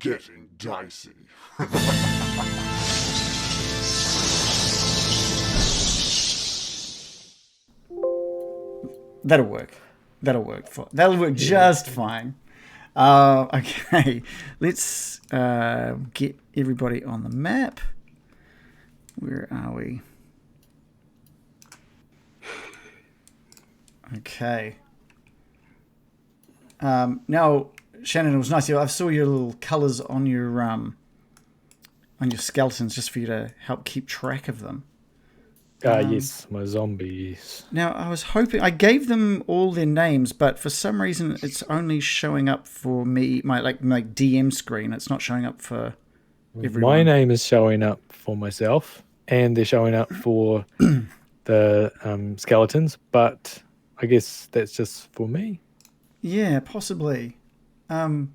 getting dicey. That'll work. That'll work just fine. Okay, let's get everybody on the map. Where are we? Okay. Now, Shannon, it was nice. I saw your little colours on your skeletons, just for you to help keep track of them. Yes, my zombies. Now, I was hoping I gave them all their names, but for some reason, it's only showing up for me, my DM screen. It's not showing up for everyone. My name is showing up for myself, and they're showing up for the skeletons. But I guess that's just for me. Yeah, possibly. Everyone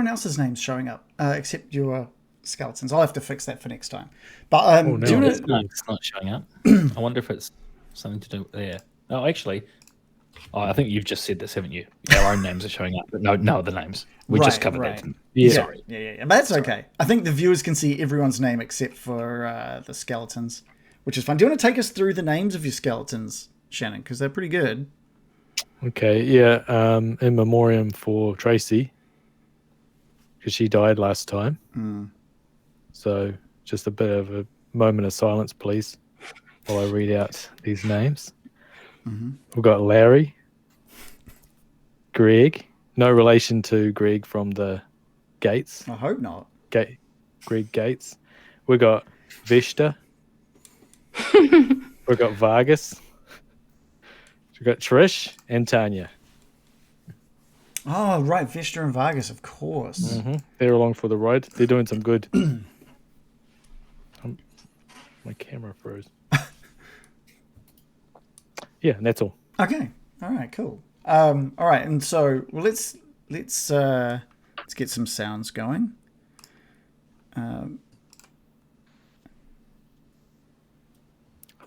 else's name's showing up except your skeletons. I'll have to fix that for next time. But no. It's not showing up. I wonder if it's something to do with there. Oh, actually, I think you've just said this, haven't you? Our own names are showing up, but no other names. We just covered that. Yeah. Sorry. Yeah. But that's okay. I think the viewers can see everyone's name except for the skeletons, which is fun. Do you want to take us through the names of your skeletons, Shannon? Because they're pretty good. Okay, yeah. In memoriam for Tracy, because she died last time. So just a bit of a moment of silence, please, while I read out these names. We've got Larry, Greg, no relation to Greg from the Gates. I hope not. Greg Gates. We've got Vesta. We've got Vargas. We've got Trish and Tanya. Oh, right. Vesta and Vargas, of course. They're along for the ride. They're doing some good. My camera froze. Yeah, and that's all. Okay. All right. Cool. All right. And so, well, let's get some sounds going. I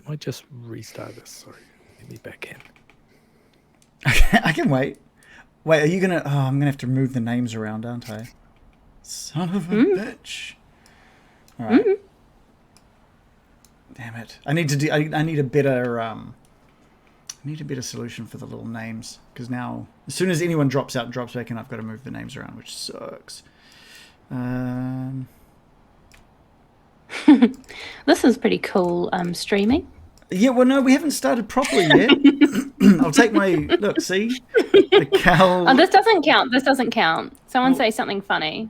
might just restart this. Sorry, let me back in. Okay, I can wait. Wait, are you gonna? Oh, I'm gonna have to move the names around, aren't I? Son of a bitch! All right. Damn it! I need to do. I need a better. I need a better solution for the little names, because now, as soon as anyone drops out and drops back in, I've got to move the names around, which sucks. This is pretty cool. Streaming. Yeah, well, no, we haven't started properly yet. I'll take my look. See, the cow. Oh, this doesn't count. This doesn't count. Someone say something funny,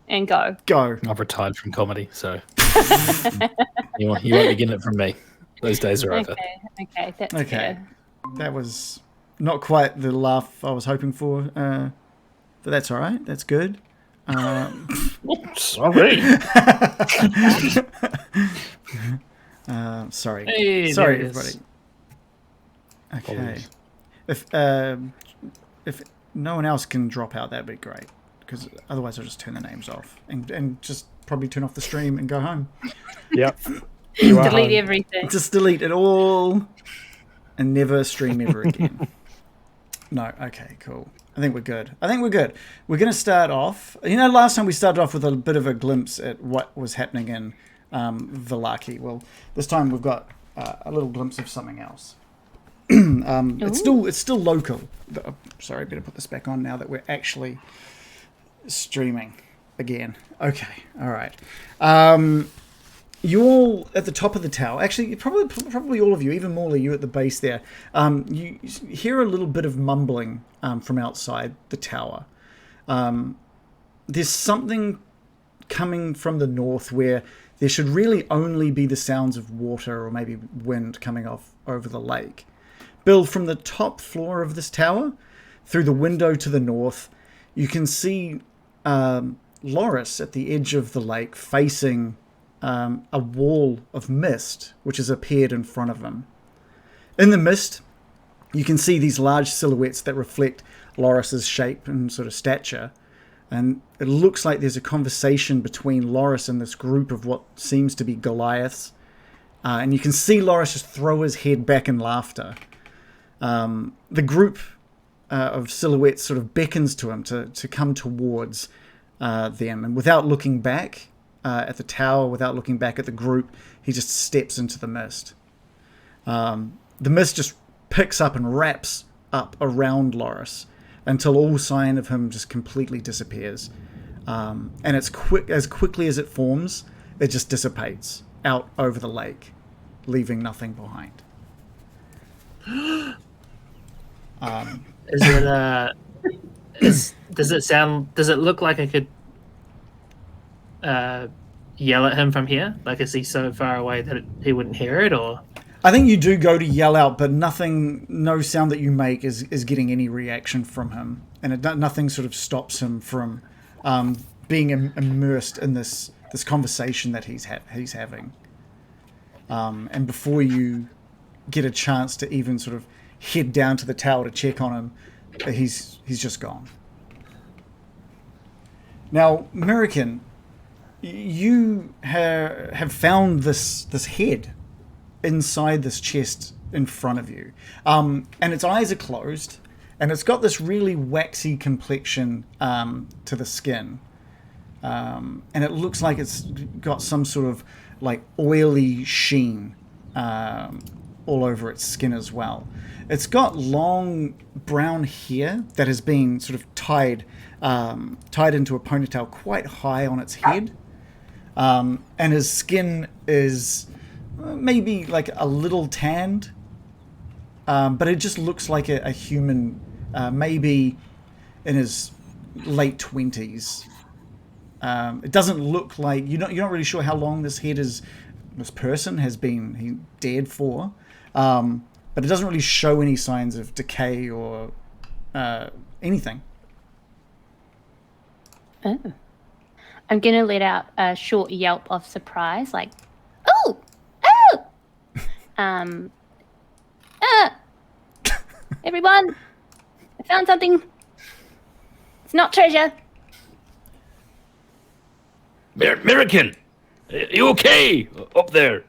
and go. Go. I've retired from comedy, so you won't be getting it from me. Those days are over. Okay, that's good. That was not quite the laugh I was hoping for, but that's all right. That's good. Sorry. Sorry. Hey, sorry, everybody. Okay. Apologies. If no one else can drop out, that'd be great. Because otherwise, I'll just turn the names off and just probably turn off the stream and go home. Yep. Delete everything. Just delete it all and never stream ever again. No. Okay. Cool. I think we're good. We're going to start off. Last time we started off with a bit of a glimpse at what was happening in Vallaki. Well, this time we've got a little glimpse of something else. It's still local. Sorry, better put this back on now that we're actually streaming again. Okay, all right. You all at the top of the tower. Actually, probably all of you, even Morley, you at the base there. You hear a little bit of mumbling from outside the tower. There's something coming from the north where there should really only be the sounds of water or maybe wind coming off over the lake. Bill, from the top floor of this tower, through the window to the north, you can see Loris at the edge of the lake facing a wall of mist which has appeared in front of him. In the mist, you can see these large silhouettes that reflect Loris's shape and sort of stature. And it looks like there's a conversation between Loris and this group of what seems to be Goliaths. And you can see Loris just throw his head back in laughter. The group of silhouettes sort of beckons to him to come towards them, and without looking back at the tower, without looking back at the group, he just steps into the mist. The mist just picks up and wraps up around Loris until all sign of him just completely disappears. And it's as quickly as it forms, it just dissipates out over the lake, leaving nothing behind. Is it does it look like I could yell at him from here? Like, is he so far away that he wouldn't hear it, or? I think you do go to yell out, but no sound that you make is getting any reaction from him, and nothing sort of stops him from being immersed in this conversation that he's having. And before you get a chance to even sort of head down to the tower to check on him, he's just gone. Now, American, you have found this head inside this chest in front of you, and its eyes are closed, and it's got this really waxy complexion to the skin, and it looks like it's got some sort of like oily sheen all over its skin as well. It's got long brown hair that has been sort of tied into a ponytail quite high on its head, and his skin is maybe like a little tanned, but it just looks like a human, maybe in his late 20s. It doesn't look like you're not really sure how long this person has been dead for, but it doesn't really show any signs of decay or anything. Oh. I'm gonna let out a short yelp of surprise, like, oh, everyone, I found something. It's not treasure. American, you okay up there?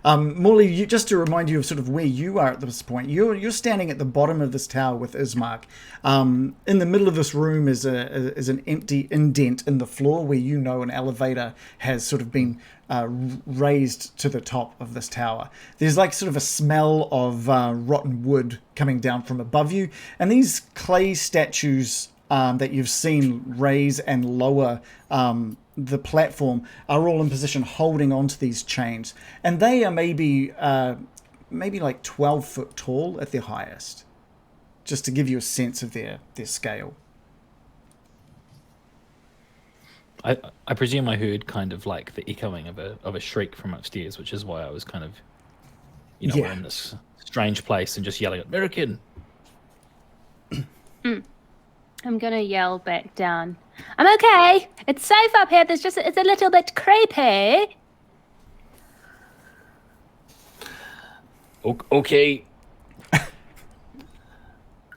Morley, just to remind you of sort of where you are at this point, you're standing at the bottom of this tower with Ismark. In the middle of this room is an empty indent in the floor where an elevator has sort of been raised to the top of this tower. There's like sort of a smell of rotten wood coming down from above you, and these clay statues that you've seen raise and lower the platform are all in position holding onto these chains, and they are maybe like 12 foot tall at their highest, just to give you a sense of their scale. I presume I heard kind of like the echoing of a shriek from upstairs, which is why I was kind of, we're in this strange place and just yelling at American. I'm gonna yell back down. I'm okay. It's safe up here. It's a little bit creepy. Okay.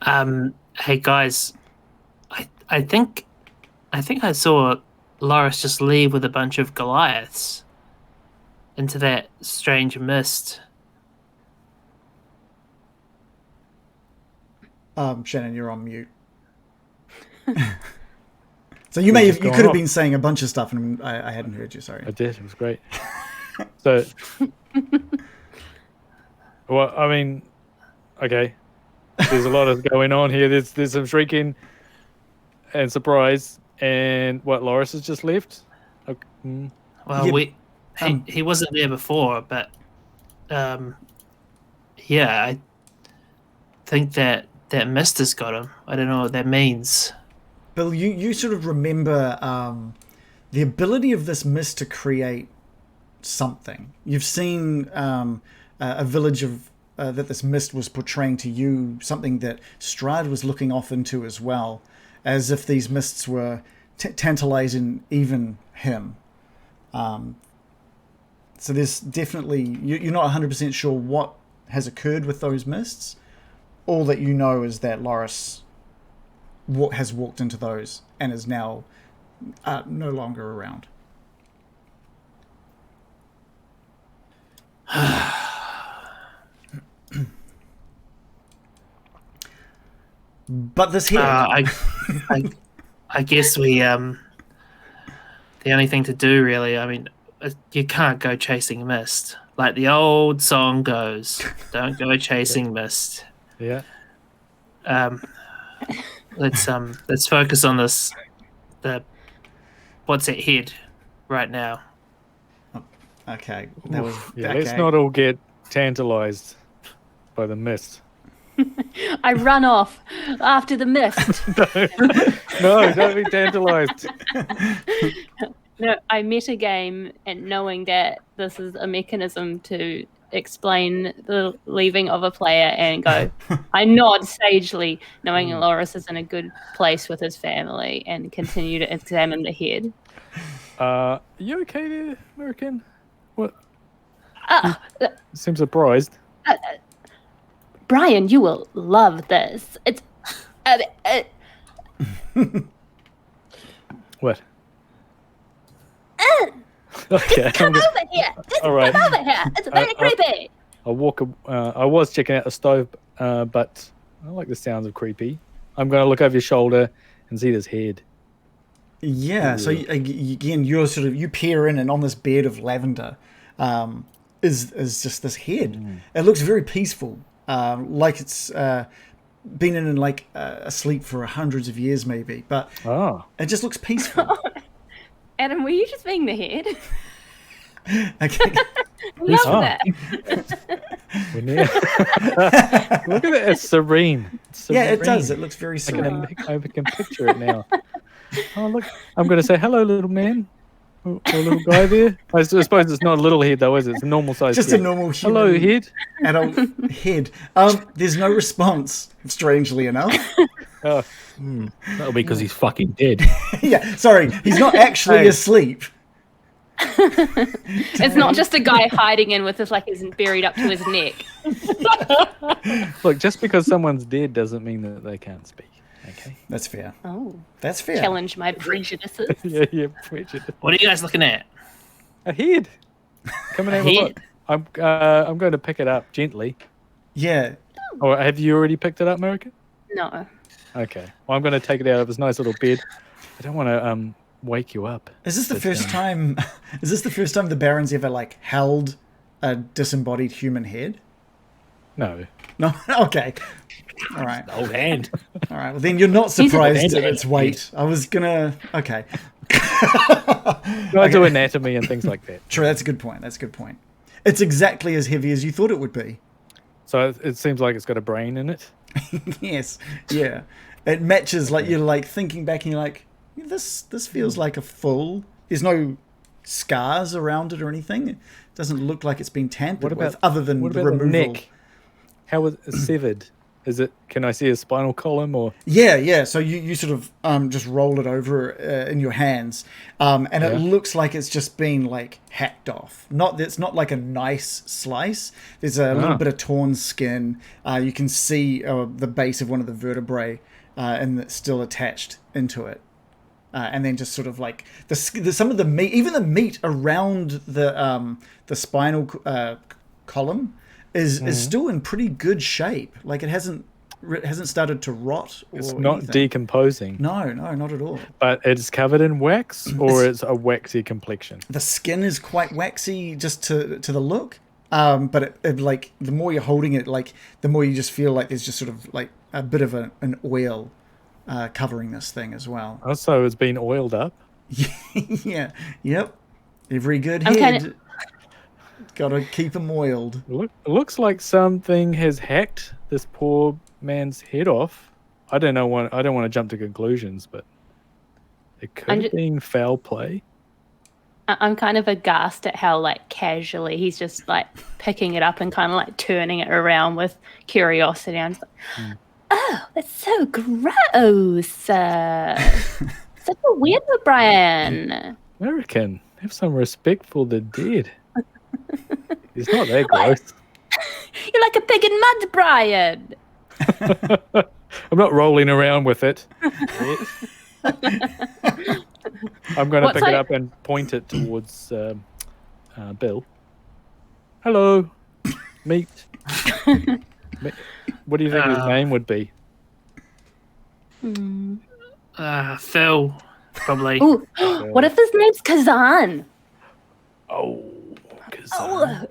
Hey guys, I think I saw Loris just leave with a bunch of Goliaths into that strange mist. Shannon, you're on mute. So you could have been saying a bunch of stuff and I hadn't heard you. Sorry. I did. It was great. So, well, I mean, okay. There's a lot of going on here. There's some shrieking and surprise, and Loris has just left. Okay. Well, he wasn't there before, but yeah, I think that mist has got him. I don't know what that means. Bill, you sort of remember the ability of this mist to create something. You've seen a village of that this mist was portraying to you, something that Strahd was looking off into as well, as if these mists were tantalizing even him. So there's definitely, you're not 100% sure what has occurred with those mists. All that you know is that Loris has walked into those and is now no longer around. But this head. I guess we the only thing to do really. I mean, you can't go chasing mist. Like the old song goes, "Don't go chasing mist." Yeah. Let's focus on this. What's at head right now. Okay. That was Yeah, okay. let's not all get tantalized by the mist. I run off after the mist. No, don't be tantalized. No, I metagame and knowing that this is a mechanism to explain the leaving of a player and go, I nod sagely, knowing Loris is in a good place with his family, and continue to examine the head. You okay there, American? What? Uh, Seem surprised. Brian, you will love this. It's What? Okay. come over here. Just All right. come over here. It's very creepy. I'll walk. I was checking out the stove, but I like the sounds of creepy. I'm going to look over your shoulder and see this head. Yeah. So again, you peer in, and on this bed of lavender, is just this head. It looks very peaceful, like it's been in like asleep for hundreds of years, maybe. But it just looks peaceful. Adam, were you just being the head? Okay. Love that. We're near. Look at it. It's serene. Yeah, it does. It looks very I serene. can picture it now. Oh, look. I'm going to say hello, little man. Or little guy there. I suppose it's not a little head, though, is it? It's a normal size Just head. a normal human Hello, head. adult head. There's no response, strangely enough. Oh, That'll be because he's fucking dead. Yeah, sorry. He's not actually asleep. It's not just a guy hiding in with his buried up to his neck. look, just because someone's dead doesn't mean that they can't speak. Okay. That's fair. Oh, That's fair. challenge my prejudices. Yeah. Prejudice. What are you guys looking at? A head. Come and have a look. I'm going to pick it up gently. Yeah. Or have you already picked it up, America? No. Okay. Well, I'm going to take it out of this nice little bed. I don't want to wake you up. Is this the first time? Is this the first time the Baron's ever held a disembodied human head? No. No. Okay. All right. Old hand. All right. Well, then you're not surprised at its weight. I was gonna. Okay. I do anatomy and things like that. True. That's a good point. That's a good point. It's exactly as heavy as you thought it would be. So it seems like it's got a brain in it. Yes. Yeah. It matches. You're thinking back, and you're like, this feels like a full. There's no scars around it or anything. It doesn't look like it's been tampered with, other than the removal. The neck? How was it severed? Is it? Can I see a spinal column or? Yeah. So you sort of just roll it over in your hands, and it looks like it's just been hacked off. It's not like a nice slice. There's a little bit of torn skin. You can see the base of one of the vertebrae, and it's still attached into it. And then just sort of some of the meat, even the meat around the spinal column is still in pretty good shape. It hasn't started to rot. It's not decomposing. No, not at all. But it's covered in wax, or it's a waxy complexion. The skin is quite waxy, just to the look. But it the more you're holding it, the more you just feel like there's just sort of a bit of an oil covering this thing as well. Oh, so it's been oiled up? Yeah. Yep. Every good head. Gotta keep them oiled. It looks like something has hacked this poor man's head off. I don't want to jump to conclusions, but it could have been foul play. I'm kind of aghast at how casually he's just picking it up and kind of turning it around with curiosity. I'm just oh, that's so gross. Such a weird one, Brian. American, have some respect for the dead. It's not that gross. You're like a pig in mud, Brian. I'm not rolling around with it. I'm going to pick it up and point it towards Bill. Hello, meat. What do you think his name would be? Phil, probably. Ooh, what if his name's Kazan? Oh, Oh,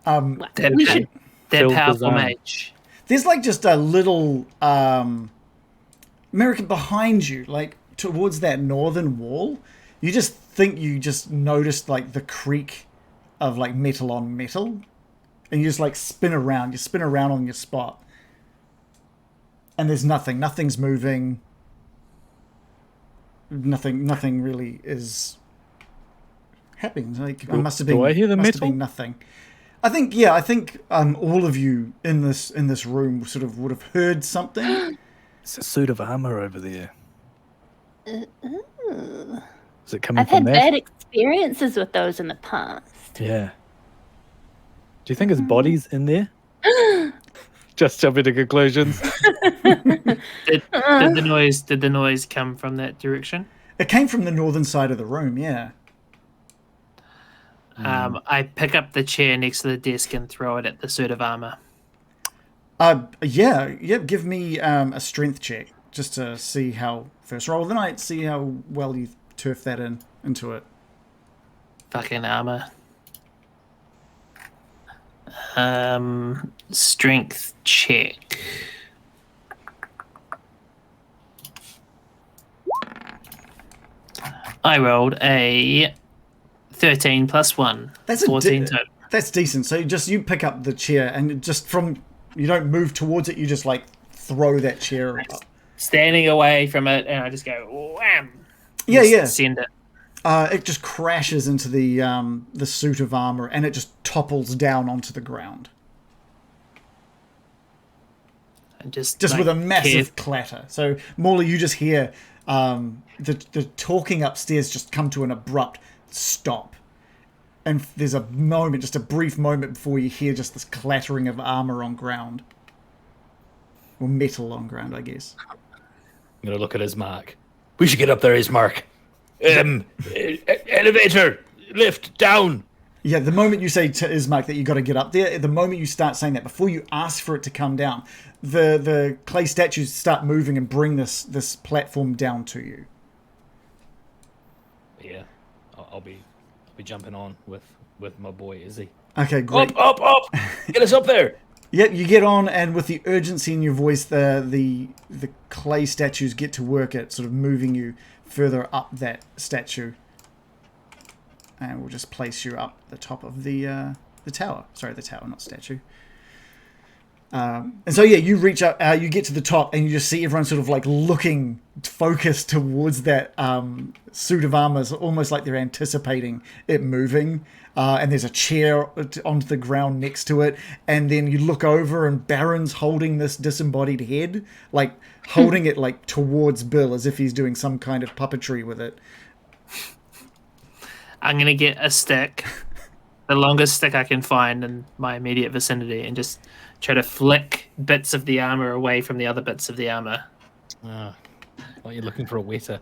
That, we should. that Phil powerful Kazan. mage. There's like just a little American behind you, like towards that northern wall. You just think you just noticed like the creak of like metal on metal, and you just like spin around. You spin around on your spot, and there's nothing. Nothing's moving. Nothing really is happening. Like it must have been. Do I hear the must have metal? been nothing. I think all of you in this room sort of would have heard something. It's a suit of armor over there. Is it coming I've from had that? bad experiences with those in the past. Yeah. Do you think his body's in there? Just jumping to conclusions. Did the noise come from that direction? It came from the northern side of the room. Yeah. I pick up the chair next to the desk and throw it at the suit of armor. Yeah. Give me a strength check just to see how first roll. Then I see how well you turf that into it. Fucking armor. Strength check. I rolled a 13 plus 1. That's 14 total. That's decent. So you pick up the chair and just you don't move towards it. You just like throw that chair up. Standing away from it, and I just go wham. Yeah. Send it. It just crashes into the suit of armor, and it just topples down onto the ground, And just just like, with a massive clatter. So Morley, you just hear the talking upstairs just come to an abrupt stop, and there's a moment, just a brief moment, before you hear just this clattering of armor on ground, or metal on ground, I guess. I'm gonna look at his mark. We should get up there, his mark. Elevator, lift, down. Yeah, the moment you say to Ismark that you got to get up there, the moment you start saying that, before you ask for it to come down, the clay statues start moving and bring this platform down to you. Yeah, I'll be jumping on with my boy Izzy. Okay, great. Up! Get us up there. Yep, you get on, and with the urgency in your voice, the clay statues get to work at sort of moving you further up that statue. And we'll just place you up the top of the tower. Sorry, the tower, not statue. And so yeah, you reach up, you get to the top, and you just see everyone sort of like looking focused towards that suit of armor, almost like they're anticipating it moving. And there's a chair onto the ground next to it, and then you look over, and Baron's holding this disembodied head, like holding it like towards Bill, as if he's doing some kind of puppetry with it. I'm gonna get a stick, the longest stick I can find in my immediate vicinity, and just try to flick bits of the armor away from the other bits of the armor. Well, you're looking for a wetter.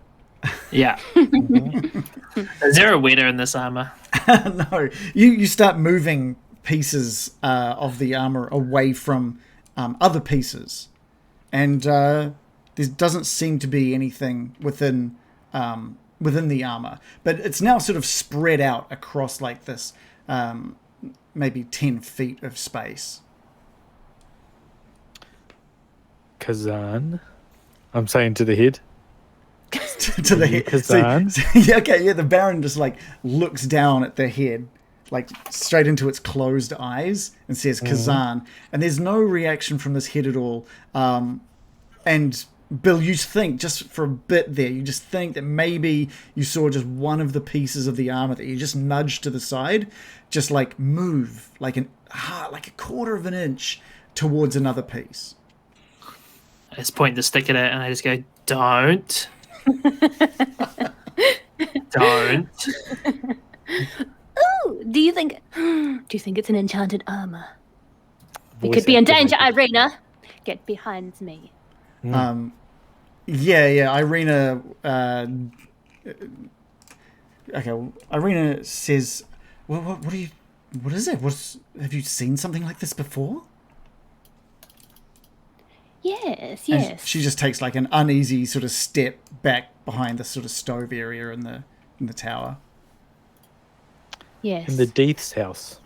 Yeah. Is there a wetter in this armor? No, you start moving pieces of the armor away from other pieces, and there doesn't seem to be anything within the armor, but it's now sort of spread out across like this maybe 10 feet of space. Kazan. I'm saying to the head. To the head. Kazan. Yeah, okay, yeah, the Baron just like looks down at the head, like straight into its closed eyes, and says Kazan, and there's no reaction from this head at all. And Bill, you think, just for a bit there, you just think that maybe you saw just one of the pieces of the armor that you just nudged to the side, just like move like a quarter of an inch towards another piece. I just point the stick at it, and I just go, "Don't, don't." Ooh, do you think it's an enchanted armor? We Voice could be in danger, activated. Irina. Get behind me. Yeah, Irina. Okay, Irina says, "What are you? What is it? Have you seen something like this before?" Yes, And yes. she just takes like an uneasy sort of step back behind the sort of stove area in the tower. Yes. In the Deeth's house,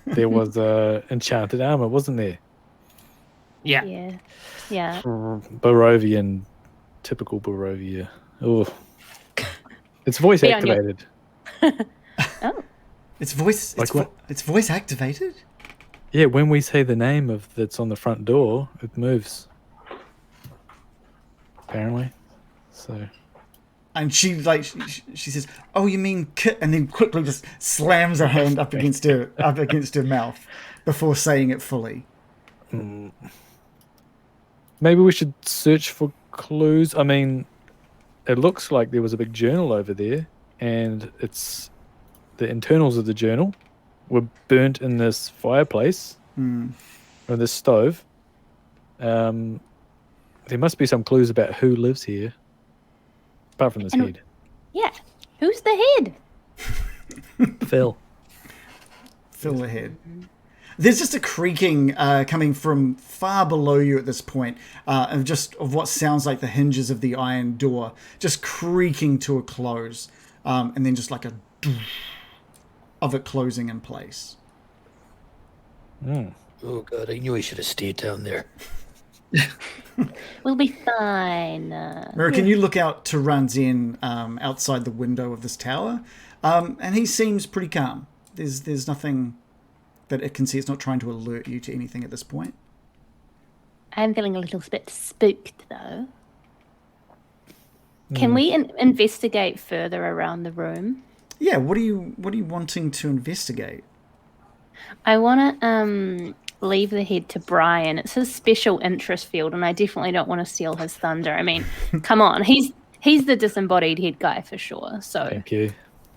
there was enchanted armor, wasn't there? Yeah. Yeah. Yeah. Barovian, typical Barovia. Oh, it's voice Be on your- activated. Oh. It's voice. Like It's, what? it's voice activated. Yeah, when we say the name of that's on the front door, it moves. Apparently, so. And she she says, "Oh, you mean kit?" And then quickly just slams her hand up against her mouth before saying it fully. Maybe we should search for clues. I mean, it looks like there was a big journal over there, and it's the internals of the journal were burnt in this fireplace or this stove. There must be some clues about who lives here, apart from this head. Yeah. Who's the head? Phil. Fill the head. There's just a creaking coming from far below you at this point, of what sounds like the hinges of the iron door just creaking to a close, and then just like a of it closing in place. Oh god, I knew I should have stayed down there. We'll be fine. Mira, can you look out to Ranzien outside the window of this tower? And he seems pretty calm. There's nothing that it can see. It's not trying to alert you to anything at this point. I'm feeling a little bit spooked, though. Can we investigate further around the room? Yeah, what are you wanting to investigate? I want to leave the head to Brian. It's his special interest field, and I definitely don't want to steal his thunder. I mean, come on, he's the disembodied head guy for sure. So Thank you.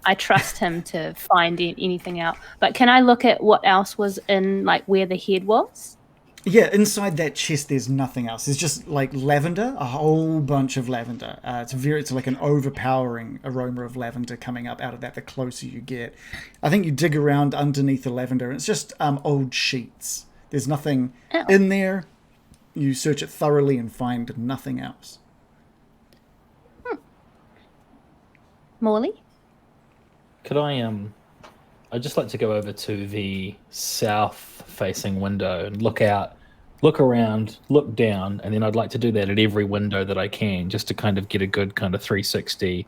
I trust him to find anything out. But can I look at what else was in, like, where the head was? Yeah, inside that chest, there's nothing else. There's just like lavender, a whole bunch of lavender. It's like an overpowering aroma of lavender coming up out of that. The closer you get, I think you dig around underneath the lavender, and it's just old sheets. There's nothing in there. You search it thoroughly and find nothing else. Morley? Could I'd just like to go over to the south-facing window and look around, look down, and then I'd like to do that at every window that I can, just to kind of get a good kind of 360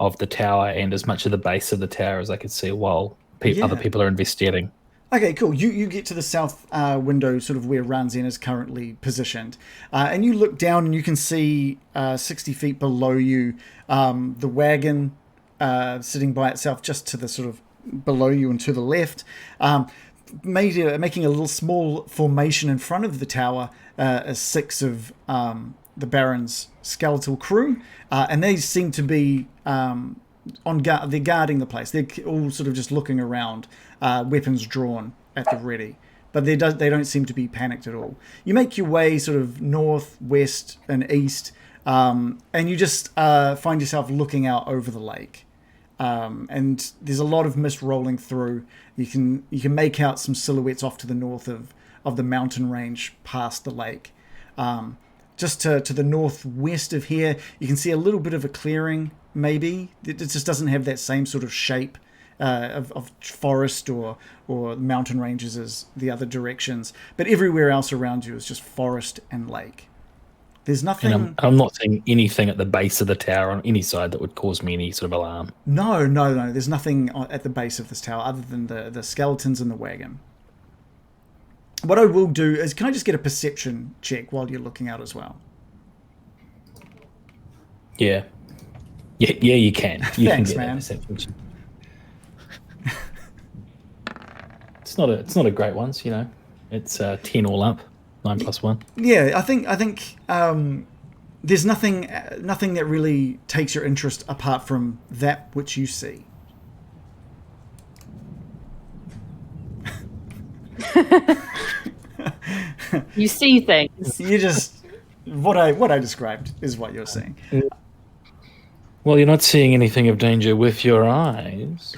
of the tower and as much of the base of the tower as I could see while other people are investigating. Okay, cool. You get to the south window, sort of where Ranzien is currently positioned. And you look down and you can see 60 feet below you the wagon sitting by itself just to the sort of below you and to the left. Making a little small formation in front of the tower as 6 of the Baron's skeletal crew. And they seem to be on guard. They're guarding the place. They're all sort of just looking around, weapons drawn at the ready. But they don't seem to be panicked at all. You make your way sort of north, west, and east, and you just find yourself looking out over the lake. And there's a lot of mist rolling through. You can make out some silhouettes off to the north of the mountain range past the lake. Just to the northwest of here, you can see a little bit of a clearing, maybe. It just doesn't have that same sort of shape of forest or mountain ranges as the other directions. But everywhere else around you is just forest and lake. There's nothing... And I'm not seeing anything at the base of the tower on any side that would cause me any sort of alarm. No. There's nothing at the base of this tower other than the skeletons and the wagon. What I will do is, can I just get a perception check while you're looking out as well? Yeah, you can. You Thanks, can get man. that perception. It's not a great one, you know. It's 10 all up, 9 plus 1. Yeah, I think there's nothing that really takes your interest apart from that which you see. You see things. You just what I described is what you're seeing. Well, you're not seeing anything of danger with your eyes.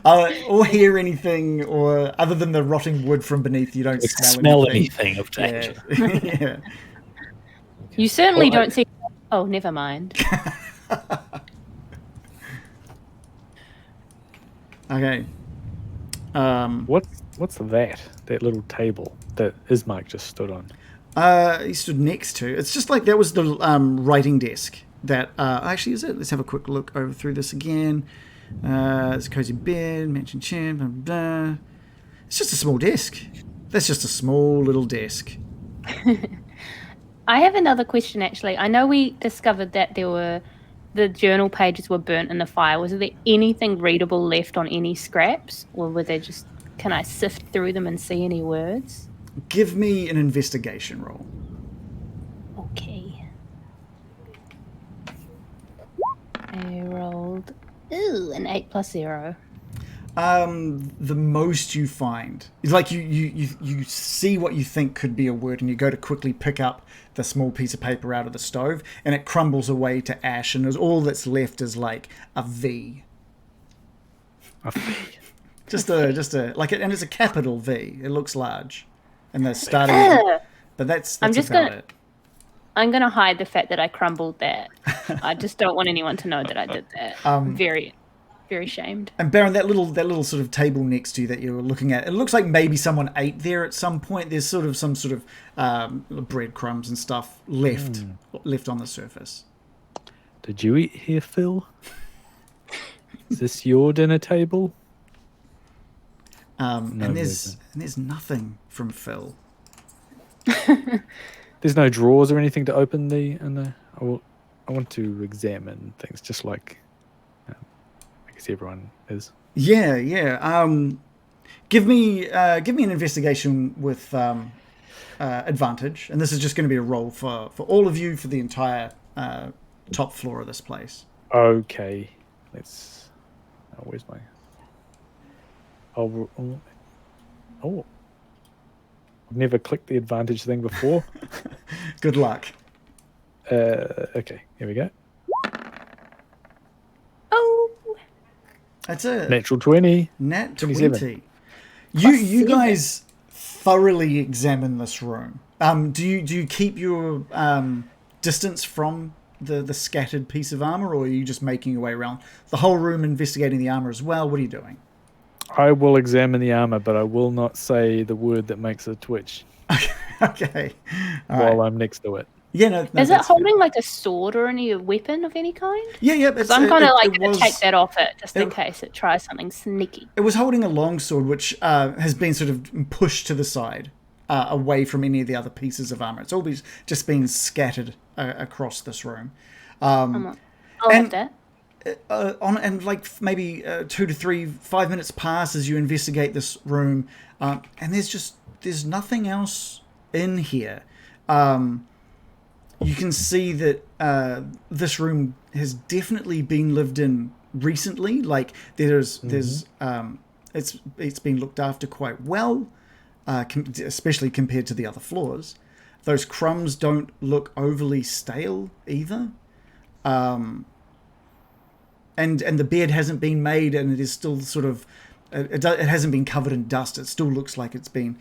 Or hear anything, or other than the rotting wood from beneath, you don't Smell anything of Yeah. danger. Yeah. You certainly Well, don't see. Oh, never mind. Okay. What's that? That little table that Ismark just stood on. He stood next to. It's just like that was the writing desk. That actually is it. Let's have a quick look over through this again. It's a cozy bed, mansion chair. Blah, blah, blah. It's just a small desk. That's just a small little desk. I have another question, actually. I know we discovered that the journal pages were burnt in the fire. Was there anything readable left on any scraps, or were they just? Can I sift through them and see any words? Give me an investigation roll. Okay. I rolled an 8 + 0. The most you find is like you see what you think could be a word, and you go to quickly pick up the small piece of paper out of the stove, and it crumbles away to ash, and all that's left is like a V. A V. Just a like it, and it's a capital V. It looks large, and they're starting. But that's just about gonna- it. I'm going to hide the fact that I crumbled that. I just don't want anyone to know that I did that. I'm very, very shamed. And Baron, that little sort of table next to you that you were looking at, it looks like maybe someone ate there at some point. There's sort of some sort of breadcrumbs and stuff left on the surface. Did you eat here, Phil? Is this your dinner table? And there's nothing from Phil. There's no drawers or anything to open I want to examine things just like I guess everyone is. Yeah. Give me an investigation with advantage, and this is just going to be a roll for all of you for the entire top floor of this place. Okay, let's. Where's my? Oh, I've never clicked the advantage thing before. Good luck. Okay, here we go. Oh, That's a Natural 20. nat 27. 20. You guys thoroughly examine this room. Do you keep your distance from the scattered piece of armor, or are you just making your way around the whole room, investigating the armor as well? What are you doing? I will examine the armor, but I will not say the word that makes it twitch Okay. while I'm next to it. Yeah, no. is it that's holding like a sword or any weapon of any kind? Yeah. Because I'm kind of like going to take that off it just in case it tries something sneaky. It was holding a longsword, which has been sort of pushed to the side, away from any of the other pieces of armor. It's all just been scattered across this room. I'll have that. And like maybe 2 to 3, 5 minutes pass as you investigate this room, and there's nothing else in here. You can see that this room has definitely been lived in recently. Like there's it's been looked after quite well, especially compared to the other floors. Those crumbs don't look overly stale either. And the bed hasn't been made, and it is still sort of it hasn't been covered in dust. It still looks like it's been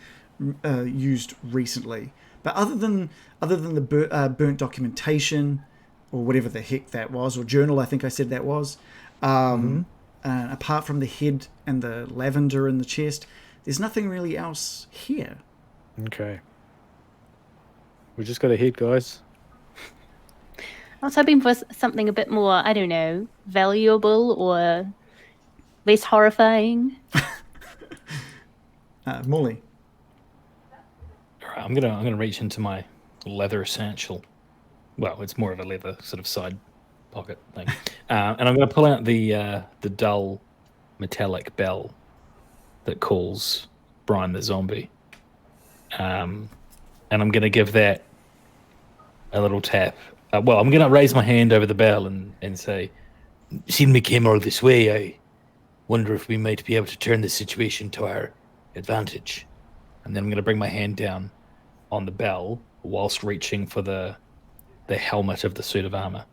used recently. But other than the burnt documentation, or whatever the heck that was, or journal, I think I said that was, apart from the head and the lavender in the chest, there's nothing really else here. Okay. We just got a head, guys. I was hoping for something a bit more, I don't know, valuable or less horrifying. Morley. All right, I'm gonna reach into my leather satchel. Well, it's more of a leather sort of side pocket thing, and I'm gonna pull out the dull metallic bell that calls Brian the zombie, and I'm gonna give that a little tap. Well, I'm gonna raise my hand over the bell and say, Seeing we came all this way, I wonder if we might be able to turn the situation to our advantage. and then I'm gonna bring my hand down on the bell whilst reaching for the helmet of the suit of armor.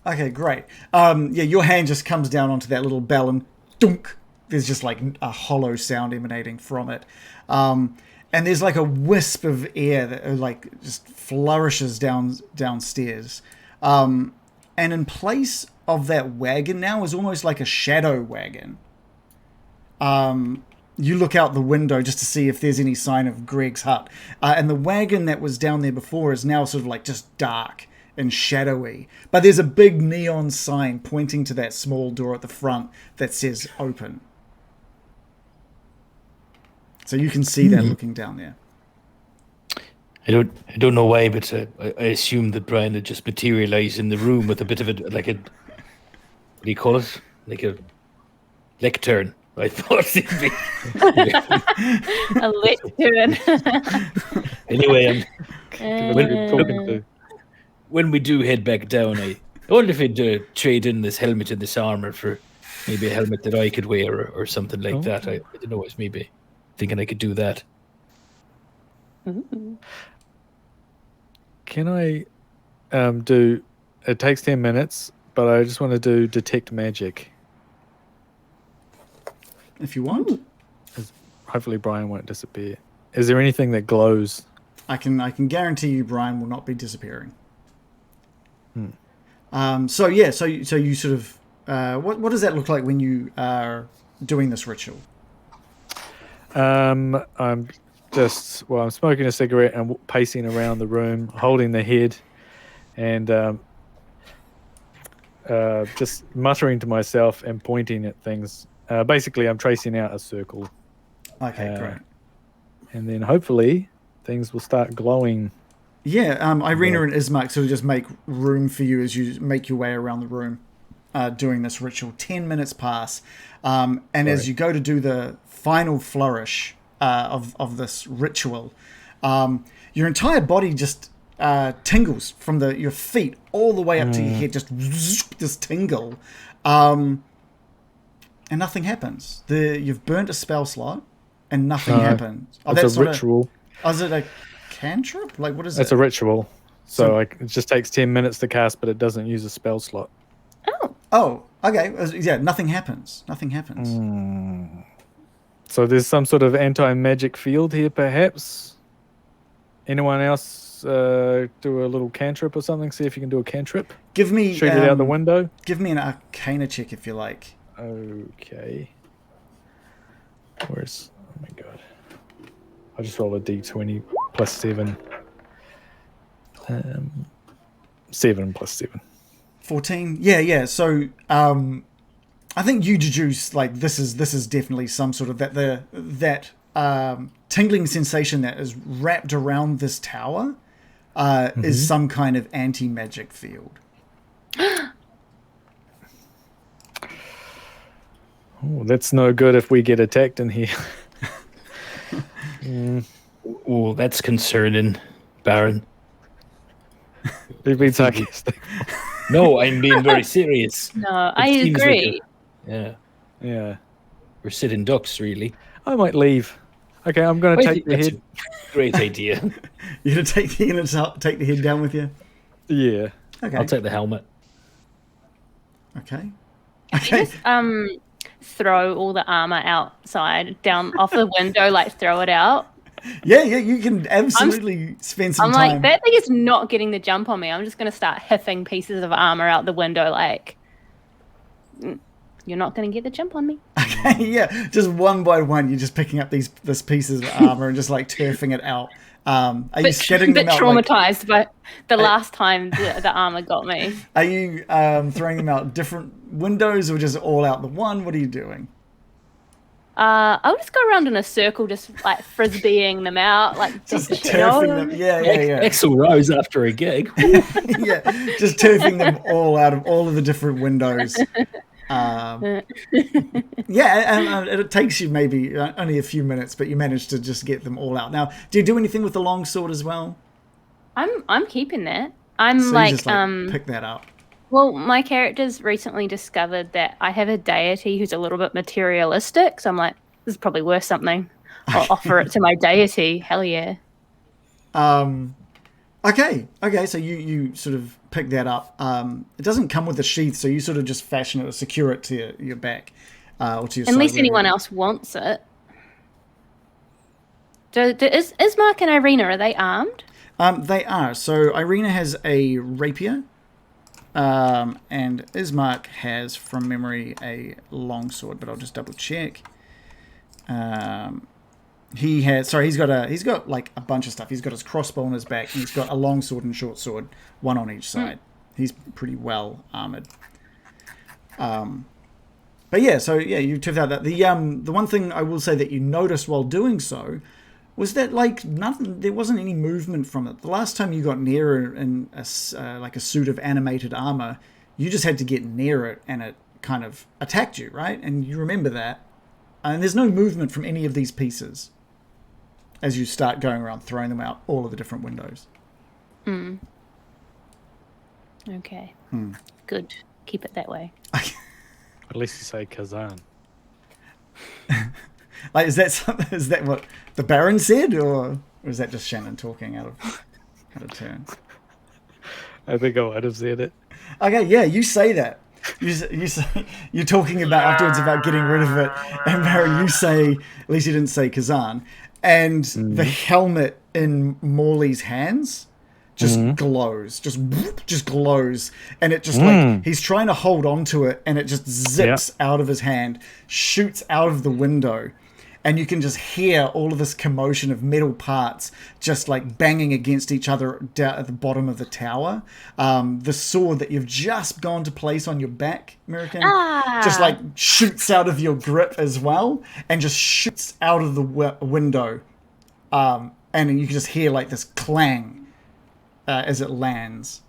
Okay, great. Yeah, your hand just comes down onto that little bell and dunk. There's just like a hollow sound emanating from it. And there's like a wisp of air that like just flourishes downstairs. And in place of that wagon now is almost like a shadow wagon. You look out the window just to see if there's any sign of Greg's hut. And the wagon that was down there before is now sort of like just dark and shadowy. But there's a big neon sign pointing to that small door at the front that says open. So you can see that looking down there. I don't know why, but I assumed that Brian had just materialized in the room with a bit of what do you call it? Like a lectern. I thought it'd be. A lectern. Anyway, Talking when we do head back down, I wonder if we'd trade in this helmet and this armor for maybe a helmet that I could wear or something like that. I don't know. I was maybe thinking I could do that. Can I do? It takes 10 minutes, but I just want to do detect magic. If you want, Hopefully, Brian won't disappear. Is there anything that glows? I can guarantee you, Brian will not be disappearing. So you sort of what does that look like when you are doing this ritual? I'm smoking a cigarette and pacing around the room, holding the head, and just muttering to myself and pointing at things. Basically, I'm tracing out a circle. Okay, great. And then hopefully things will start glowing. Yeah, Irina and Ismark sort of just make room for you as you make your way around the room doing this ritual. 10 minutes pass. As you go to do the final flourish of this ritual, your entire body just tingles from your feet all the way up to your head, just tingle. And nothing happens. You've burnt a spell slot and nothing happens. It's a ritual. Is it a cantrip? Like, what is it? It's a ritual. So it just takes 10 minutes to cast, but it doesn't use a spell slot. Oh, okay. Yeah, nothing happens. Nothing happens. So there's some sort of anti-magic field here, perhaps? Anyone else do a little cantrip or something? See if you can do a cantrip? Give me... Shoot it out the window? Give me an Arcana check if you like. Okay. Where's... Oh my god. I'll just roll a d20 plus 7. 7 plus 7. 14? Yeah. So, I think you deduce, like, this is definitely some sort of... That tingling sensation that is wrapped around this tower is some kind of anti-magic field. Oh, that's no good if we get attacked in here. Oh, that's concerning, Baron. You've been sarcastic. No, I'm being very serious. No, I agree. Yeah. We're sitting ducks, really. I might leave. Okay, I'm going to take the head. Great idea. You're going to take the head down with you? Yeah. Okay. I'll take the helmet. Okay. Just throw all the armor outside, down off the window, like throw it out. Yeah, you can absolutely spend some time. I'm like, that thing is not getting the jump on me. I'm just going to start hiffing pieces of armor out the window, like, you're not going to get the jump on me. Okay, yeah, just one by one, you're just picking up these pieces of armor and just like turfing it out. Are you shedding them out? Traumatized by the last time the armor got me. Are you throwing them out different windows or just all out the one? What are you doing? I'll just go around in a circle, just like frisbeeing them out, like just turfing them. Yeah. Axel Rose after a gig. Yeah, just turfing them all out of all of the different windows. And it takes you maybe only a few minutes, but you manage to just get them all out. Now, do you do anything with the longsword as well? I'm keeping that. Pick that up. Well, my character's recently discovered that I have a deity who's a little bit materialistic, so I'm like, this is probably worth something. I'll offer it to my deity. Hell yeah. Okay. So you sort of pick that up. It doesn't come with a sheath, so you sort of just fashion it or secure it to your back or to your side. Unless anyone else wants it. Is Mark and Irina, are they armed? They are. So Irina has a rapier, and Ismark has, from memory, a longsword. But I'll just double check. He's got like a bunch of stuff. He's got his crossbow on his back, and he's got a long sword and short sword, one on each side. He's pretty well armored. But yeah, so yeah, you took out that. The one thing I will say that you noticed while doing so was that like nothing. There wasn't any movement from it. The last time you got near it in a suit of animated armor, you just had to get near it, and it kind of attacked you, right? And you remember that. And there's no movement from any of these pieces as you start going around throwing them out all of the different windows. Okay. Good. Keep it that way. At least you say Kazan. Like, is that what the Baron said, or is that just Shannon talking out of turn? I think I would have said it. Okay, yeah, you say that. You're talking about afterwards about getting rid of it, and Barry, you say, at least you didn't say Kazan, and the helmet in Morley's hands just glows, just glows, and it just like he's trying to hold on to it, and it just zips out of his hand, shoots out of the window. And you can just hear all of this commotion of metal parts just like banging against each other down at the bottom of the tower. The sword that you've just gone to place on your back, American, just like shoots out of your grip as well, and just shoots out of the window. And you can just hear like this clang as it lands.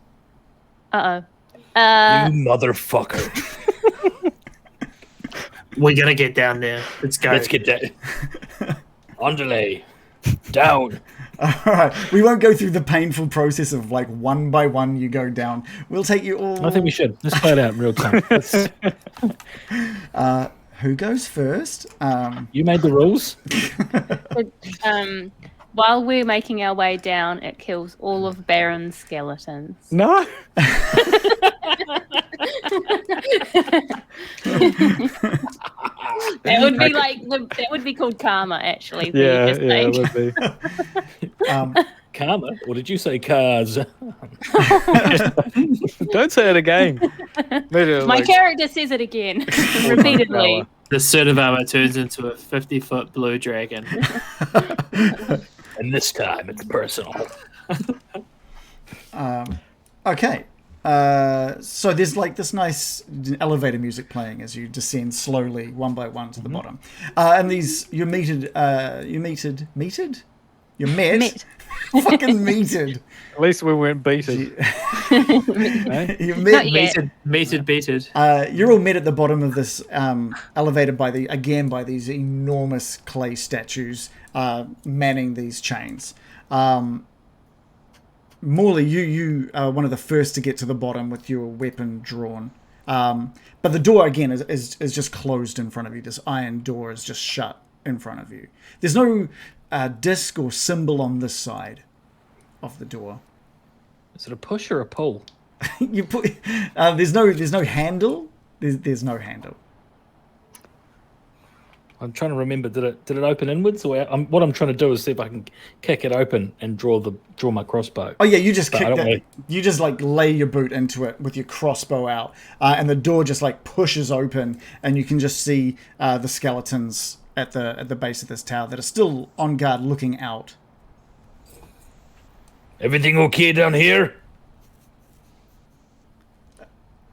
You motherfucker. We gotta get down there. Let's go. Let's get down. Underlay. Down. All right. We won't go through the painful process of like one by one you go down. We'll take you all. I think we should. Let's play it out in real time. Who goes first? You made the rules. While we're making our way down, it kills all of Baron's skeletons. No. That would be called karma, actually. Yeah, it would be. Karma? Or did you say cars? Don't say it again. My character says it again, repeatedly. The suit of armor turns into a 50-foot blue dragon. And this time it's personal. Okay. So there's like this nice elevator music playing as you descend slowly one by one to the bottom. And you're met. Fucking meted. At least we weren't beaten. You're met. Meted. You're all met at the bottom of this elevator by these enormous clay statues manning these chains. Morley, you are one of the first to get to the bottom with your weapon drawn. But the door, again, is just closed in front of you. This iron door is just shut in front of you. There's no disc or symbol on this side of the door. Is it a push or a pull? You put there's no handle. There's no handle. I'm trying to remember. Did it open inwards, or what I'm trying to do is see if I can kick it open and draw my crossbow. Oh yeah, you just kick that. You just like lay your boot into it with your crossbow out, and the door just like pushes open, and you can just see the skeletons at the base of this tower that are still on guard, looking out. Everything okay down here?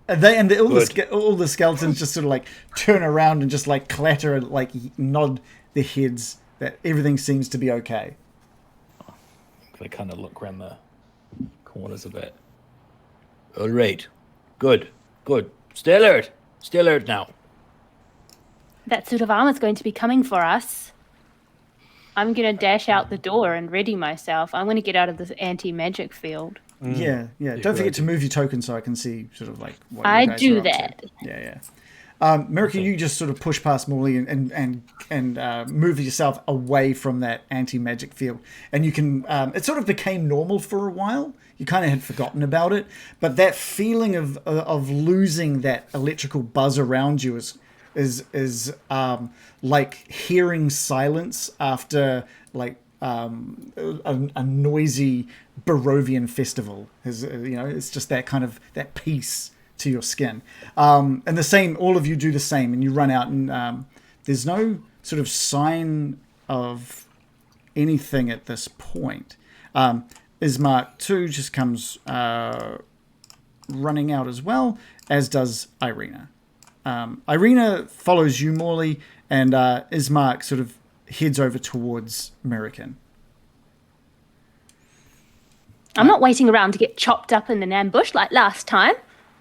All the skeletons just sort of like turn around and just like clatter and like nod their heads that everything seems to be okay. They kind of look around the corners a bit. All right. Good. Stay alert now. That suit of armor is going to be coming for us. I'm going to dash out the door and ready myself. I'm going to get out of this anti-magic field. Yeah. Don't forget to move your token so I can see sort of like what I you guys do are up that. to. Yeah. America, you just sort of push past Morley and move yourself away from that anti-magic field, and you can. It sort of became normal for a while. You kind of had forgotten about it, but that feeling of losing that electrical buzz around you is like hearing silence after like a noisy Barovian festival. It's just that kind of that peace to your skin. And the same, all of you do the same, and you run out, and there's no sort of sign of anything at this point. Ismark 2 just comes running out as well, as does Irina. Irina follows you, Morley, and Ismark sort of heads over towards American. I'm not waiting around to get chopped up in an ambush like last time.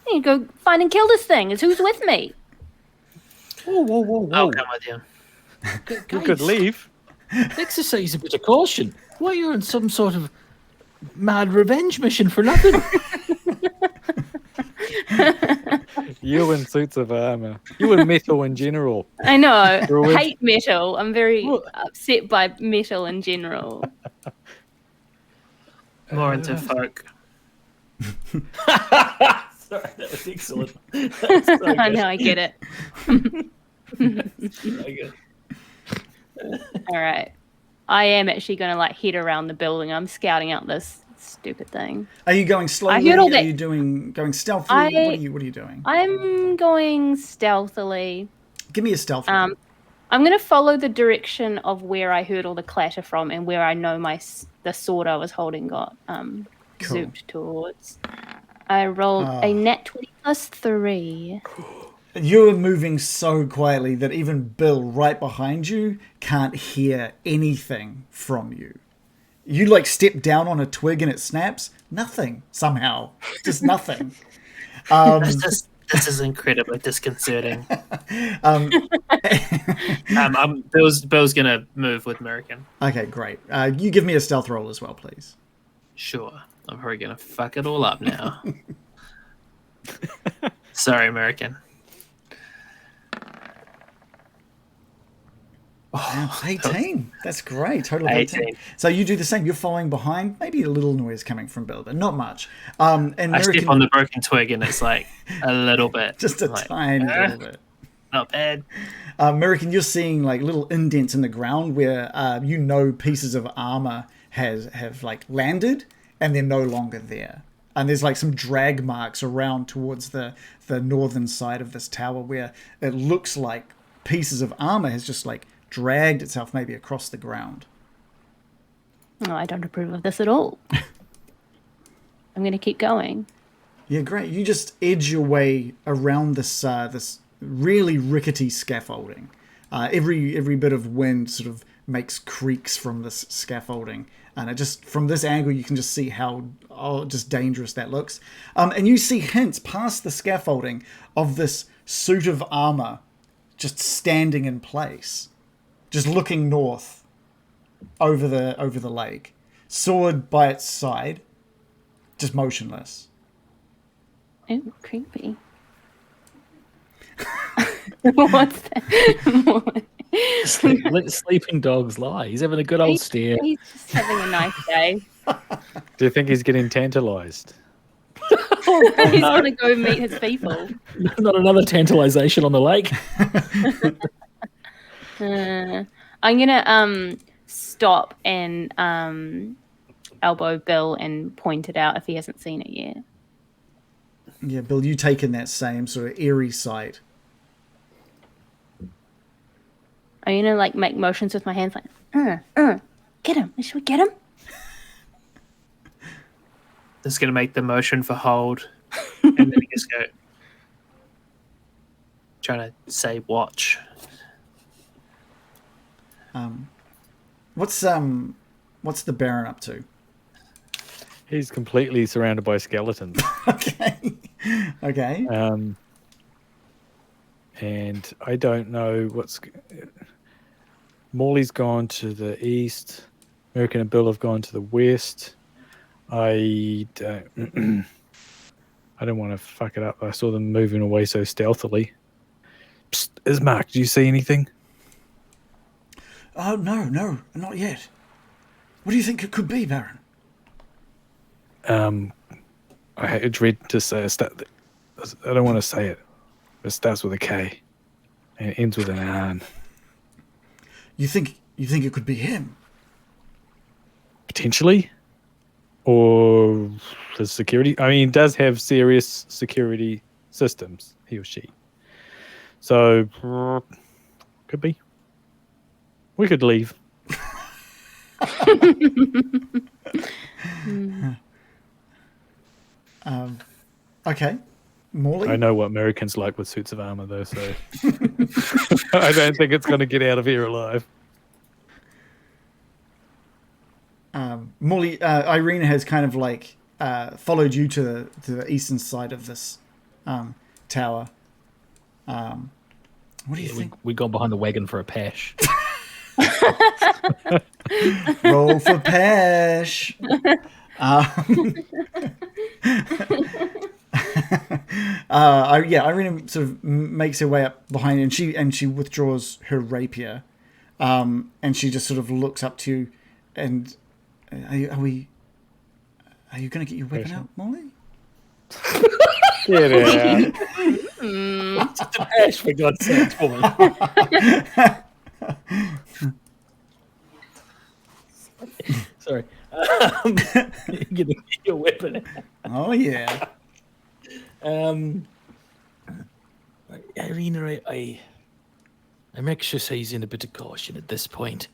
You go find and kill this thing. It's who's with me. Whoa. I'll come with you. You could leave. Exercise a bit of caution. Why are you on some sort of mad revenge mission for nothing? You in suits of armor. You in metal in general. I know. Druid. Hate metal. I'm very upset by metal in general. More into folk. Sorry, that was excellent. That's so I good. know, I get it. So good. All right. I am actually going to head around the building. I'm scouting out this stupid thing. Are you going slowly? I heard all Are that- you going stealthily? What are you doing? I'm going stealthily. Give me a stealth roll. I'm going to follow the direction of where I heard all the clatter from and where I know the sword I was holding got zooped towards. I rolled a nat 20 plus 3. You're moving so quietly that even Bill, right behind you, can't hear anything from you. You step down on a twig and it snaps. Nothing somehow, just nothing. This is incredibly disconcerting. Bill's gonna move with American. Okay, great. You give me a stealth roll as well, please. Sure. I'm probably gonna fuck it all up now. Sorry, American. Oh, 18. That's great. Total of 18. 18. So you do the same. You're following behind. Maybe a little noise coming from Bill, but not much. And I step on the broken twig and it's like a little bit. just a tiny little bit. Not bad. American, you're seeing little indents in the ground where pieces of armor have landed and they're no longer there. And there's some drag marks around towards the northern side of this tower where it looks like pieces of armor has just dragged itself maybe across the ground. Oh, I don't approve of this at all. I'm going to keep going. Yeah, great. You just edge your way around this this really rickety scaffolding. Every bit of wind sort of makes creaks from this scaffolding, and it just from this angle you can just see how just dangerous that looks. And you see hints past the scaffolding of this suit of armor just standing in place, just looking north over the lake, sword by its side, just motionless. Oh, creepy. What's that? Let sleeping dogs lie. He's having a good old stare. He's just having a nice day. Do you think he's getting tantalized? He's going to go meet his people. Not another tantalization on the lake. I'm going to stop and elbow Bill and point it out if he hasn't seen it yet. Yeah, Bill, you take in that same sort of eerie sight. I'm going to make motions with my hands get him. Should we get him? Just gonna make the motion for hold, and then we just go trying to say watch. What's the Baron up to? He's completely surrounded by skeletons. Okay. And I don't know what's... Morley's gone to the east. American and Bill have gone to the west. I don't want to fuck it up. I saw them moving away so stealthily. Psst, Ismark, do you see anything? Oh, no, not yet. What do you think it could be, Baron? I dread to say I don't want to say it. It starts with a K and it ends with an N. You think it could be him? Potentially. Or his security. I mean, he does have serious security systems, he or she. So, could be. We could leave. Okay. Morley? I know what Americans like with suits of armor, though, so I don't think it's going to get out of here alive. Morley, Irina has kind of like followed you to the eastern side of this tower. What do you think? We got behind the wagon for a pash. Roll for Pesh. Irina sort of makes her way up behind, and she withdraws her rapier, and she just sort of looks up to you, and are you going to get your weapon out, Molly? Get out. Just a pash, for God's sake, woman. Sorry. Get your weapon out. Oh yeah. Irina, I'm exercising a bit of caution at this point.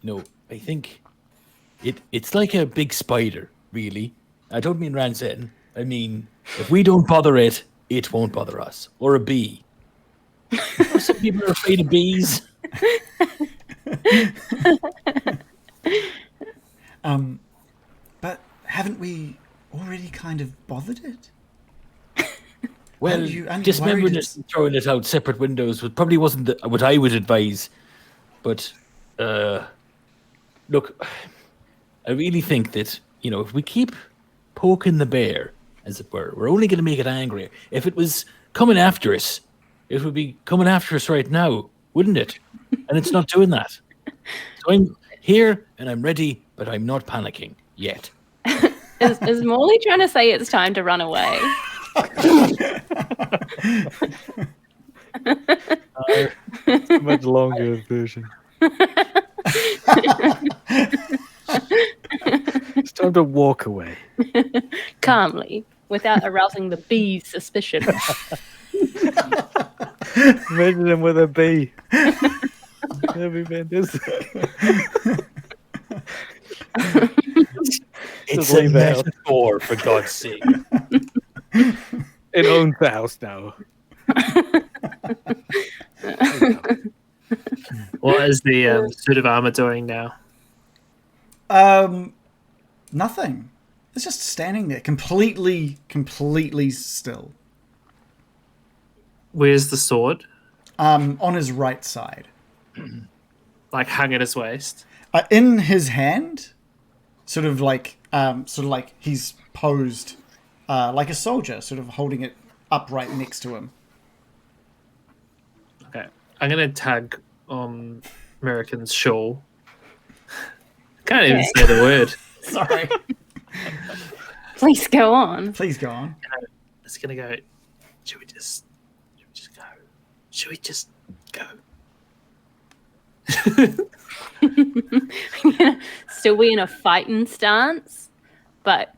No, I think it's like a big spider, really. I don't mean Ranzen. I mean, if we don't bother it, it won't bother us. Or a bee. Some people are afraid of bees. But haven't we already kind of bothered it? Well, Aren't you dismembering worried it and throwing it out separate windows probably wasn't what I would advise. But, look, I really think that, if we keep poking the bear, as it were, we're only going to make it angrier. If it was coming after us, it would be coming after us right now, wouldn't it? And it's not doing that. So I'm here and I'm ready, but I'm not panicking yet. Is Morley trying to say it's time to run away? It's a much longer version. It's time to walk away. Calmly, without arousing the bee's suspicion. Imagine him with a bee. That'd be fantastic. It's Just a leave the house. metaphor, for God's sake. It owns the house now. What is the suit of armor doing now? Nothing. It's just standing there, completely still. Where's the sword? On his right side, Like hung at his waist. in his hand, sort of like he's posed like a soldier, sort of holding it upright next to him. Okay. I'm gonna tug on American's shawl. Can't even say the word. Sorry. Please go on. Please go on. It's gonna go. Should we just go? Should we just go? Still be in a fighting stance, but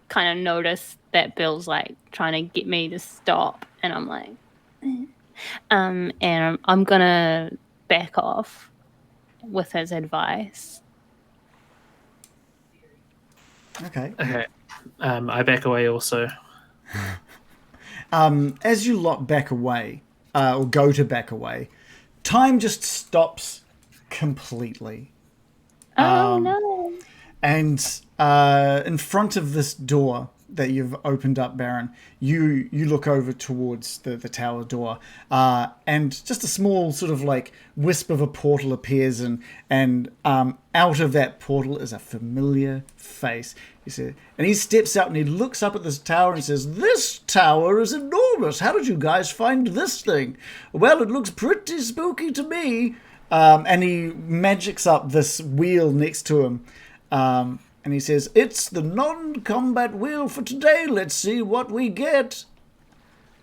kind of notice that Bill's like trying to get me to stop, and I'm like, and I'm gonna back off with his advice. Okay. Okay. I back away also. As you lot back away, or go to back away, time just stops completely. Oh no! And in front of this door, that you've opened up, Baron, you look over towards the tower door, and just a small sort of like wisp of a portal appears, and out of that portal is a familiar face. And he steps out and he looks up at this tower and says, "This tower is enormous. How did you guys find this thing?" "Well, it looks pretty spooky to me." And he magics up this wheel next to him. And he says, "It's the non-combat wheel for today. Let's see what we get."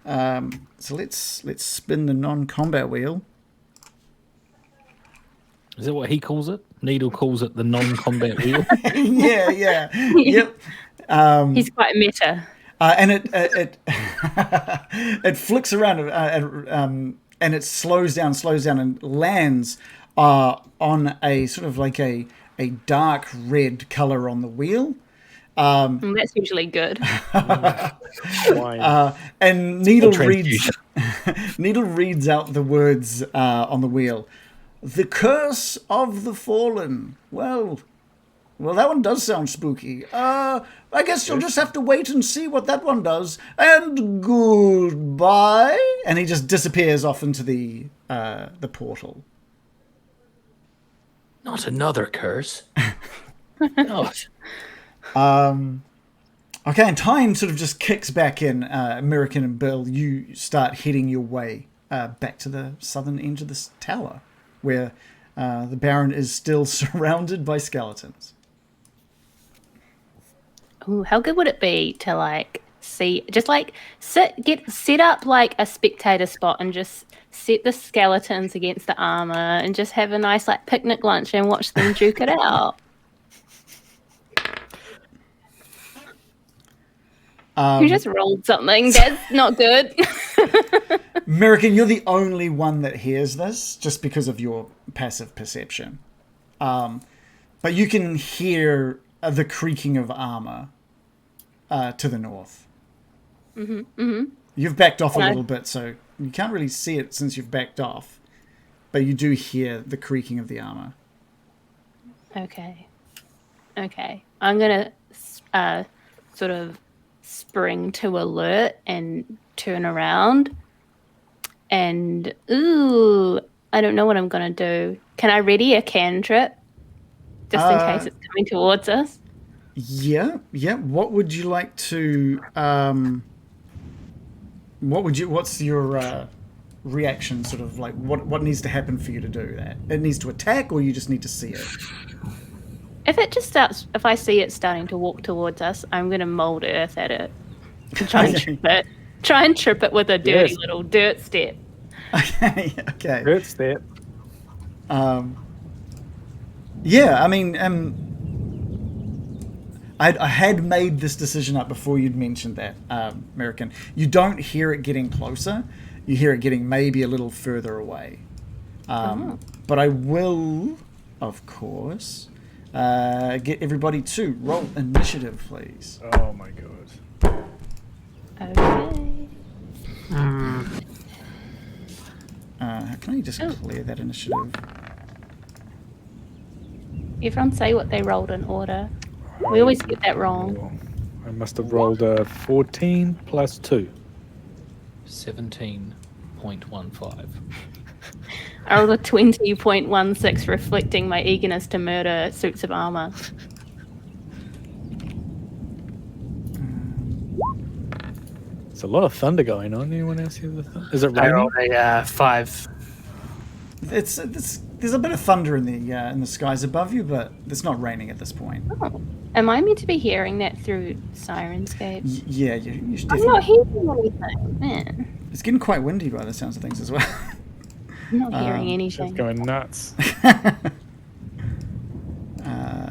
So let's spin the non-combat wheel. Is that what he calls it? Needle calls it the non-combat wheel. Yeah. Yep. He's quite meta. And it it flicks around and it slows down and lands on a sort of like a dark red color on the wheel. That's usually good. And Needle reads out the words on the wheel. "The Curse of the Fallen." Well, that one does sound spooky. I guess you'll just have to wait and see what that one does. And goodbye. And he just disappears off into the portal. Not another curse. No. Okay, and time sort of just kicks back in. American and Bill, you start heading your way back to the southern edge of this tower, where the Baron is still surrounded by skeletons. Ooh, how good would it be to like see, just like set up like a spectator spot and just set the skeletons against the armor and just have a nice like picnic lunch and watch them duke it out. You just rolled something. That's not good. American, you're the only one that hears this just because of your passive perception. But you can hear the creaking of armor to the north. You've backed off a little bit, so you can't really see it since you've backed off. But you do hear the creaking of the armor. Okay. I'm going to sort of spring to alert and turn around. And, I don't know what I'm going to do. Can I ready a cantrip? Just in case it's coming towards us? Yeah. What would you like to... What's your reaction, sort of like, what needs to happen for you to do that? It needs to attack, or you just need to see it? If I see it starting to walk towards us, I'm going to mold earth at it. And try and trip it. Try and trip it with a dirty little dirt step. Okay. Dirt step. Yeah, I mean, I had made this decision up before you'd mentioned that, American. You don't hear it getting closer. You hear it getting maybe a little further away. But I will, of course, get everybody to roll initiative, please. Oh my god. Okay. Can I just clear that initiative? Everyone say what they rolled in order. We always get that wrong. I must have rolled a 14 plus 2. 17.15. I rolled a 20.16, reflecting my eagerness to murder suits of armor. There's a lot of thunder going on. Anyone else hear the thunder? Is it I raining? rolled a 5. There's a bit of thunder in the skies above you, but it's not raining at this point. Oh. Am I meant to be hearing that through Sirenscape? Yeah, you should I'm definitely... not hearing anything, man. It's getting quite windy by the sounds of things as well. I'm not hearing It's anything. going nuts.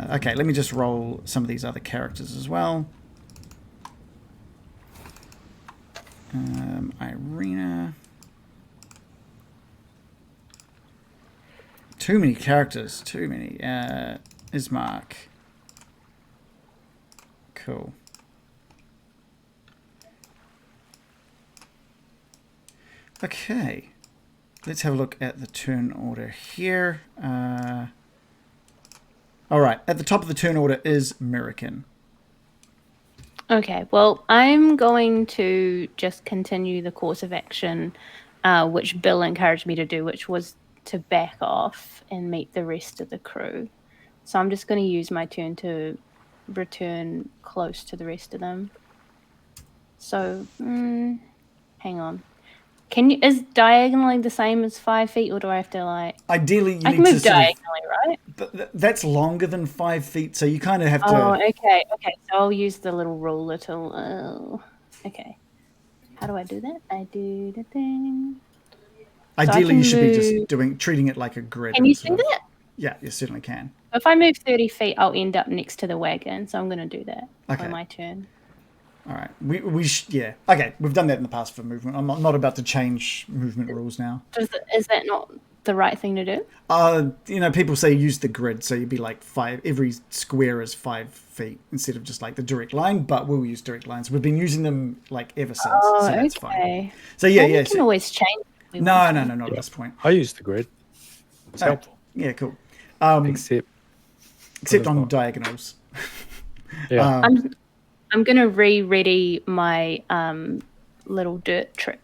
Okay, let me just roll some of these other characters as well. Irina. Too many characters. Too many. Ismark. Cool. Okay. Let's have a look at the turn order here. All right. At the top of the turn order is American. Okay, well, I'm going to just continue the course of action, which Bill encouraged me to do, which was to back off and meet the rest of the crew. So I'm just going to use my turn to return close to the rest of them. So, hang on. Is diagonally the same as 5 feet, or do I have to like? Ideally, you I can need to move sort of. diagonally, right? But that's longer than 5 feet, so you kind of have to. Oh, okay. So I'll use the little ruler tool. Oh, okay. How do I do that? I do the thing. Ideally, you should be just move- treating it like a grid. Can you sort see of- that? Yeah, you certainly can. If I move 30 feet, I'll end up next to the wagon. So I'm going to do that Okay. on my turn. All right. Yeah. Okay, we've done that in the past for movement. I'm not about to change movement rules now. Is that not the right thing to do? People say use the grid, so you'd be like 5. Every square is 5 feet instead of just like the direct line. But we'll use direct lines. We've been using them like ever since, so that's fine. So yeah, We can always change. No, not at this point. I use the grid. It's helpful. Yeah, cool. Except on diagonals. Yeah. I'm going to ready my little dirt trip.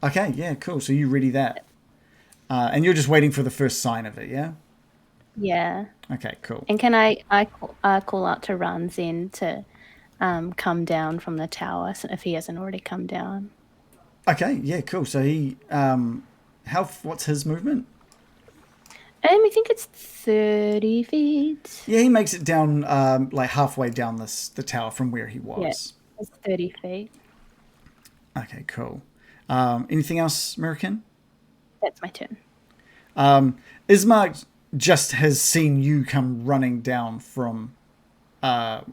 Okay, yeah, cool. So you ready that. And you're just waiting for the first sign of it, yeah? Yeah. Okay, cool. And can I call out to Ranzen to come down from the tower if he hasn't already come down? Okay, yeah, cool. So he, what's his movement? I think it's 30 feet. Yeah, he makes it down, like halfway down the tower from where he was. Yeah, it's 30 feet. Okay, cool. Anything else, American? That's my turn. Ismark just has seen you come running down from the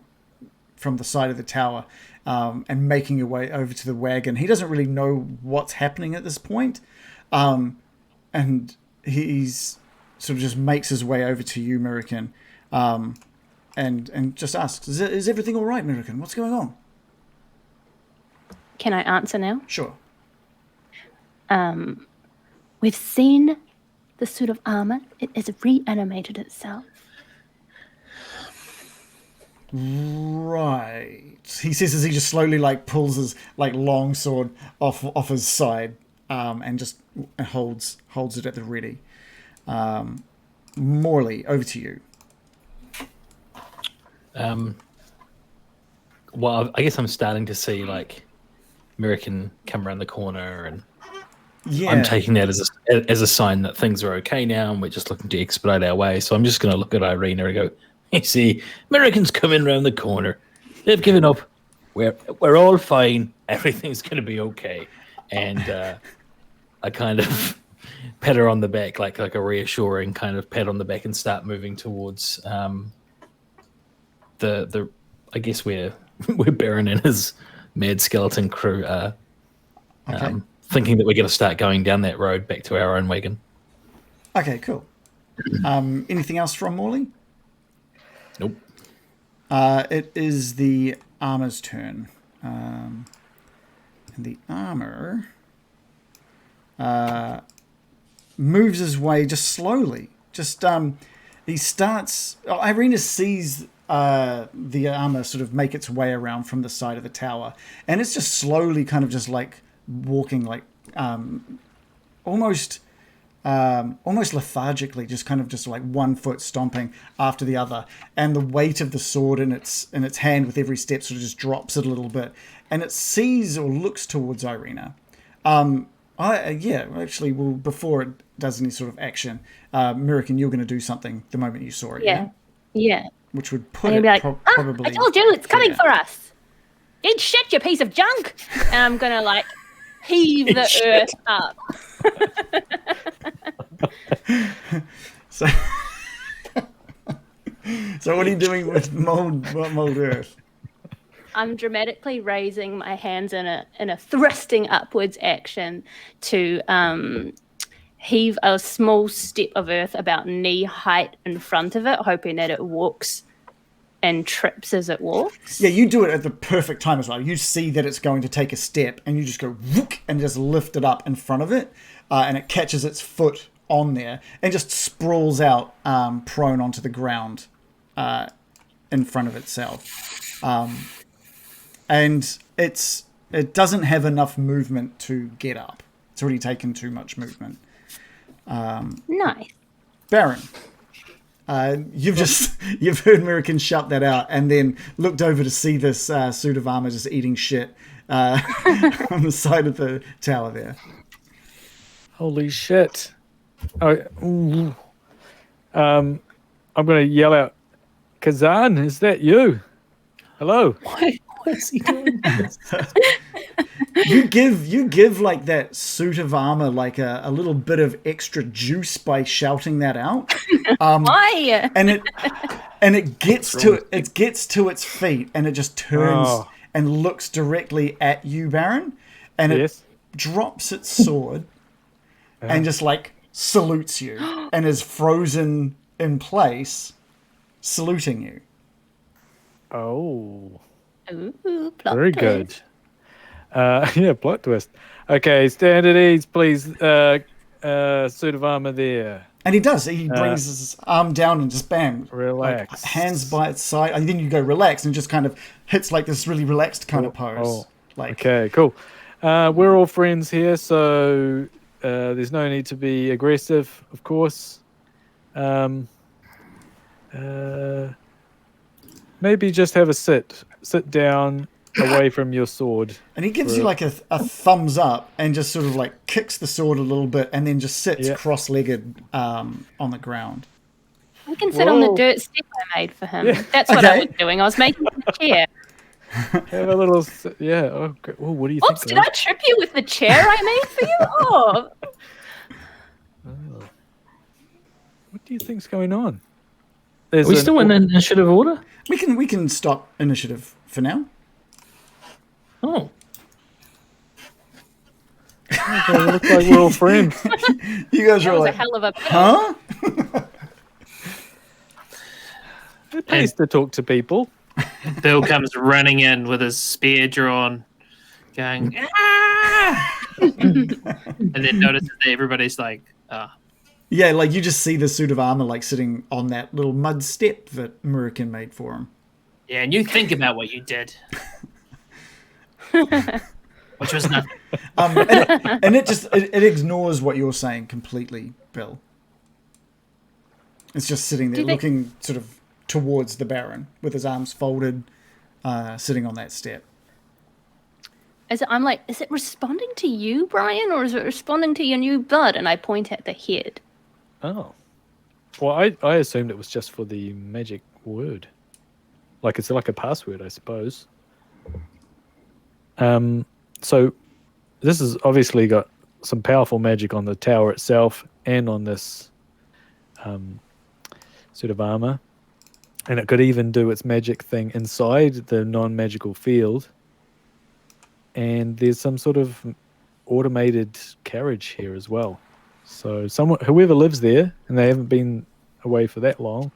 side of the tower and making your way over to the wagon. He doesn't really know what's happening at this point, and he's sort of just makes his way over to you, American, and just asks, "Is everything all right, American? What's going on?" Can I answer now? Sure. We've seen the suit of armor. It has reanimated itself. Right. He says as he just slowly like pulls his like long sword off his side, and just holds it at the ready. Morley, over to you. Well, I guess I'm starting to see like American come around the corner, and Yeah. I'm taking that as a sign that things are okay now, and we're just looking to expedite our way. So I'm just going to look at Irina and go, "You see, Americans coming around the corner. They've given up. We're all fine. Everything's going to be okay." And I kind of pat her on the back, like a reassuring kind of pat on the back, and start moving towards the I guess where Baron and his mad skeleton crew are. Okay. Thinking that we're going to start going down that road back to our own wagon. Okay, cool. Anything else from Morley? Nope. It is the armor's turn. And the armor moves his way just slowly. He starts... Irina sees the armor sort of make its way around from the side of the tower. And it's just slowly kind of just like walking like almost lethargically, just kind of just like 1 foot stomping after the other, and the weight of the sword in its hand with every step sort of just drops it a little bit, and it sees or looks towards Irina. Before it does any sort of action, Mirakin, you're going to do something the moment you saw it. Yeah. Which would put And it be like, probably. I told you, it's coming Yeah. for us. Eat shit, you piece of junk. And I'm gonna like heave the earth up. So, so what are you doing with mold earth? I'm dramatically raising my hands in a thrusting upwards action to heave a small step of earth about knee height in front of it, hoping that it walks and trips as it walks. Yeah, you do it at the perfect time as well. You see that it's going to take a step, and you just go whook and just lift it up in front of it, and it catches its foot on there and just sprawls out prone onto the ground in front of itself. and it doesn't have enough movement to get up. It's already taken too much movement. Nice. Baron, you've heard American shout that out, and then looked over to see this suit of armor just eating shit on the side of the tower there. Holy shit! I'm gonna yell out, Kazan, is that you? Hello. Why is he doing this? You give like that suit of armor like a little bit of extra juice by shouting that out. Why? And it gets to its feet, and it just turns and looks directly at you, Baron, and it drops its sword and just like salutes you and is frozen in place, saluting you. Oh, Ooh, plot very twist. good. Yeah, plot twist. Okay, stand at ease, please. Suit of armor there. And he does. He brings his arm down and just bam, Relax. like, hands by its side, and then you go relax and just kind of hits like this really relaxed kind of pose. Okay, cool. We're all friends here, so there's no need to be aggressive, of course. Maybe just have a sit down away from your sword. And he gives you like a thumbs up and just sort of like kicks the sword a little bit and then just sits cross-legged on the ground. We can sit on the dirt step I made for him. Yeah. That's what I was doing. I was making him a chair. Have a little, Oh, great. Oh, what do you Oops, think? did I trip you with the chair I made for you? Oh. What do you think's going on? Are we still in initiative order? We can stop initiative for now. Oh. Okay, it looks like we're all friends. You guys That are was a like, hell of a bit. huh? It pays to talk to people. Bill comes running in with his spear drawn, going, "Ah!" and then notices that everybody's like, Yeah, like you just see the suit of armor like sitting on that little mud step that American made for him. yeah, and you think about what you did. Which was nothing. And it ignores what you're saying completely, Bill. It's just sitting there looking sort of towards the Baron with his arms folded, sitting on that step. Is it responding to you, Brian, or is it responding to your new bud? And I point at the head. Oh. Well, I assumed it was just for the magic word. Like it's like a password, I suppose. So this has obviously got some powerful magic on the tower itself and on this suit of armor. And it could even do its magic thing inside the non-magical field. And there's some sort of automated carriage here as well. So whoever lives there, and they haven't been away for that long,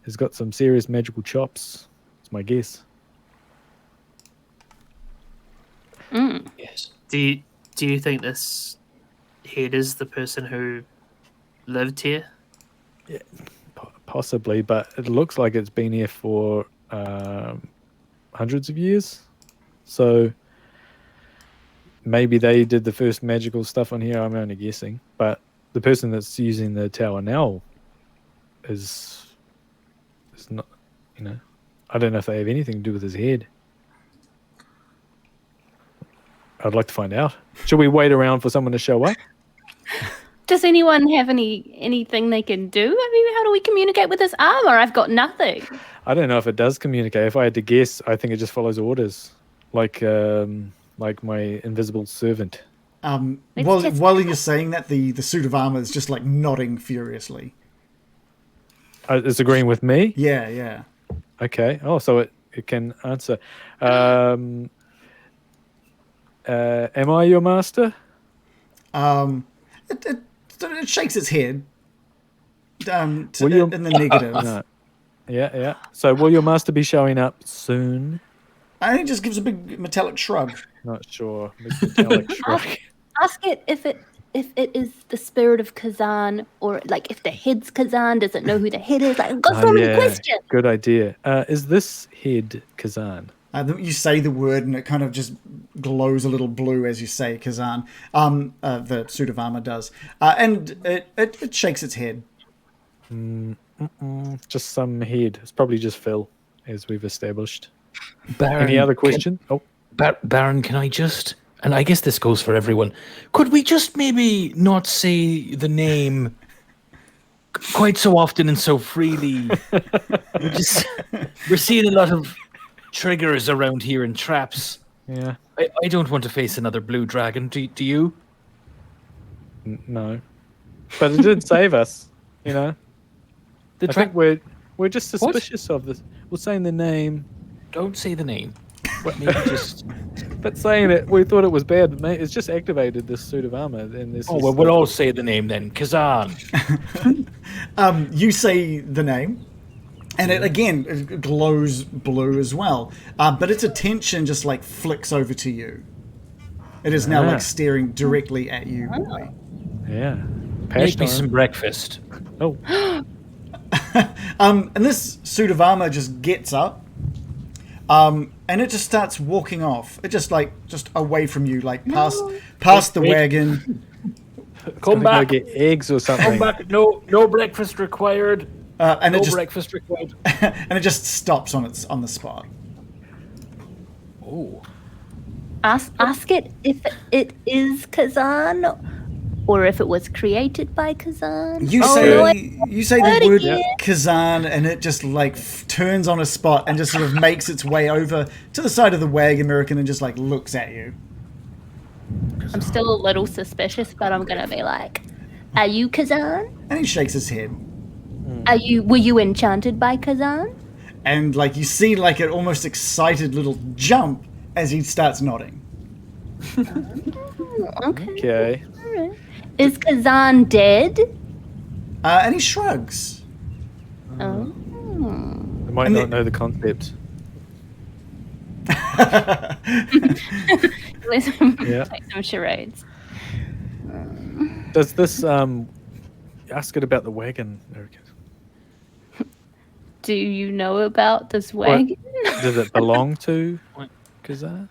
has got some serious magical chops. That's my guess. Yes. Do you think this head is the person who lived here? Yeah, possibly, but it looks like it's been here for hundreds of years. So maybe they did the first magical stuff on here. I'm only guessing, but the person that's using the tower now is not. I don't know if they have anything to do with his head. I'd like to find out. Should we wait around for someone to show up? Does anyone have anything they can do? I mean, how do we communicate with this armor? I've got nothing. I don't know if it does communicate. If I had to guess, I think it just follows orders, like my invisible servant. While you're saying that, the suit of armor is just like nodding furiously. It's agreeing with me? Yeah. Okay. Oh, so it can answer. Am I your master? It shakes its head in the Will you- negative. No. Yeah. So will your master be showing up soon? And it just gives a big metallic shrug. Not sure. Big metallic shrug. Ask it if it is the spirit of Kazan, or like if the head's Kazan, does it know who the head is? Like, I've got so many questions. Good idea. Is this head Kazan? You say the word and it kind of just glows a little blue as you say Kazan. The suit of armor does. And it shakes its head. Just some head. It's probably just Phil, as we've established. Baron, Any other question? Baron, can I just... And I guess this goes for everyone. Could we just maybe not say the name quite so often and so freely? We're seeing a lot of triggers around here and traps. Yeah. I don't want to face another blue dragon. Do you? No. But it did save us, you know? I think we're just suspicious of this. We're saying the name. Don't say the name. Maybe just... But saying it, we thought it was bad. But it's just activated this suit of armor. And this well, we'll all say the name then. Kazan. You say the name. And it glows blue as well. But its attention just like flicks over to you. It is now like staring directly at you, Morley. Yeah. Make me some breakfast. Oh. And this suit of armor just gets up. And it just starts walking off. It just away from you, like past the wagon. Come back. Go get eggs or something. Come back. No breakfast required. And no it just breakfast required. and it just stops on the spot. Oh. Ask it if it is Kazan, or if it was created by Kazan. You say the word Kazan, and it just like turns on a spot and just sort of makes its way over to the side of the wagon, American, and just like looks at you. I'm still a little suspicious, but I'm gonna be like, "Are you Kazan? And he shakes his head. Were you enchanted by Kazan?" And like you see like an almost excited little jump as he starts nodding. Okay. Right. Is Kazan dead? And he shrugs. Oh. I might not know the concept. Let's play some charades. Does this ask it about the wagon, American? Do you know about this wagon? Does it belong to Kazan?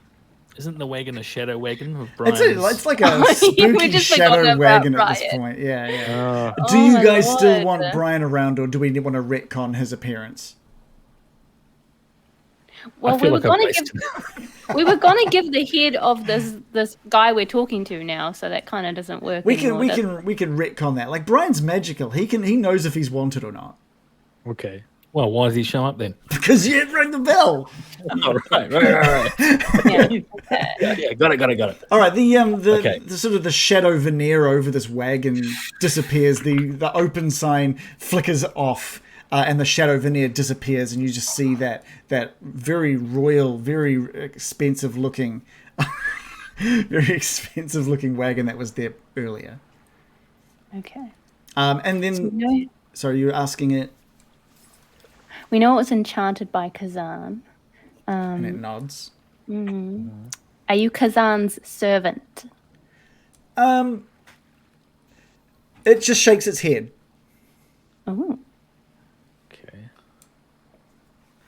Isn't the wagon a shadow wagon of Brian's? It's like a spooky shadow wagon at this point. Yeah. Do you guys still want Brian around, or do we want to retcon his appearance? Well, we were going to give the head of this guy we're talking to now, so that kind of doesn't work. We can retcon that. Like Brian's magical. He knows if he's wanted or not. Okay. Well, why does he show up then? Because you didn't ring the bell. Oh, right. Yeah, got it. All right, the sort of the shadow veneer over this wagon disappears. The open sign flickers off, and the shadow veneer disappears, and you just see that very royal, very expensive looking, wagon that was there earlier. Okay. And then, sorry, you were asking it. We know it was enchanted by Kazan. And it nods. Mm-hmm. Are you Kazan's servant? It just shakes its head. Oh. Okay.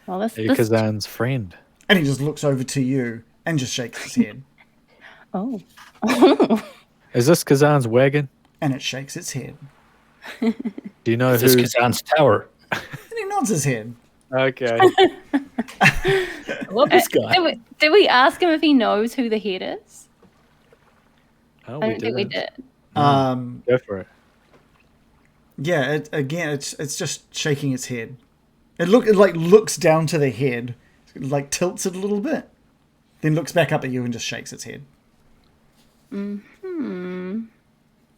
Well, Are you Kazan's friend? And he just looks over to you and just shakes his head. Oh. Is this Kazan's wagon? And it shakes its head. Do you know Is this Kazan's tower? And he nods his head. Okay. I love this guy. Did we ask him if he knows who the head is? Oh, I don't think we did. Go for it. Yeah, it's just shaking its head. It looks down to the head, like tilts it a little bit, then looks back up at you and just shakes its head. Hmm.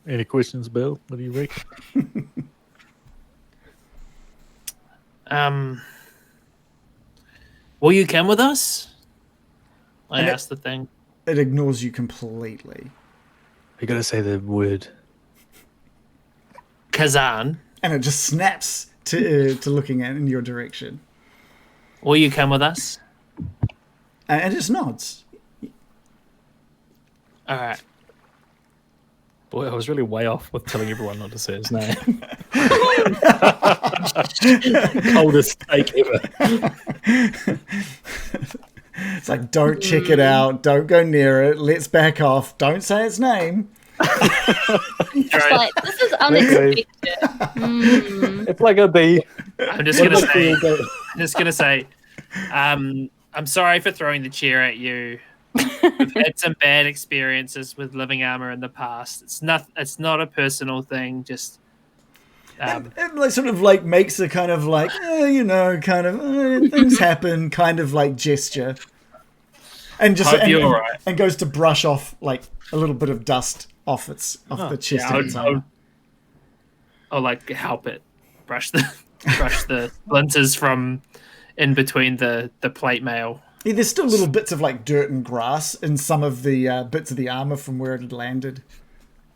Any questions, Bill? What do you reckon? Will you come with us? I asked the thing. It ignores you completely. You gotta say the word. Kazan. And it just snaps to looking in your direction. Will you come with us? And it just nods. All right. Boy, I was really way off with telling everyone not to say his name. Coldest take ever. It's like, don't check it out. Don't go near it. Let's back off. Don't say its name. It's like, this is unexpected. It's like a bee. I'm just gonna say, I'm sorry for throwing the chair at you. We've had some bad experiences with living armor in the past. It's not a personal thing. Just It like sort of like makes a kind of like, things happen kind of like gesture. And just Hope you're all right. and goes to brush off like a little bit of dust off the chest of its armor. I'll like help it brush the splinters from in between the plate mail. Yeah, there's still little bits of like dirt and grass in some of the bits of the armor from where it had landed.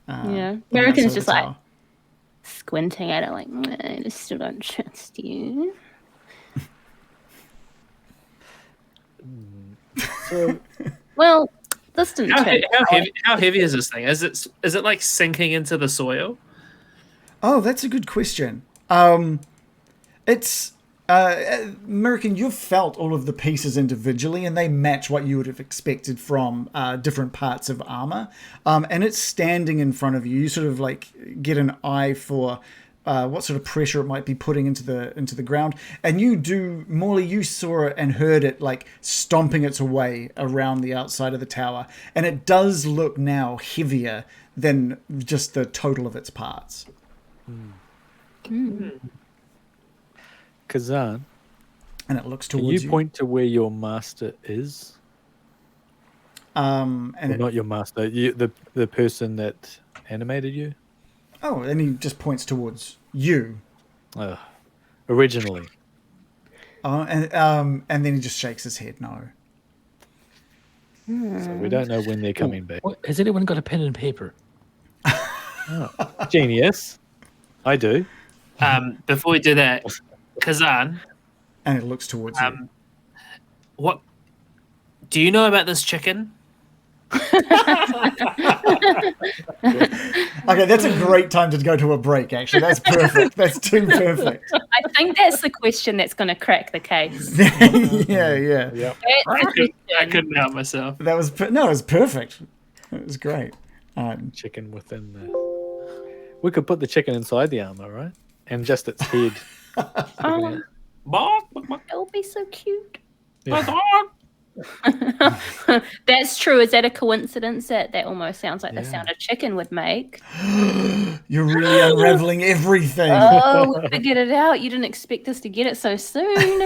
American's just like squinting at it like, I just still don't trust you. So, well, this didn't turn How heavy is this thing? Is it like sinking into the soil? Oh, that's a good question. It's American. You've felt all of the pieces individually, and they match what you would have expected from different parts of armor. And it's standing in front of you. You sort of like get an eye for what sort of pressure it might be putting into the ground. And you do, Morley, you saw it and heard it like stomping its way around the outside of the tower. And it does look now heavier than just the total of its parts. Kazan, And it looks can towards you point to where your master is? And Well, not your master, the person that animated you? and he just points towards you. Originally. And then he just shakes his head no. So we don't know when they're coming back. What, has anyone got a pen and paper? Genius. I do. Before we do that, Kazan, And it looks towards you. what do you know about this chicken? Okay, that's a great time to go to a break, actually. That's perfect. That's too perfect. I think that's the question that's going to crack the case. yeah. Yep. That's the I question. couldn't help myself. That was it was perfect. It was great. Chicken within the... We could put the chicken inside the armor, right? And just its head. Oh, that would be so cute. Yeah. That's true. Is that a coincidence that almost sounds like the sound a chicken would make? You're really unraveling everything. Oh, we figured it out. You didn't expect us to get it so soon.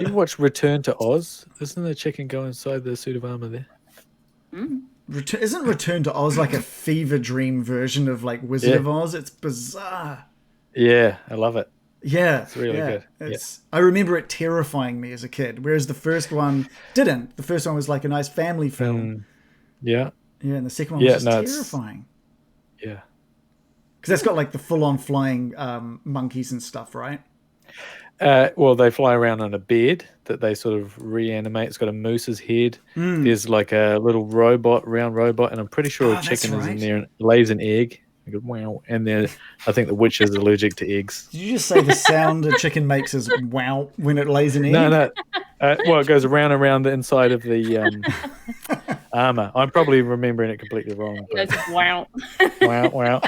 You watch Return to Oz? Doesn't the chicken go inside the suit of armor there? Isn't Return to Oz like a fever dream version of like Wizard of Oz? It's bizarre. Yeah, I love it. Yeah, It's really good. I remember it terrifying me as a kid, whereas the first one didn't. The first one was like a nice family film. Yeah. Yeah, and the second one was just it's- terrifying. Yeah. Because that's got like the full-on flying monkeys and stuff, right? Well, they fly around on a bed that they sort of reanimate. It's got a moose's head. There's like a little round robot, and I'm pretty sure a chicken is in there and lays an egg. I go, wow. And then I think the witch is allergic to eggs. Did you just say the sound a chicken makes is wow when it lays an egg? No. Well, it goes around the inside of the armor. I'm probably remembering it completely wrong. It goes, wow. Wow.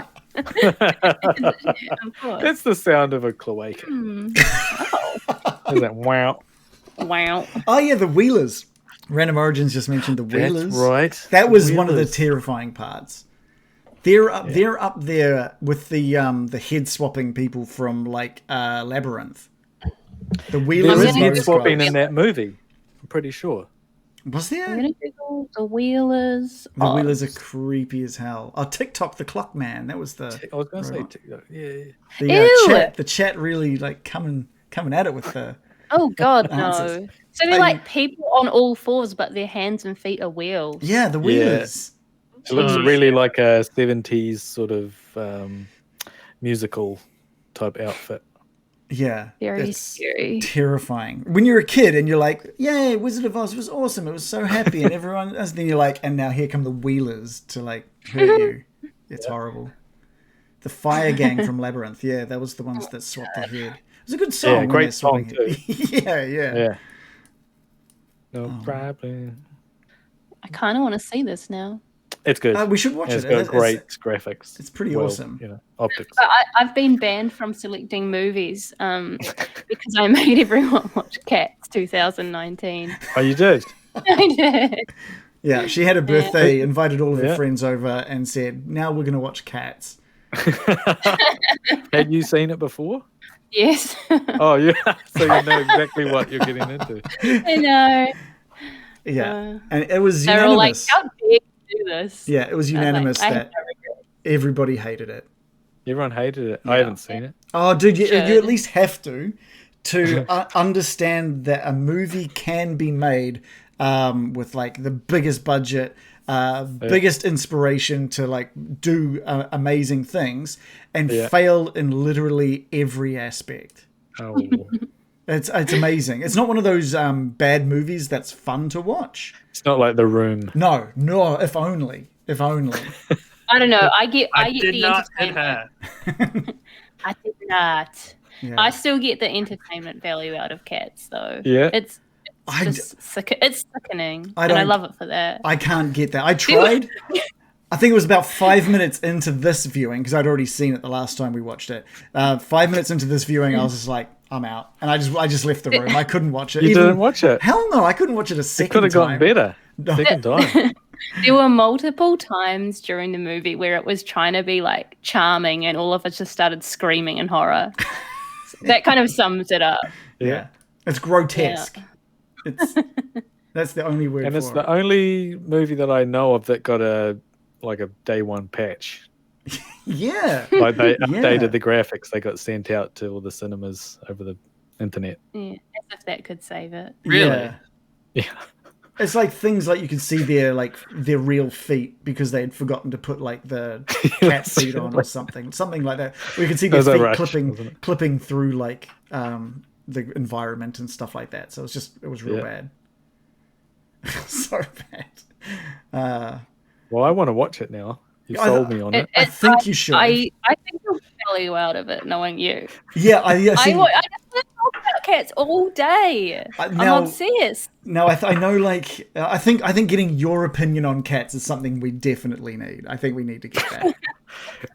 It's the sound of a cloaca. Is that wow? Wow. Oh yeah, the Wheelers. Random Origins just mentioned the Wheelers. That's right. That was The one of the Wheelers. terrifying parts. They're up there with the head swapping people from like Labyrinth. The Wheelers. There I'm is gonna head Google swapping it. in that movie. I'm pretty sure. Was I'm there? going to Google the Wheelers. The Wheelers are creepy as hell. Oh, TikTok the Clock Man. That was the I was going to say, robot. TikTok. Yeah. The Ew. chat really like coming at it with the. Oh, God, no. Answers. So they're like people on all fours, but their hands and feet are wheels. Yeah, the Wheelers. It looks really like a 70s sort of musical type outfit. Yeah. Very it's scary. terrifying. When you're a kid and you're like, yay, Wizard of Oz was awesome. It was so happy. And everyone, and then you're like, and now here come the Wheelers to like hurt you. It's horrible. The Fire Gang from Labyrinth. Yeah, that was the ones that swapped their head. It was a good song. Yeah, when great they're swapping song it. yeah. No problem. I kind of want to see this now. It's good. We should watch It's it. got great graphics. It's pretty awesome. Optics. But I've been banned from selecting movies because I made everyone watch Cats 2019. Oh, you did? I did. Yeah, she had a birthday, invited all of her friends over, and said, "Now we're going to watch Cats." Had you seen it before? Yes. Oh, yeah. So you know exactly what you're getting into. I know. Yeah, and it was They're all like, unanimous. "How dare you do this?" Yeah, it was unanimous I have that no regrets. everybody hated it. Everyone hated it. Yeah. I haven't seen it. Oh, dude, you Should. at least have to understand that a movie can be made with like the biggest budget, biggest inspiration to like do amazing things and fail in literally every aspect. Oh. It's amazing. It's not one of those bad movies that's fun to watch. It's not like The Room. No. If only. I don't know. I get did the not hit entertainment. her. I did not. Yeah. I still get the entertainment value out of Cats, though. Yeah. It's sickening, I and I don't- love it for that. I can't get that. I tried. I think it was about 5 minutes into this viewing, because I'd already seen it the last time we watched it. 5 minutes into this viewing, I was just like, I'm out. And I just left the room. I couldn't watch it. You didn't watch it? Hell no, I couldn't watch it a It second could have time. gotten better. Second time. There were multiple times during the movie where it was trying to be like charming, and all of us just started screaming in horror. That kind of sums it up. Yeah. It's grotesque. That's the only word And for it's it. the only movie that I know of that got a day one patch. Yeah. Like they updated the graphics. They got sent out to all the cinemas over the internet. Yeah, as if that could save it. Really? Yeah. Yeah. It's like things like you can see their real feet because they had forgotten to put like the cat feet on or something like that. Or you can see their That was a feet rush, wasn't it? clipping through like the environment and stuff like that. So it was real bad. So bad. Well, I want to watch it now. You I- sold me on it. I think you should. I think you'll value out of it, knowing you. Yeah, I see, I just want to talk about Cats all day. now- I'm obsessed. no, I know. Like, I think getting your opinion on Cats is something we definitely need. I think we need to get that.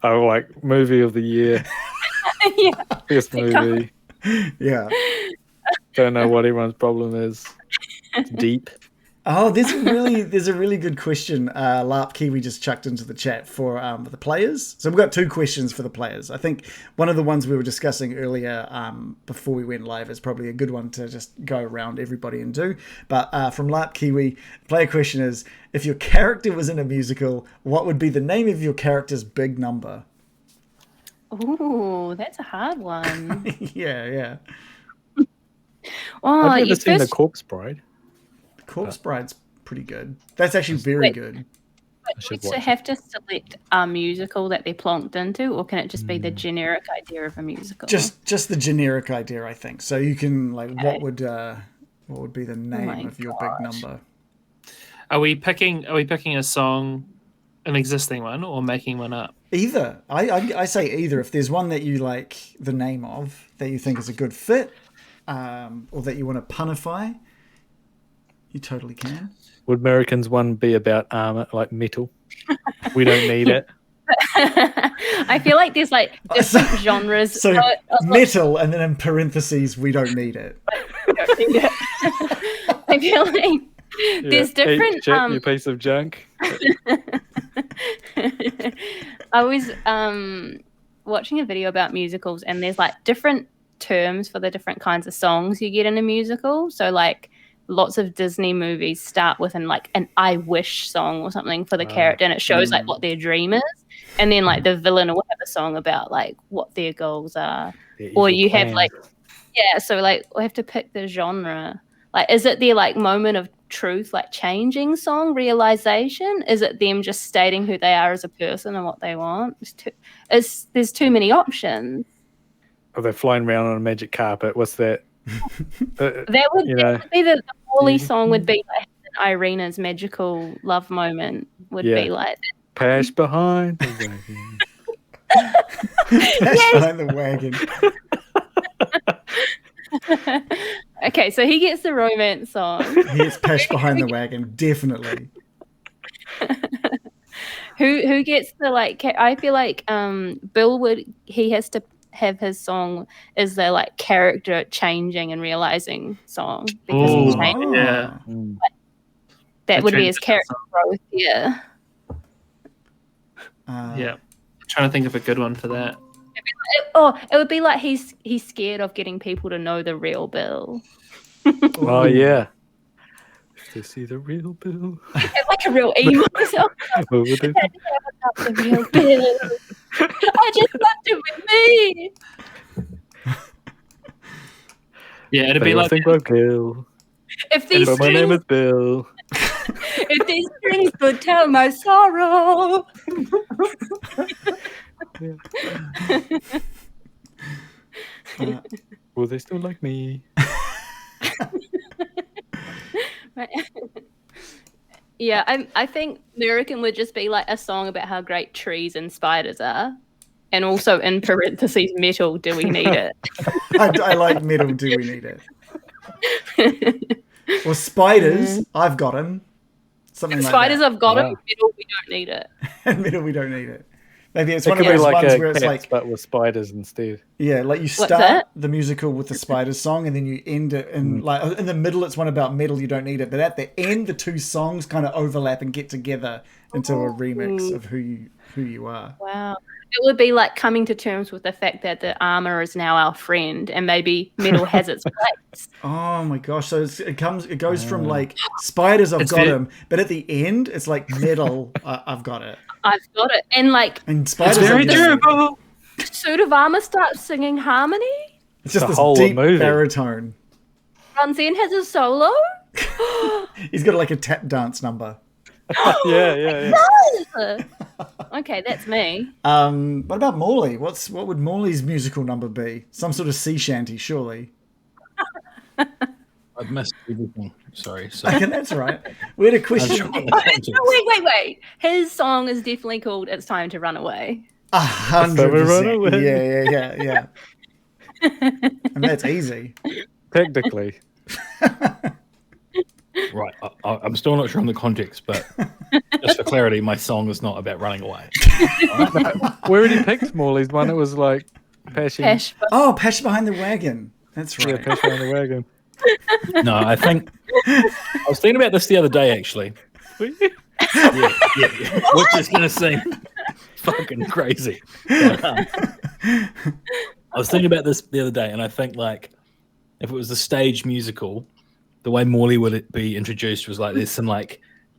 Oh, like movie of the year. Yeah. Best movie. Yeah. Don't know what everyone's problem is. It's deep. Oh, there's a really good question. LARP Kiwi just chucked into the chat for the players. So we've got 2 questions for the players. I think one of the ones we were discussing earlier before we went live is probably a good one to just go around everybody and do. But from LARP Kiwi, the player question is: if your character was in a musical, what would be the name of your character's big number? Ooh, that's a hard one. Yeah. Oh, I've never your seen The first Corpse Bride. Corpse Bride's pretty good. That's actually very good. I should to watch have to select a musical that they're plonked into, or can it just be the generic idea of a musical? Just the generic idea, I think. So you can like, what would be the name my of your big gosh. number? Are we picking a song, an existing one, or making one up? Either. I say either. If there's one that you like the name of that you think is a good fit, or that you want to punify, you totally can. Would Americans one be about armor, like metal? We don't need it. I feel like there's like different genres. So of metal, and then in parentheses, we don't need it. I feel like there's Eat different. shit, you piece of junk. I was watching a video about musicals, and there's like different terms for the different kinds of songs you get in a musical. So like lots of Disney movies start with like an I wish song or something for the character, and it shows like what their dream is, and then like the villain will have a song about like what their goals are. Or you have like, so like we have to pick the genre. Like, is it their like moment of truth, like changing song, realization? Is it them just stating who they are as a person and what they want? There's too many options. Or they're flying around on a magic carpet. What's that? That would be the Wally song would be like Irina's magical love moment would be like Pass behind the wagon. Dash behind the wagon. Okay, so he gets the romance song. He gets Pesh behind the wagon, definitely. Who gets the like? I feel like Bill he has to have his song is the like character changing and realizing song because he Ooh. changed. Yeah. That The would be his transition character growth. Yeah. Yeah. I'm trying to think of a good one for that. It would be like he's scared of getting people to know the real Bill. Oh yeah. If they see the real Bill. It's like a real emo song. What would they think? The real Bill. I just left him with me. Yeah, it'd be They like think about Bill. If these But my name is strings, Bill. if these strings could tell my sorrow. Will they still like me? Yeah, I think American would just be like a song about how great trees and spiders are. And also in parentheses, metal, do we need it? I like metal, do we need it? Or spiders, I've got him. Something like Spiders, that. I've got Wow. it. Metal, we don't need it. Metal, we don't need it. Maybe it's It one of could be those like ones a where it's cats, like, but with spiders instead. yeah, like you start that? the musical with the spiders song and then you end it in like in the middle it's one about metal, you don't need it. But at the end the two songs kind of overlap and get together into a remix of who you are. Wow. It would be like coming to terms with the fact that the armor is now our friend and maybe metal has its place. Oh my gosh! So it goes from like spiders, I've It's got ve- him, but at the end it's like metal, I've got it. I've got it. And like And spiders, It's very are just, durable. Suit of Armor starts singing harmony. it's just The this whole deep movie. baritone. Ranzin has a solo. He's got like a tap dance number. Yeah. Okay, that's me. What about Morley? What would Morley's musical number be? Some sort of sea shanty, surely. I've missed everything. Sorry. So Okay, that's all right. We had a I'm question. sure the Oh, context. wait. His song is definitely called "It's Time to Run Away." 100%. Yeah. And that's easy. Technically. Right. I'm still not sure on the context, but just for clarity, my song is not about running away. We already picked Morley's one. It was like Passion. Pesh, Oh, Pesh behind the wagon. That's Yeah, right. Passion on the wagon. No, I think I was thinking about this the other day, actually. Yeah. Which is going to seem fucking crazy. But, I was thinking about this the other day, and I think like if it was a stage musical, the way Morley would be introduced was like there's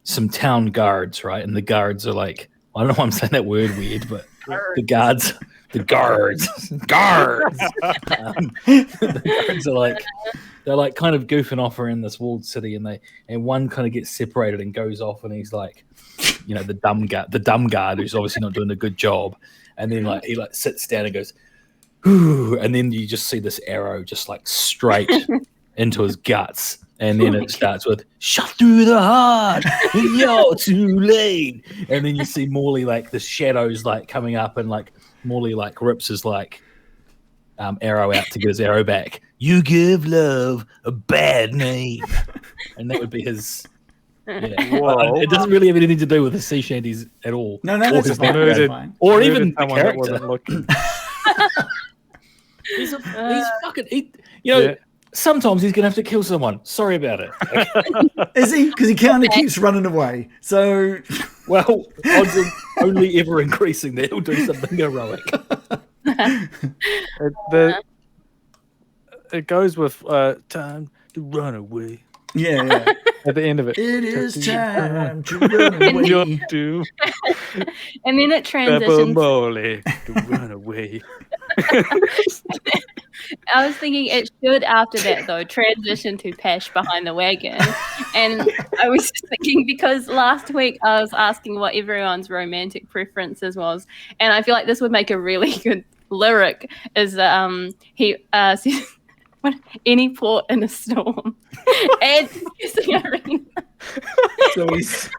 some town guards, right? And the guards are like, I don't know why I'm saying that word weird, but the guards. The guards are like they're like kind of goofing off around this walled city, and one kind of gets separated and goes off, and he's like, you know, the dumb guard who's obviously not doing a good job, and then like he like sits down and goes, "Ooh," and then you just see this arrow just like straight into his guts. And then it starts with "shot through the heart, you're too late." And then you see Morley like the shadows like coming up, and like Morley like rips his like arrow out to get his arrow back. You give love a bad name, and that would be his. Yeah. Whoa. It doesn't really have anything to do with the sea shanties at all. No, that's his fine. name- That's murdered- fine. or Murdered even the someone that character. wasn't looking. He's fucking. You know, Yeah. sometimes he's gonna have to kill someone. Sorry about it. Okay. Is he? Because he kind of keeps running away. So Well, odds are only ever increasing that he'll do something heroic. It goes with time to run away yeah. at the end of it. It is time to run Your away. doom, and then it Pepper transitions. Morley, to run away. I was thinking it should, after that though, transition to Pesh behind the wagon. And I was just thinking, because last week I was asking what everyone's romantic preferences was, and I feel like this would make a really good lyric. Is he says, "What, any port in a storm?" And arena. So he's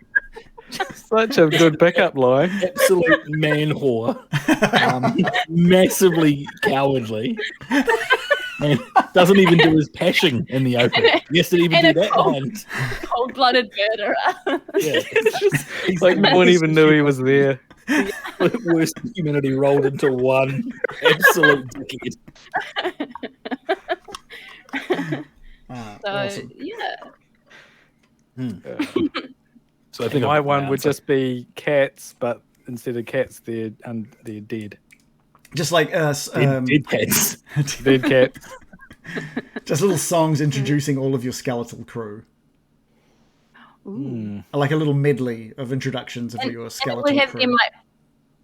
Such a good pickup line. absolute man whore, massively cowardly, And doesn't even do his pashing in the open. He has to even do And a that behind. Cold-blooded murderer. Yeah. It's like no one even knew he was there. Worst humanity rolled into one. Absolute dickhead. So Awesome. yeah. So I think My I've one got would an just be cats, but instead of cats, they're dead. Just like answer. Dead cats. Dead cats. just little songs introducing all of your skeletal crew. Ooh. Like a little medley of introductions of your And it skeletal would have crew. them like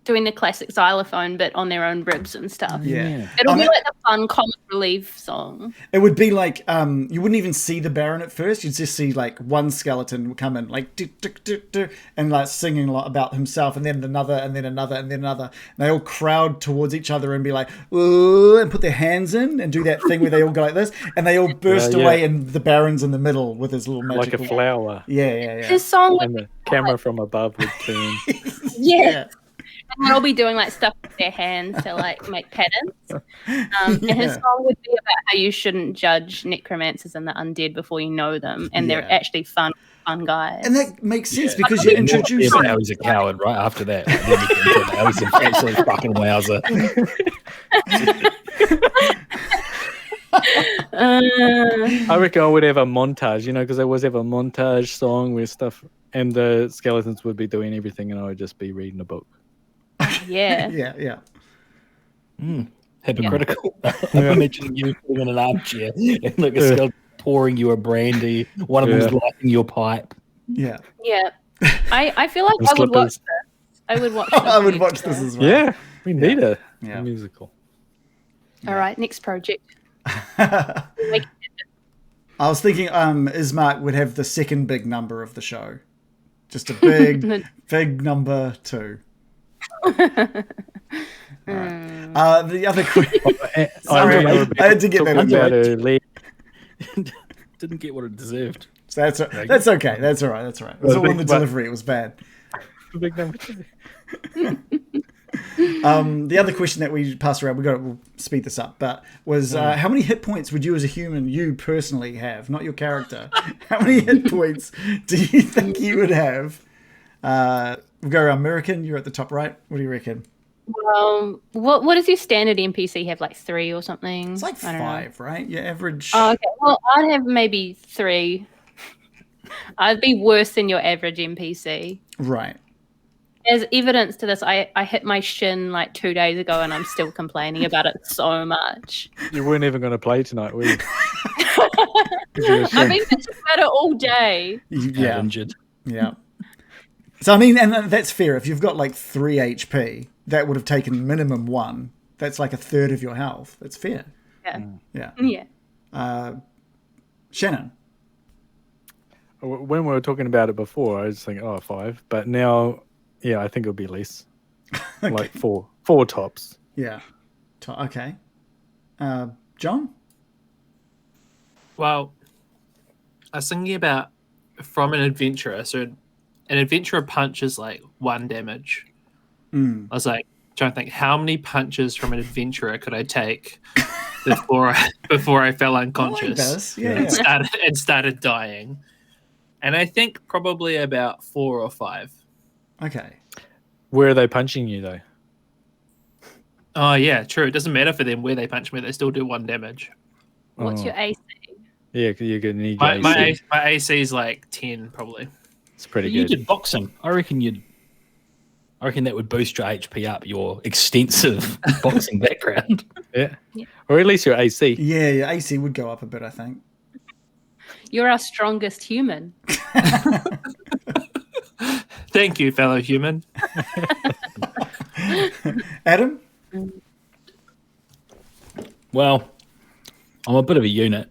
doing the classic xylophone bit on their own ribs and stuff. Yeah. It'll I be mean- like the fun comic relief song. It would be like you wouldn't even see the Baron at first. You'd just see like one skeleton come in like do, do, do, do, and like singing a lot about himself, and then another, and then another, and then another. And they all crowd towards each other and be like, ooh, and put their hands in and do that thing where they all go like this, and they all burst Yeah, yeah. away, and the Baron's in the middle with his little Like magical. a flower. Yeah. His song would And the camera from above would turn. yeah. And they'll be doing like stuff with their hands to like make patterns. And his song would be about how you shouldn't judge necromancers and the undead before you know them, and they're Yeah. actually fun guys. And that makes sense because Yeah, you're introducing. now he's a coward right after that. And then you get into now he's an absolute fucking wowzer. I reckon I would have a montage, because they always have a montage song where stuff, and the skeletons would be doing everything, and I would just be reading a book. yeah. Yeah. Hypocritical. I'm imagining you sitting in an armchair and like a skeleton pouring you a brandy. One of them's lighting your pipe. Yeah. Yeah. I feel like And I would watch slippers. this. I would watch this. I would watch this as well. Yeah, we need a Yeah. musical. All right, next project. I was thinking Ismark would have the second big number of the show. Just a big number 2. Right. The other question. Sorry, I had to get that in About there. her leg. Didn't get what it deserved. So that's okay. That's all right. That's all right. It was all in the delivery. It was bad. Big number 2. The other question that we passed around, we'll speed this up, but was how many hit points would you as a human, you personally have, not your character? How many hit points do you think you would have? We'll go around. American, you're at the top right. What do you reckon? Well, what does your standard NPC have? Like 3 or something? It's like I don't know. 5, right? Your average. Oh, okay. Well, I'd have maybe 3. I'd be worse than your average NPC. Right. As evidence to this, I hit my shin like 2 days ago, and I'm still complaining about it so much. You weren't even going to play tonight, were you? I've been bitching about it all day. Yeah. Injured. Yeah. So, I mean, and that's fair. If you've got like 3 HP, that would have taken minimum 1. That's like a third of your health. That's fair. Yeah. Yeah. Shannon. When we were talking about it before, I was thinking, 5. But now, yeah, I think it'll be less. Like 4 tops. Yeah. Okay. John? Well, I was thinking about from an adventurer. So an adventurer punches like 1 damage. I was like trying to think how many punches from an adventurer could I take before I fell unconscious Yeah. and started dying. And I think probably about 4 or 5. Okay. Where are they punching you, though? Oh yeah, true. It doesn't matter for them where they punch me; they still do 1 damage. What's your AC? Yeah, because you're going to need My, your my, AC. A- my AC is like 10, probably. It's pretty You good. did boxing. I reckon that would boost your HP up, your extensive boxing background. Yeah. Or at least your AC. Yeah, your AC would go up a bit, I think. You're our strongest human. Thank you, fellow human. Adam? Well, I'm a bit of a unit,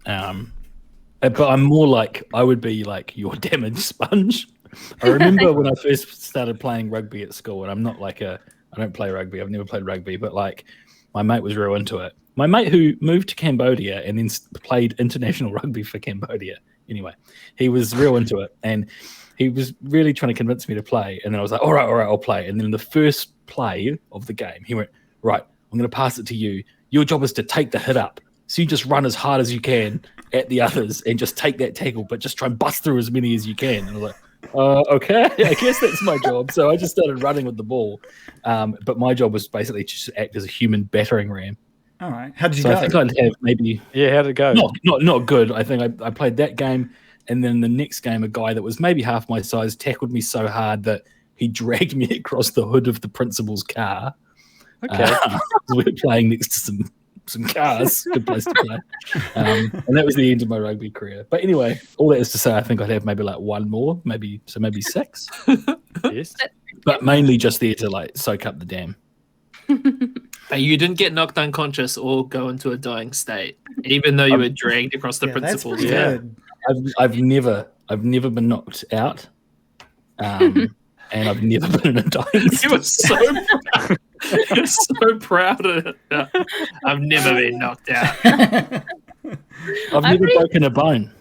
but I'm more like I would be like your damage sponge. I remember when I first started playing rugby at school, and I don't play rugby. I've never played rugby, but like my mate was real into it. My mate who moved to Cambodia and then played international rugby for Cambodia. Anyway, he was real into it, and he was really trying to convince me to play. And then I was like, all right, I'll play. And then the first play of the game, he went, right, I'm going to pass it to you. Your job is to take the hit up So you just run as hard as you can at the others and just take that tackle, but just try and bust through as many as you can. And I was like, okay, I guess that's my job. So I just started running with the ball. But my job was basically just to act as a human battering ram. All right. How did you So go? I think I'd have maybe how'd it go? not good. I think I played that game, and then the next game, a guy that was maybe half my size tackled me so hard that he dragged me across the hood of the principal's car. Okay. We were playing next to some cars, good place to play. And that was the end of my rugby career. But anyway, all that is to say, I think I'd have maybe like one more, maybe 6. Yes. But mainly just there to like soak up the dam. But you didn't get knocked unconscious or go into a dying state, even though you were dragged across the Yeah, that's principal's pretty car. good. I've never been knocked out. And I've never been in a dying You state. were so you're so proud of it. I've never been knocked out. I've never broken a bone.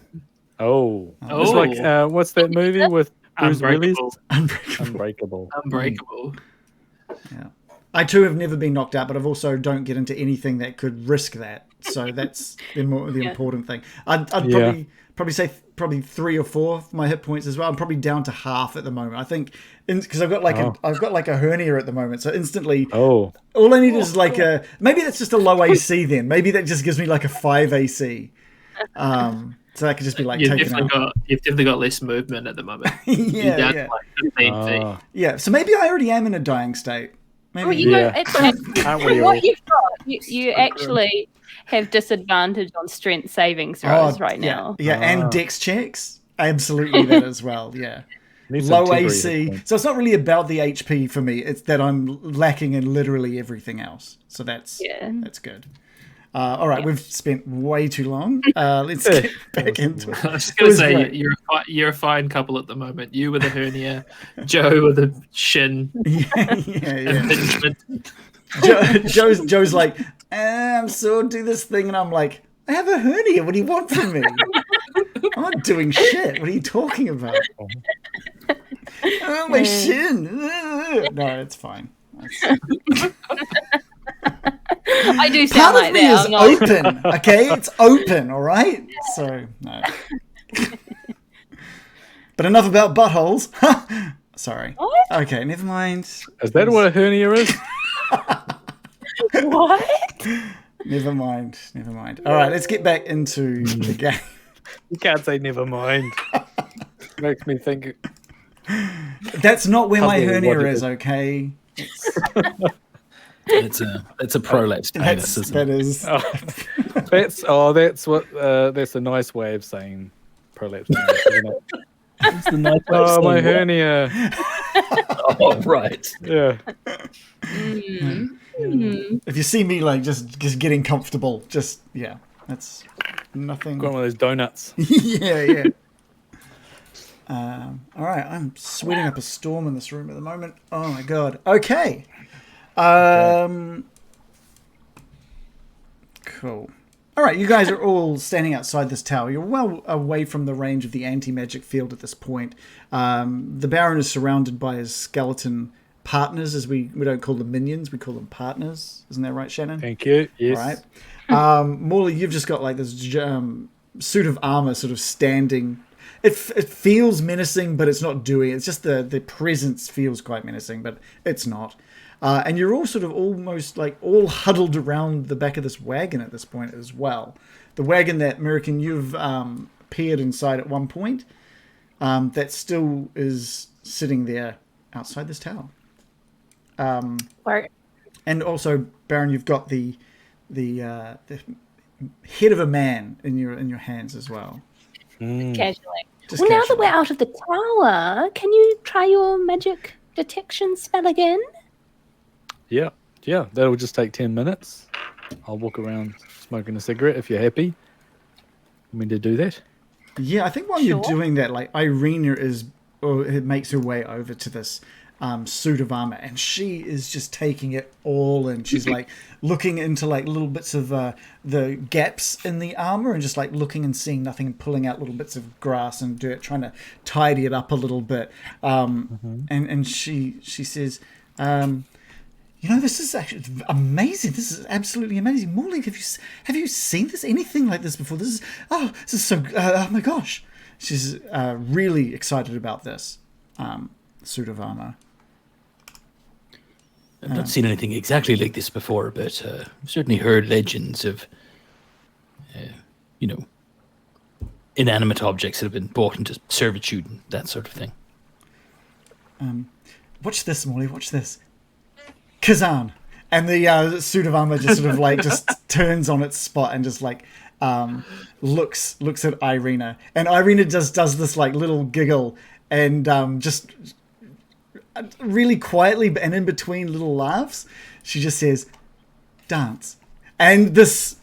Oh. Oh. It's like, what's that movie with Bruce Willis? Unbreakable. Unbreakable. Unbreakable. Yeah. I too have never been knocked out, but I've also don't get into anything that could risk that. So that's the important thing. I'd probably say 3 or 4 of my hit points as well. I'm probably down to half at the moment. I think because I've got like a hernia at the moment. So instantly, all I need is like maybe that's just a low AC. Then maybe that just gives me like a 5 AC. So that could just be like You've taken out. definitely got less movement at the moment. Yeah, You're down yeah. to like 15 feet. Yeah, so maybe I already am in a dying state. Maybe. Well, you know, Aren't we all? what you've got, you actually have disadvantage on strength saving throws right now. Yeah, and dex checks. Absolutely that as well, yeah. Need some Low temporary AC. hit points. So it's not really about the HP for me. It's that I'm lacking in literally everything else. So that's good. All right, we've spent way too long. Let's get back into it. I was just going to say, great. you're a fine couple at the moment. You with a hernia, Joe with a shin Yeah. impingement. Joe's like, I'm so do this thing, and I'm like, I have a hernia. What do you want from me? I'm not doing shit. What are you talking about? Oh, my shin. No, it's fine. I do Part sound like of me that. is I'm not- open, okay? It's open, all right? So, no. But enough about buttholes. Sorry. What? Okay, never mind. Is that what a hernia is? What? Never mind. All right, let's get back into the game. You can't say never mind. Makes me think. That's not where my Puzzle, hernia what is, is it? okay? It's a prolapse penis, isn't That it? is. That's a nice way of saying prolapse. Penis, isn't it? It's the nice way of Oh, my saying what? hernia. Oh, right. Yeah. If you see me like just getting comfortable, that's nothing. Got one of those donuts. yeah. All right, I'm sweating up a storm in this room at the moment. Oh my god. Okay. Cool. All right, you guys are all standing outside this tower. You're well away from the range of the anti-magic field at this point. The Baron is surrounded by his skeleton partners, as we don't call them minions, we call them partners. Isn't that right, Shannon? Thank you. Yes. All right. Morley, you've just got like this suit of armor sort of standing. It feels menacing, but it's not doing it. It's just the presence feels quite menacing, but it's not. And you're all sort of almost like all huddled around the back of this wagon at this point as well. The wagon that, American, you've peered inside at one point, that still is sitting there outside this tower. Where- And also, Baron, you've got the head of a man in your hands as well. Casually. Just Well, now that casually. we're out of the tower, can you try your magic detection spell again? Yeah. That'll just take 10 minutes. I'll walk around smoking a cigarette if you're happy. Want me to do that? Yeah, I think while you're Sure. doing that, like Irina it makes her way over to this suit of armor, and she is just taking it all in. She's like looking into like little bits of the gaps in the armor, and just like looking and seeing nothing, and pulling out little bits of grass and dirt, trying to tidy it up a little bit. And she says, This is actually amazing. This is absolutely amazing. Morley, have you seen anything like this before? This is so. Oh my gosh, she's really excited about this suit of armor. I've not seen anything exactly like this before, but I've certainly heard legends of, inanimate objects that have been brought into servitude and that sort of thing. Watch this, Morley. Watch this. Kazan, and the suit of armor just sort of like just turns on its spot and just like looks at Irina, and Irina just does this like little giggle and just really quietly and in between little laughs, she just says, "Dance," and this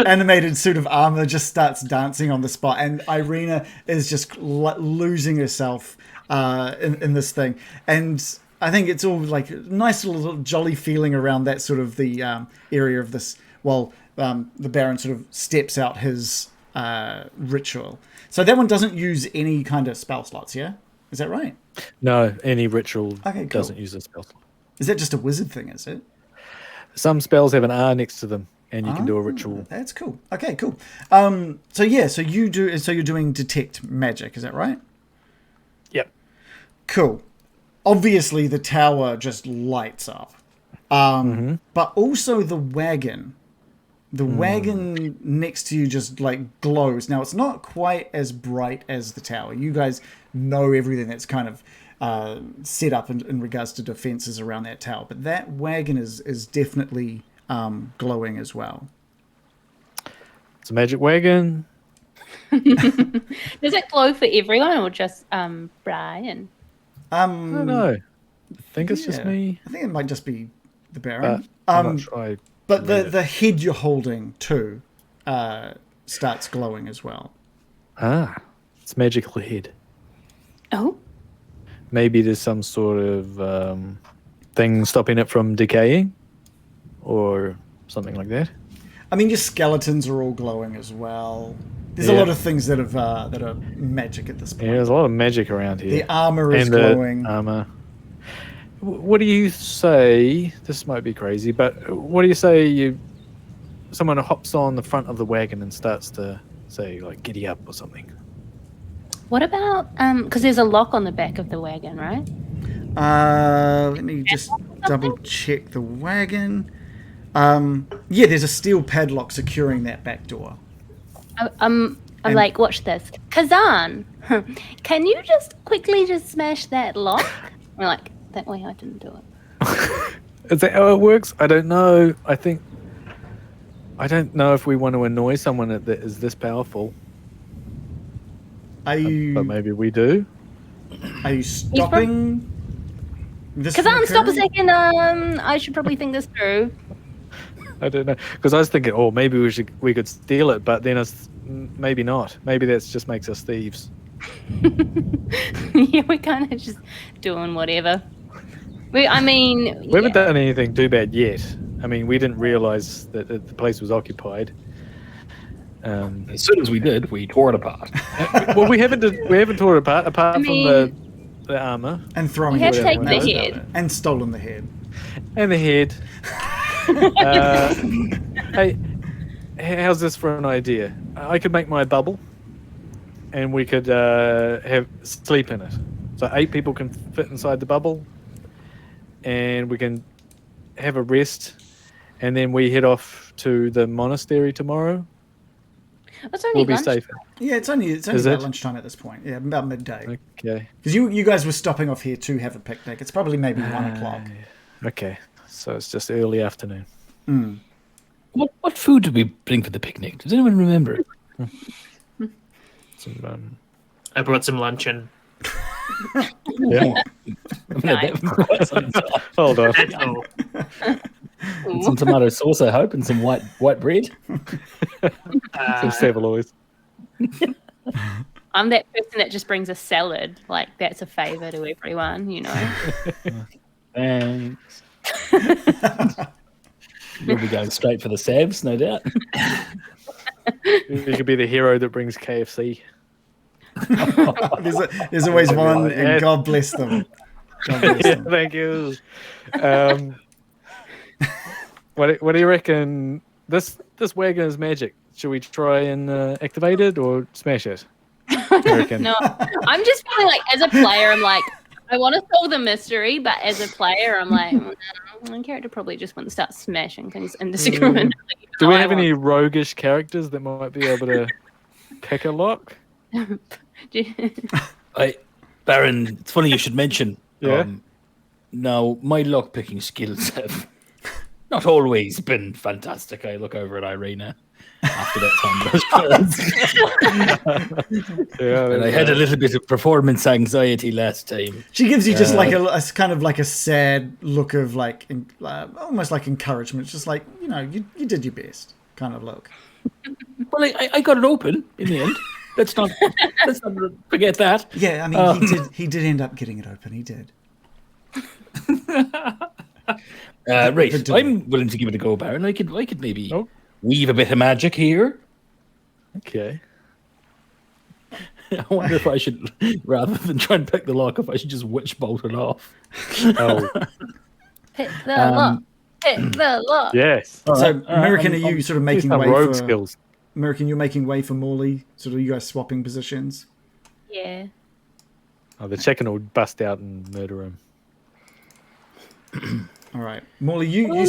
animated suit of armor just starts dancing on the spot, and Irina is just losing herself in this thing, and I think it's all like a nice little jolly feeling around that sort of the area of this. While the Baron sort of steps out his ritual, so that one doesn't use any kind of spell slots. Yeah, is that right? No, any ritual Okay, cool. doesn't use a spell slot. Is that just a wizard thing? Is it? Some spells have an R next to them, and you can do a ritual. That's cool. Okay, cool. So you're doing detect magic. Is that right? Yep. Cool. Obviously, the tower just lights up, but also the wagon. The wagon next to you just like glows. Now, it's not quite as bright as the tower. You guys know everything that's kind of set up in regards to defenses around that tower, but that wagon is definitely glowing as well. It's a magic wagon. Does it glow for everyone or just Brian? I don't know. I think it's just me. I think it might just be the Baron. I'm not sure. But the head you're holding too starts glowing as well. Ah, it's magical head. Oh. Maybe there's some sort of thing stopping it from decaying, or something like that. I mean, your skeletons are all glowing as well. There's a lot of things that are magic at this point. Yeah, there's a lot of magic around here. The armor is glowing. Armor. What do you say? This might be crazy, but what do you say? Someone hops on the front of the wagon and starts to say, like, "Giddy up" or something. What about because there's a lock on the back of the wagon, right? Let me just double check the wagon. There's a steel padlock securing that back door. I'm like, watch this, Kazan. Can you just quickly smash that lock? I'm like, that way I didn't do it. Is that how it works? I don't know. I don't know if we want to annoy someone that is this powerful. Are you? But maybe we do. Are you stopping this? Kazan, stop a second. I should probably think this through. I don't know, because I was thinking, maybe we could steal it, but then it's maybe not. Maybe that just makes us thieves. Yeah, we're kind of just doing whatever. We haven't done anything too bad yet. I mean, we didn't realize that the place was occupied. As soon as we did, we tore it apart. Well, we haven't tore it apart from the armor and throwing we have it taken the head and stolen the head and the head. Hey, how's this for an idea? I could make my bubble, and we could have sleep in it. So 8 people can fit inside the bubble, and we can have a rest, and then we head off to the monastery tomorrow. It's only we'll be safe. Yeah, it's only about lunchtime at this point. Yeah, about midday. Okay. Because you guys were stopping off here to have a picnic. It's probably maybe 1 o'clock. Okay, so it's just early afternoon. What food did we bring for the picnic? Does anyone remember? I brought some luncheon. Yeah. Nice. Hold on. That's all. And some tomato sauce, I hope, and some white bread. Some saveloys. I'm that person that just brings a salad. Like, that's a favour to everyone, you know. Thanks. You'll be going straight for the sabs, no doubt. You could be the hero that brings KFC. There's always one, and God bless them. God bless them. Thank you. What do you reckon? This wagon is magic. Should we try and activate it or smash it? What do you reckon? No, I'm just feeling like as a player, I'm like, I want to solve the mystery, but as a player, I'm like, my character probably just wouldn't start smashing things indiscriminately. Do we have any roguish characters that might be able to pick a lock? Baron, it's funny you should mention. Yeah. Now, my lock-picking skills have not always been fantastic. I look over at Irina after that time. Yeah, And I had a little bit of performance anxiety last time. She gives you just like a kind of like a sad look of like almost like encouragement. It's just like, you did your best kind of look. Well, I got it open in the end. Let's not forget that. Yeah, I mean, he did end up getting it open. He did. Right, I'm willing to give it a go, Baron. I could maybe weave a bit of magic here. Okay. I wonder if I should, rather than try and pick the lock, if I should just witch bolt it off. Oh, Pick the lock. Pick the lock. yes. So, American, are you sort of making Some way rogue for skills. American? You're making way for Morley. Sort of, you guys swapping positions. Yeah. Oh, the chicken will bust out and murder him. All right, Morley, you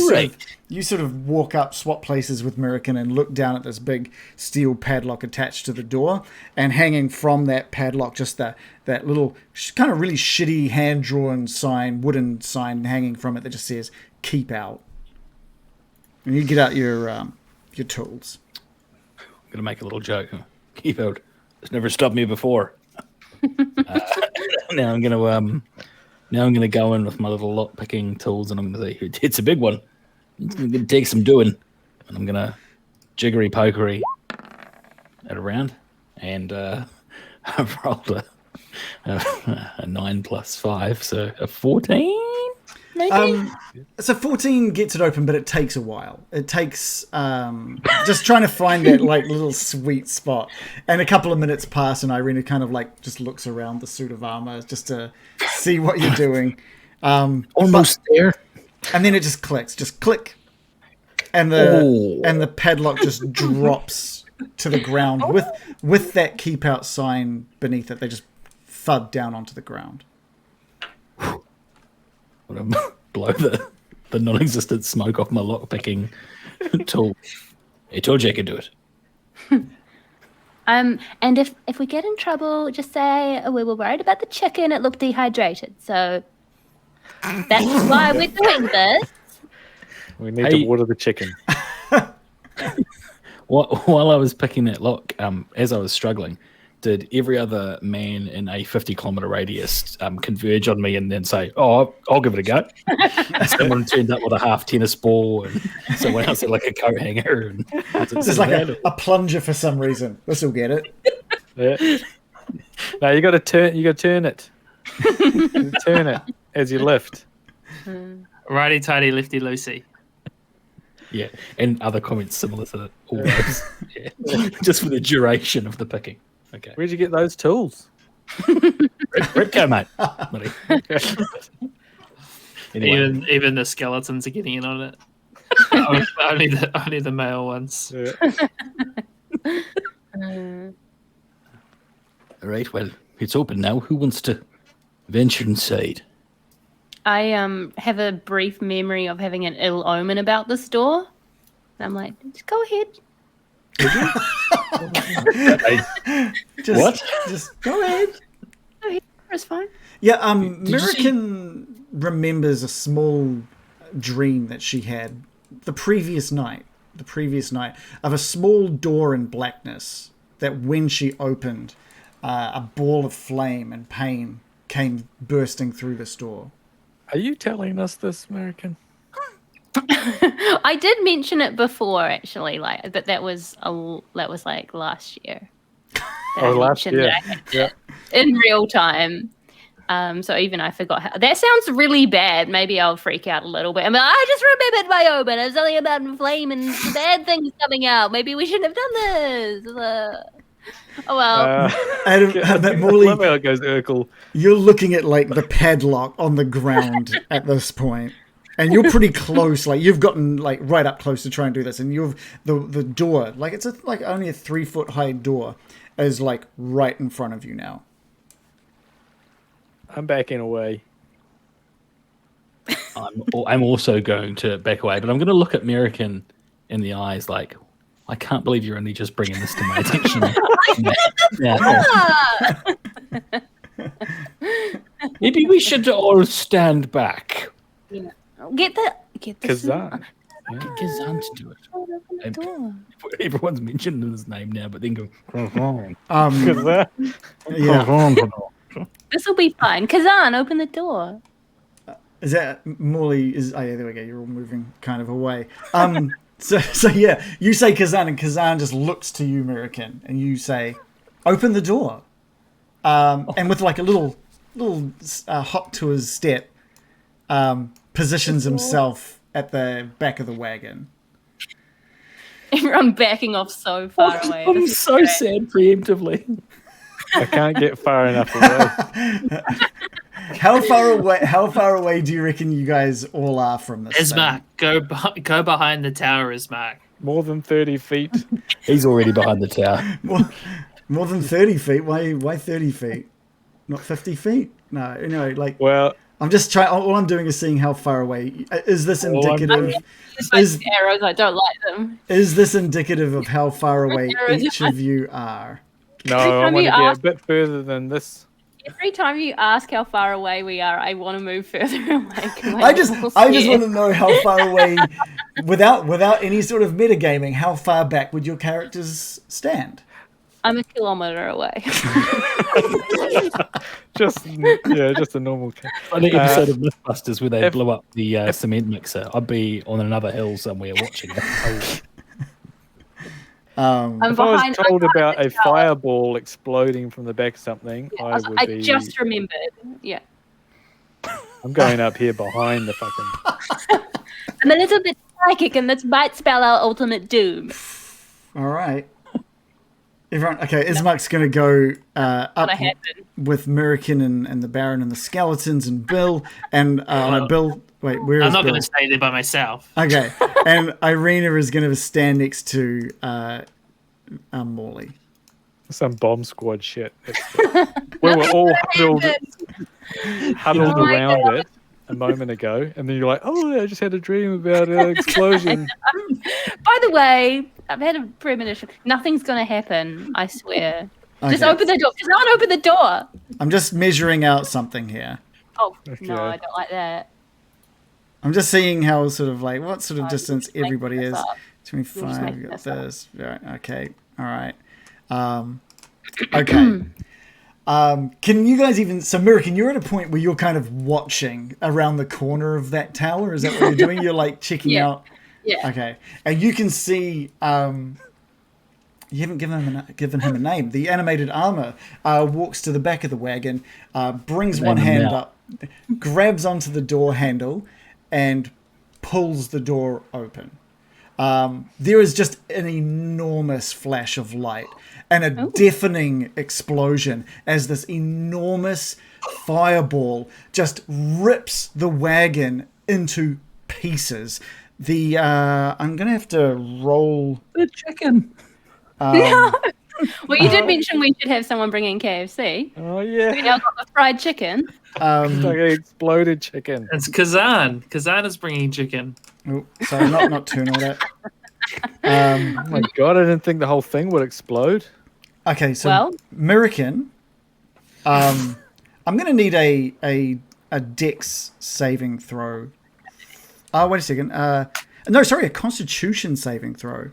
sort of walk up, swap places with American, and look down at this big steel padlock attached to the door, and hanging from that padlock, just that little kind of really shitty hand-drawn wooden sign hanging from it that just says "Keep Out." And you get out your tools. I'm gonna make a little joke. Keep out. It's never stopped me before. Now I'm gonna go in with my little lock picking tools, and I'm gonna say it's a big one. It's gonna take some doing, and I'm gonna jiggery pokery it around, and I've rolled a 9 plus 5, so a 14. Maybe? So 14 gets it open, but it takes a while. It takes just trying to find that like little sweet spot. And a couple of minutes pass, and Irina kind of like just looks around the suit of armor just to see what you're doing. Almost there. And then it just clicks, just click, and the padlock just drops to the ground with that keep out sign beneath it. They just thud down onto the ground. I'm gonna blow the non-existent smoke off my lock-picking tool. I told you I could do it. And if we get in trouble, just say we were worried about the chicken. It looked dehydrated, so that's why we're doing this. We need to water the chicken. While I was picking that lock, as I was struggling, did every other man in a 50-kilometer radius converge on me and then say, "Oh, I'll give it a go"? Someone turned up with a half tennis ball, and someone else had like a coat hanger. And this is like a plunger for some reason. This will get it. Yeah. No, you got to turn. You got to turn it. Turn it as you lift. Righty tighty, lifty loosey. Yeah, and other comments similar to that. Always. Yeah. Just for the duration of the picking. Okay. Where'd you get those tools? Ripco, mate. Buddy. Anyway. Even the skeletons are getting in on it. only the male ones. Yeah. All right, well, it's open now. Who wants to venture inside? I have a brief memory of having an ill omen about this door. And I'm like, just go ahead. Just go ahead. It's fine. Yeah, American remembers a small dream that she had the previous night of a small door in blackness that when she opened, a ball of flame and pain came bursting through this door. Are you telling us this, American? I did mention it before, actually, but that was like last year. Last year. Yeah. In real time. So even I forgot how. That sounds really bad. Maybe I'll freak out a little bit. I just remembered my omen. It was something about flame and bad things coming out. Maybe we shouldn't have done this. Oh well. Morley, love how it goes Urkel. you're looking at like the padlock on the ground at this point. And you're pretty close, like you've gotten like right up close to try and do this, and you've the door, like it's like only a 3-foot high door, is like right in front of you now. I'm backing away. I'm also going to back away, but I'm going to look at American in the eyes like, I can't believe you're only just bringing this to my attention. Maybe we should all stand back. Yeah. Get the Kazan. Get Kazan to do it. Open the door. Everyone's mentioning his name now, but then go. Kazan. Yeah. This will be fine. Kazan, open the door. Is that Morley? Oh yeah, there we go. You're all moving kind of away. So yeah, you say Kazan, and Kazan just looks to you, American, and you say, "Open the door." And with like a little hop to his step, positions himself at the back of the wagon. Everyone backing off so far away. I'm This is so great. sad preemptively. I can't get far enough away. How far away do you reckon you guys all are from this thing? Ismark, go behind the tower, Ismark. More than 30 feet. He's already behind the tower. More than 30 feet? Why 30 feet? Not 50 feet? No, like... Well, I'm just trying... All I'm doing is seeing how far away... Is this indicative... It's like arrows, I don't like them. Is this indicative of how far away each of you are? no, Every I time want to you get ask- a bit further than this. Every time you ask how far away we are, I want to move further away. I just want to know how far away, without any sort of metagaming, how far back would your characters stand? I'm a kilometer away. Just a normal. On the episode of Mythbusters where they blew up the cement mixer, I'd be on another hill somewhere watching it. I'm If I behind. was told I'm about behind a the tower. fireball exploding from the back of something, I would I be. just remembered. Yeah. I'm going up here behind the fucking. I'm a little bit psychic, and this might spell our ultimate doom. All right. Everyone, okay, Ismark's going to go up Gonna happen. with Mirakin and the Baron and the skeletons and Bill and Bill. Wait, where is I'm not Bill? going to stay there by myself. Okay, and Irina is going to stand next to Morley. Some bomb squad shit. We were all huddled Oh my around God. it a moment ago, and then you're like, "Oh, I just had a dream about an explosion." By the way, I've had a premonition. Nothing's going to happen. I swear. Just Okay. open the door. Just not open the door. I'm just measuring out something here. Oh Okay. no, I don't like that. I'm just seeing how sort of like what sort of Oh, distance you'll just make everybody this is. up. You'll just 25. make You got this up. this. Right. Okay. All right. Okay. Can you guys even? So, Mirakin, you're at a point where you're kind of watching around the corner of that tower. Is that what you're doing? You're like checking Yeah. out. Yeah. Okay. And you can see. You haven't given him a name. The animated armor walks to the back of the wagon, brings one Name him hand now. up, grabs onto the door handle, and pulls the door open. There is just an enormous flash of light and a deafening explosion as this enormous fireball just rips the wagon into pieces. I'm gonna have to roll. The chicken. Well, you did mention we should have someone bring in KFC. Oh We yeah, now got the fried chicken. it's like an exploded chicken. It's Kazan. Kazan is bringing chicken. Oh, sorry, not turn all that. Oh my god, I didn't think the whole thing would explode. Okay, so Well- Mirakin, I'm gonna need a Dex saving throw. Oh, wait a second. No, sorry, a Constitution saving throw.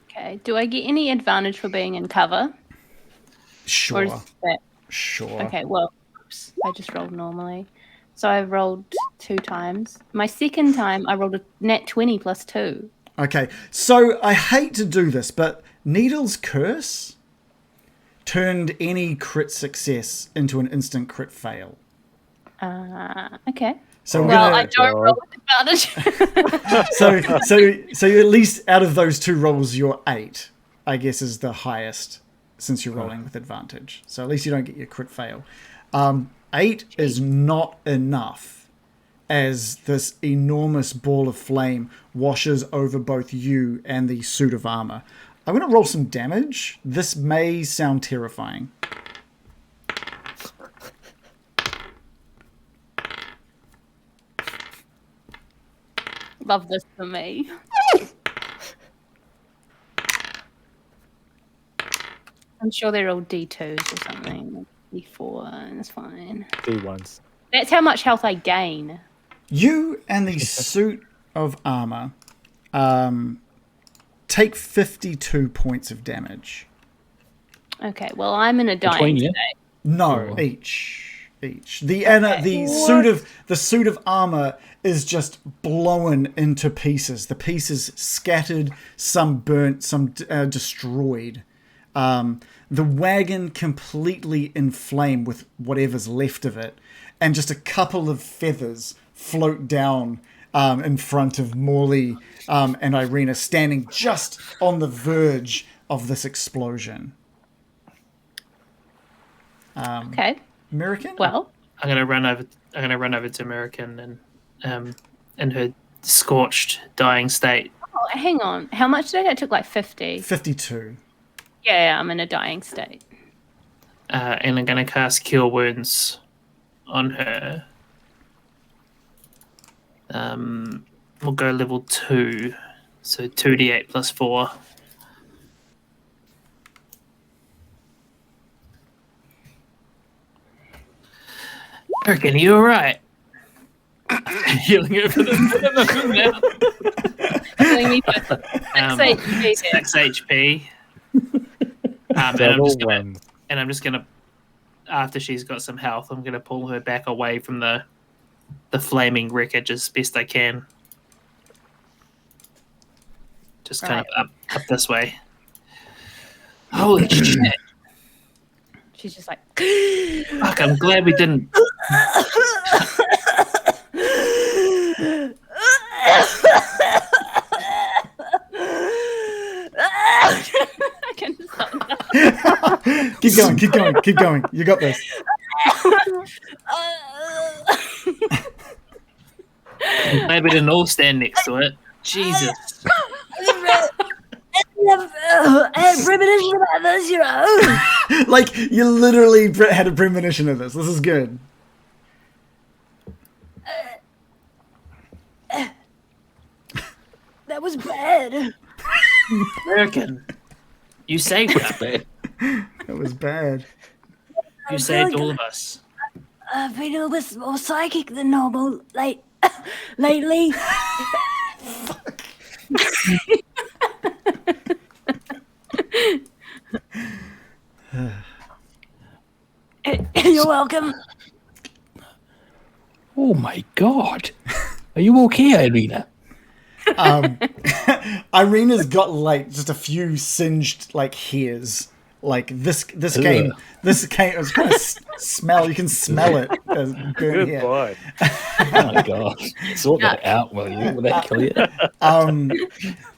Okay. Do I get any advantage for being in cover? Or Sure, is that... sure. Okay, well, oops, I just rolled normally. So I've rolled 2 times. My second time, I rolled a nat 20 plus 2. Okay, so I hate to do this, but Needle's Curse turned any crit success into an instant crit fail. Okay. So we're Well, gonna, I don't roll with advantage. so at least out of those 2 rolls, your 8, I guess, is the highest since you're rolling with advantage. So at least you don't get your crit fail. 8 is not enough as this enormous ball of flame washes over both you and the suit of armor. I'm going to roll some damage. This may sound terrifying. Love this for me. I'm sure they're all D2s or something. D4, that's fine. D1s. That's how much health I gain. You and the suit of armor take 52 points of damage. Okay, well, I'm in a dying Between you? state. No, Oh. each. The suit of armor is just blown into pieces. The pieces scattered, some burnt, some destroyed. The wagon completely in flame with whatever's left of it, and just a couple of feathers float down in front of Morley and Irina, standing just on the verge of this explosion. Okay, American? well, I'm gonna run over to American and in her scorched, dying state. oh, hang on. How much did I get? It took like 50. 52. Yeah, I'm in a dying state. And I'm gonna cast Cure Wounds on her. We'll go level 2, so 2d8 plus 4. American, are you alright? Healing over the now. Healing me for 6 HP. 6 HP. And I'm just gonna, after she's got some health, I'm gonna pull her back away from the flaming wreckage as best I can. Just kind of up this way. Holy shit! She's just like, Fuck! I'm glad we didn't. I can stop now. Keep going. You got this. I'm glad we didn't all stand next to it. Jesus. I had premonition about this, you know. Like, you literally had a premonition of this. This is good. That was bad. American, you saved us. That was bad. You saved all of us. I've been a little bit more psychic than normal lately. You're welcome. Oh my god. Are you okay, Irina? Irina's got like just a few singed like hairs. Like this game was kind of smell. You can smell it as burnt hair. Goodbye. Oh my god. Sort that out, will you? Will that kill you?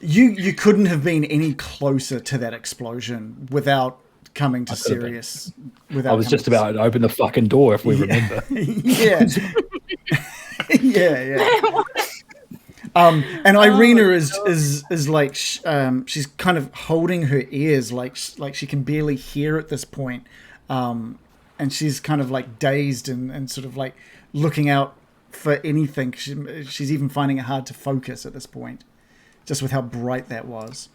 You couldn't have been any closer to that explosion without coming to serious. I was just about to open the fucking door, if we remember. Yeah. yeah. And Irina is like she's kind of holding her ears like she can barely hear at this point, and she's kind of like dazed and sort of like looking out for anything. She's even finding it hard to focus at this point, just with how bright that was.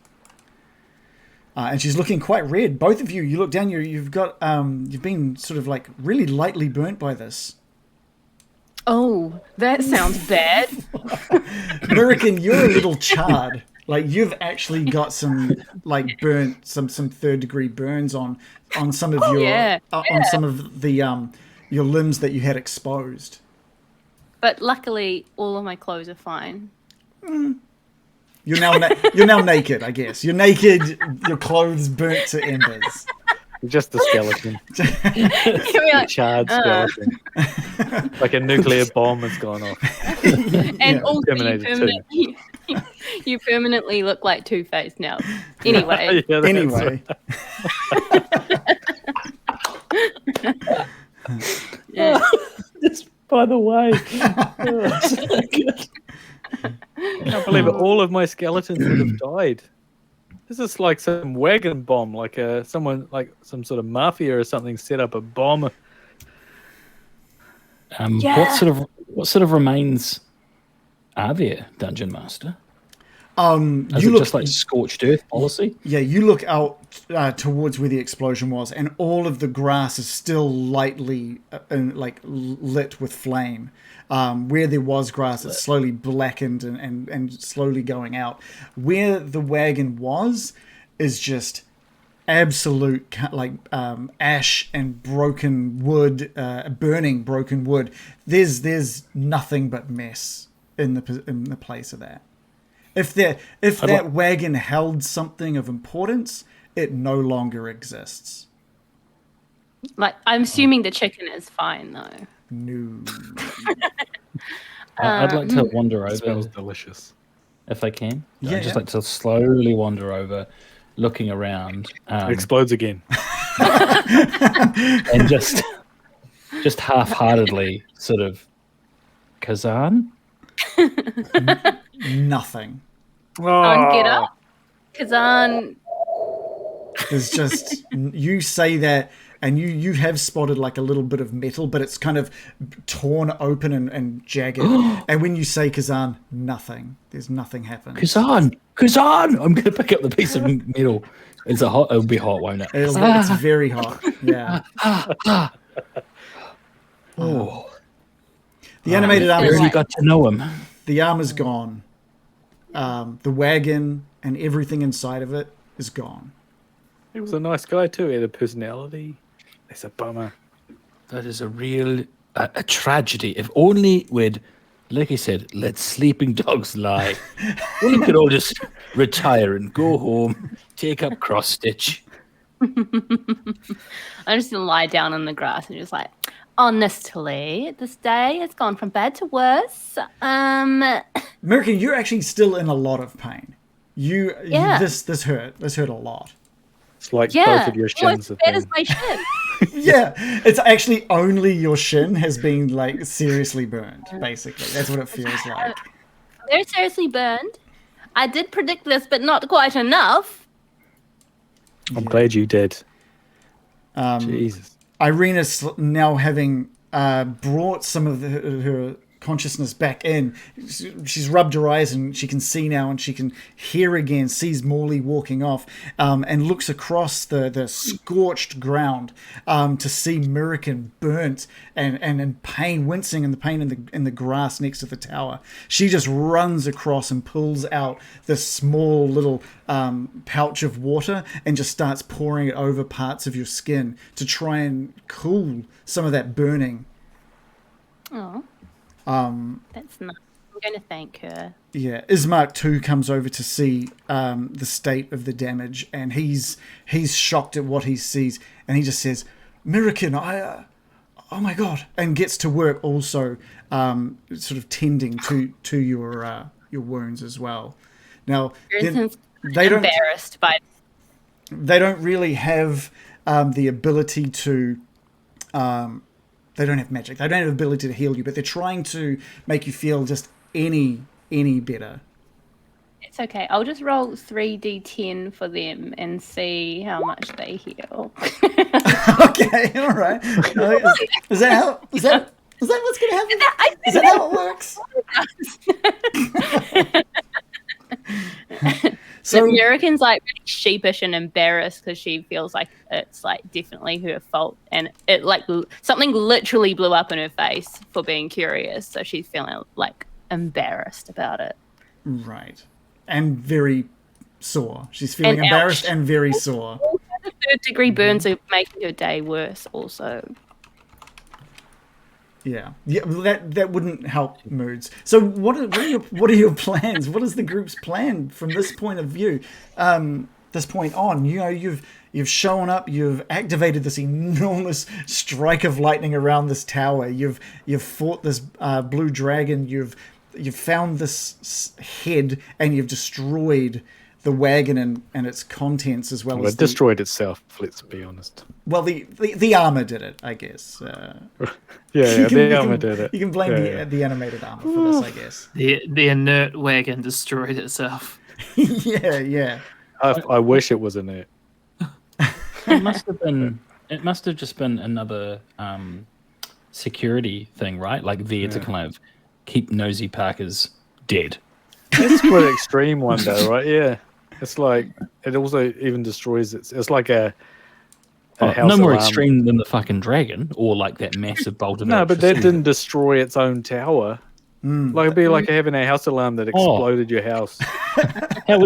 And she's looking quite red. Both of you look down. You've been sort of like really lightly burnt by this. oh, that sounds bad. American, you're a little charred. Like you've actually got some like burnt, some third degree burns on some of on some of the your limbs that you had exposed. But luckily, all of my clothes are fine. You're now naked, I guess. You're naked. Your clothes burnt to embers. Just a skeleton. Like, Charred skeleton. Like a nuclear bomb has gone off. and also, Terminator you permanently look like Two-Face now. Anyway. Yeah, that's Anyway. Yeah. By the way, oh, so good. I can't believe it. All of my skeletons would have died. This is like some wagon bomb, like someone, like some sort of mafia or something, set up a bomb. What sort of remains are there, Dungeon Master? Is You it look just like scorched earth policy? Yeah, you look out towards where the explosion was, and all of the grass is still lightly lit with flame. Where there was grass, it's slowly blackened and slowly going out. Where the wagon was is just absolute ash and broken wood, burning broken wood. There's nothing but mess in the place of that. If that wagon held something of importance, it no longer exists. Like, I'm assuming the chicken is fine though. No. I'd like to wander It over smells delicious. if I can. Yeah, I'd just yeah. like to slowly wander over, looking around, It explodes again. and just half-heartedly sort of, Kazan? Nothing. Get up, Kazan. There's just you say that, and you have spotted like a little bit of metal, but it's kind of torn open and jagged. And when you say Kazan, nothing. There's nothing happens. Kazan! I'm going to pick up the piece of metal. Is it hot? It'll be hot, won't it? It's very hot. Yeah. Oh, The animated I armor. really got to know him. The armor's gone. The wagon and everything inside of it is gone. He was a nice guy too. He had a personality. It's a bummer. That is a real a tragedy. If only we'd, like I said, let sleeping dogs lie. We could all just retire and go home, take up cross stitch. I'm just gonna lie down in the grass and just like, honestly, this day has gone from bad to worse. American, you're actually still in a lot of pain. Yeah. This hurt a lot. It's like Yeah, both of your almost shins have as bad been. as my shin. Yeah, it's actually only your shin has been like seriously burned. Basically, that's what it feels like. They're seriously burned. I did predict this, but not quite enough. I'm glad you did. Um, Jesus. Irina's now having brought some of her consciousness back in. She's rubbed her eyes and she can see now and she can hear again, sees Morley walking off, and looks across the scorched ground to see Mirakin burnt and in pain, wincing in the pain in the grass next to the tower. She just runs across and pulls out this small little pouch of water and just starts pouring it over parts of your skin to try and cool some of that burning. Oh, that's nice. I'm going to thank her. Yeah, Ismark too comes over to see the state of the damage, and he's shocked at what he sees, and he just says, "Mirakin, oh my god!" and gets to work also, sort of tending to your wounds as well. Now they don't Embarrassed by. they don't really have the ability to. They don't have magic. They don't have the ability to heal you, but they're trying to make you feel just any better. It's okay. I'll just roll 3d10 for them and see how much they heal. Okay, all right. Is that what's going to happen? Is that how it works? So Mirakin's like really sheepish and embarrassed because she feels like it's like definitely her fault, and it like something literally blew up in her face for being curious. So she's feeling like embarrassed about it. Right, and very sore. She's feeling And embarrassed ouch. and very sore. The third-degree burns are making her day worse. Also, Yeah. Well, that wouldn't help moods. So what are your plans? What is the group's plan from this point of view? This point on, you've shown up, you've activated this enormous strike of lightning around this tower. You've fought this blue dragon. You've found this head and you've destroyed the wagon and its contents, as well Well, as it destroyed itself. Let's be honest. well, the armor did it, I guess. Yeah, the armor did it. You can blame the animated armor for this, I guess. The inert wagon destroyed itself. yeah. I wish it was in it. It must have been. It must have just been another security thing, right? Like there to kind of keep nosy Parkers dead. It's quite an extreme one, though, right? Yeah, it's like it also even destroys it. It's like a house no more alarm. extreme than the fucking dragon, or like that massive bolt of No, but that electricity. didn't destroy its own tower. Like it'd be like having a house alarm that exploded your house. How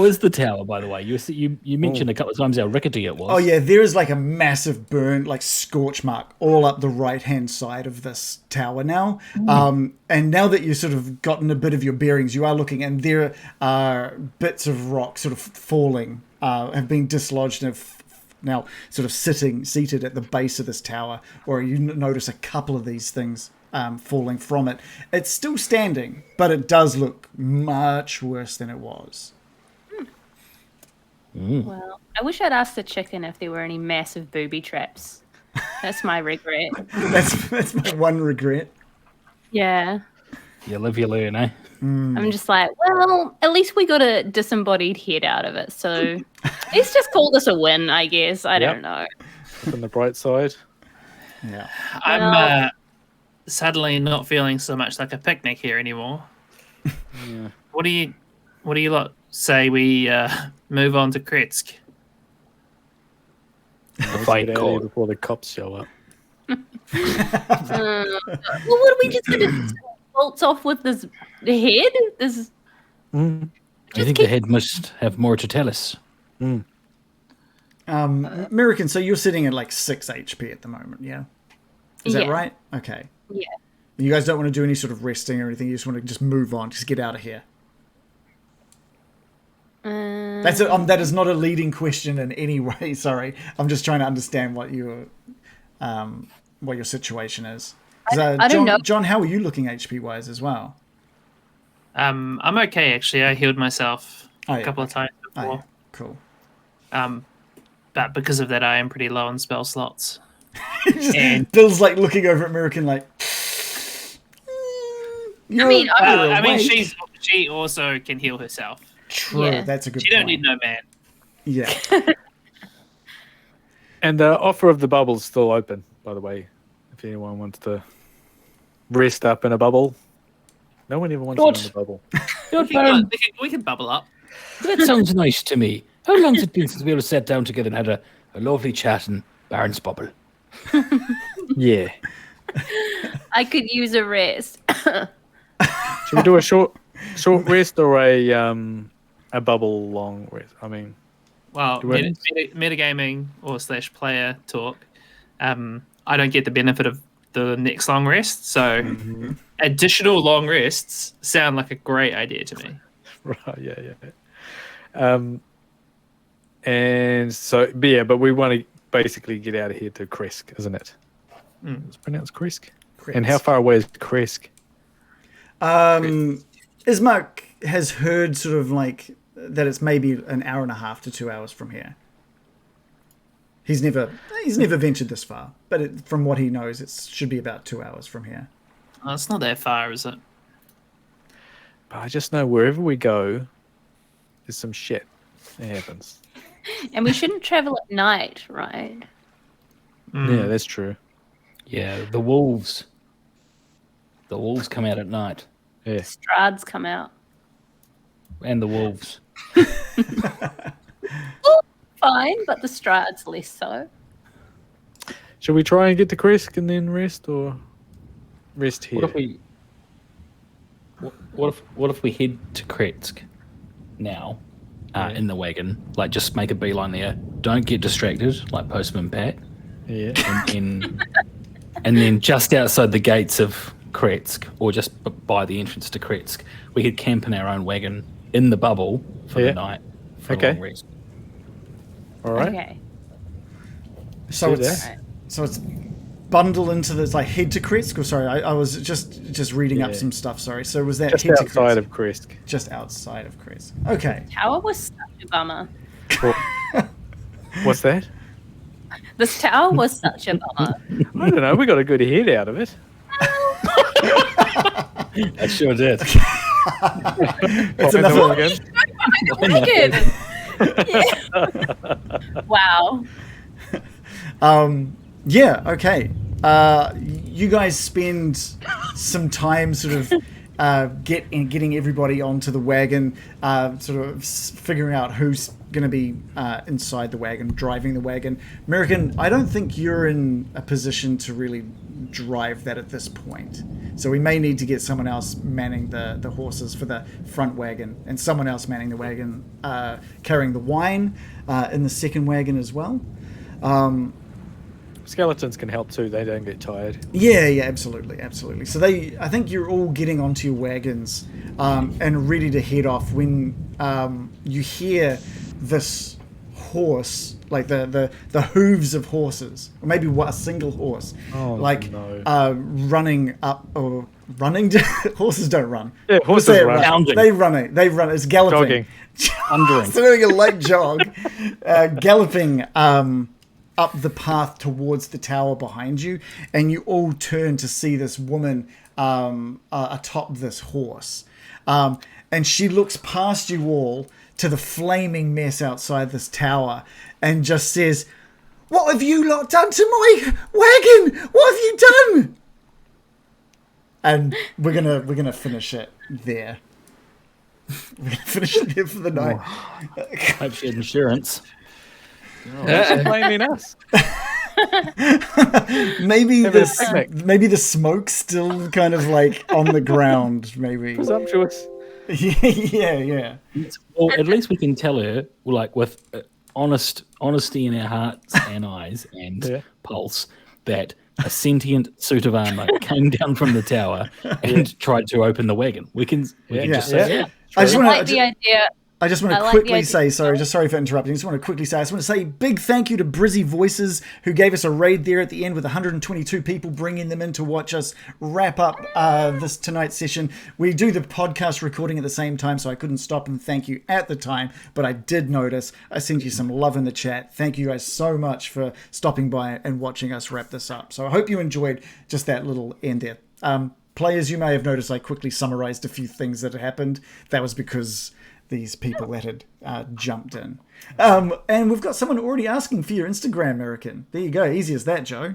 is the tower, by the way? You mentioned a couple of times how rickety it was. Oh yeah, there is like a massive burn, like scorch mark, all up the right-hand side of this tower now. And now that you've sort of gotten a bit of your bearings, you are looking, and there are bits of rock sort of falling, have been dislodged and have now sort of seated at the base of this tower, or you notice a couple of these things falling from it. It's still standing, but it does look much worse than it was. Well, I wish I'd asked the chicken if there were any massive booby traps. That's my regret. That's my one regret. Yeah. You live, you learn, eh? I'm just like, well, at least we got a disembodied head out of it. So let's just call this a win, I guess. I don't know. On the bright side. Yeah. I'm suddenly not feeling so much like a picnic here anymore. Yeah. What do you lot say we move on to Kretsk? The Let's fight get out of here call. before the cops show up. Well, what are we just going to bolts off with this head? This I think the head must have more to tell us. American, so you're sitting at like 6 HP at the moment, yeah? Is that Yeah. right? Okay. Yeah. You guys don't want to do any sort of resting or anything. You just want to just move on. Just get out of here. That is not a leading question in any way. Sorry, I'm just trying to understand what your situation is. I don't know. John, how are you looking HP wise as well? I'm okay actually. I healed myself Oh, a yeah, couple of times Oh, before. yeah. Cool. But because of that, I am pretty low on spell slots. And Bill's like looking over at American like. I mean, I mean, she also can heal herself. True. Yeah. That's a good. She don't point. need no man. Yeah. And the offer of the bubble's still open, by the way. If anyone wants to rest up in a bubble. No one ever wants to What? be in a bubble. We can bubble up. That sounds nice to me. How long's it been since we all sat down together and had a lovely chat in Baron's bubble? Yeah. I could use a rest. Should we do a short rest or a bubble long rest? I mean, Well, Do we- metagaming or / player talk. I don't get the benefit of the next long rest, so additional long rests sound like a great idea to me. right, yeah. And so, but we want to basically get out of here to Kresk, isn't it? It's pronounced Kresk. And how far away is Kresk? Ismark has heard sort of like that it's maybe an hour and a half to 2 hours from here. He's never ventured this far, but from what he knows, it should be about 2 hours from here. Oh, it's not that far, is it? But I just know wherever we go, there's some shit that happens. And we shouldn't travel at night, right? Yeah, that's true. Yeah, the wolves. The wolves come out at night. Yeah. Strahd's come out. And the wolves. Fine, but the Strahd's less so. Should we try and get to Kresk and then rest, or rest here? What if we... What if we head to Kretsk now, in the wagon? Like, just make a beeline there. Don't get distracted, like Postman Pat. Yeah. And then just outside the gates of Kretsk, or just by the entrance to Kretsk, we could camp in our own wagon in the bubble for the night for a long rest. All right. Okay. So do it's that. so it's bundle into this, like head to Kresk? Or sorry, I was just reading up some stuff. Sorry. So was that Just head outside to of Kresk. Just outside of Kresk. Okay. Tower was such a bummer. What's that? This tower was such a bummer. I don't know. We got a good head out of it. I sure did. It's another again. Wow. Yeah, okay. You guys spend some time sort of getting everybody onto the wagon, sort of figuring out who's going to be inside the wagon, driving the wagon. American, I don't think you're in a position to really drive that at this point. So we may need to get someone else manning the horses for the front wagon, and someone else manning the wagon, carrying the wine in the second wagon as well. Skeletons can help too. They don't get tired. Yeah, absolutely. So I think you're all getting onto your wagons and ready to head off when you hear this horse, like the hooves of horses, or maybe a single horse, running up or running. Horses don't run. Yeah, horses run. They run. It's galloping. Thundering. So doing a light jog, galloping up the path towards the tower behind you, and you all turn to see this woman atop this horse. And she looks past you all to the flaming mess outside this tower and just says, "What have you lot done to my wagon? What have you done?" And we're gonna finish it there. We're gonna finish it there for the night. Hope she had insurance. Blaming us. maybe the smoke's still kind of like on the ground. Maybe Presumptuous. yeah. Well, at least we can tell her, like, with honesty in our hearts and eyes and pulse, that a sentient suit of armor came down from the tower and tried to open the wagon. We can just say that. I just like the idea. I just want to quickly say, sorry for interrupting. I just want to say big thank you to Brizzy Voices, who gave us a raid there at the end with 122 people, bringing them in to watch us wrap up this tonight's session. We do the podcast recording at the same time, so I couldn't stop and thank you at the time, but I did notice. I sent you some love in the chat. Thank you guys so much for stopping by and watching us wrap this up. So I hope you enjoyed just that little end there. Players, you may have noticed I quickly summarized a few things that had happened. That was because these people that had jumped in. And we've got someone already asking for your Instagram, American. There you go. Easy as that, Joe.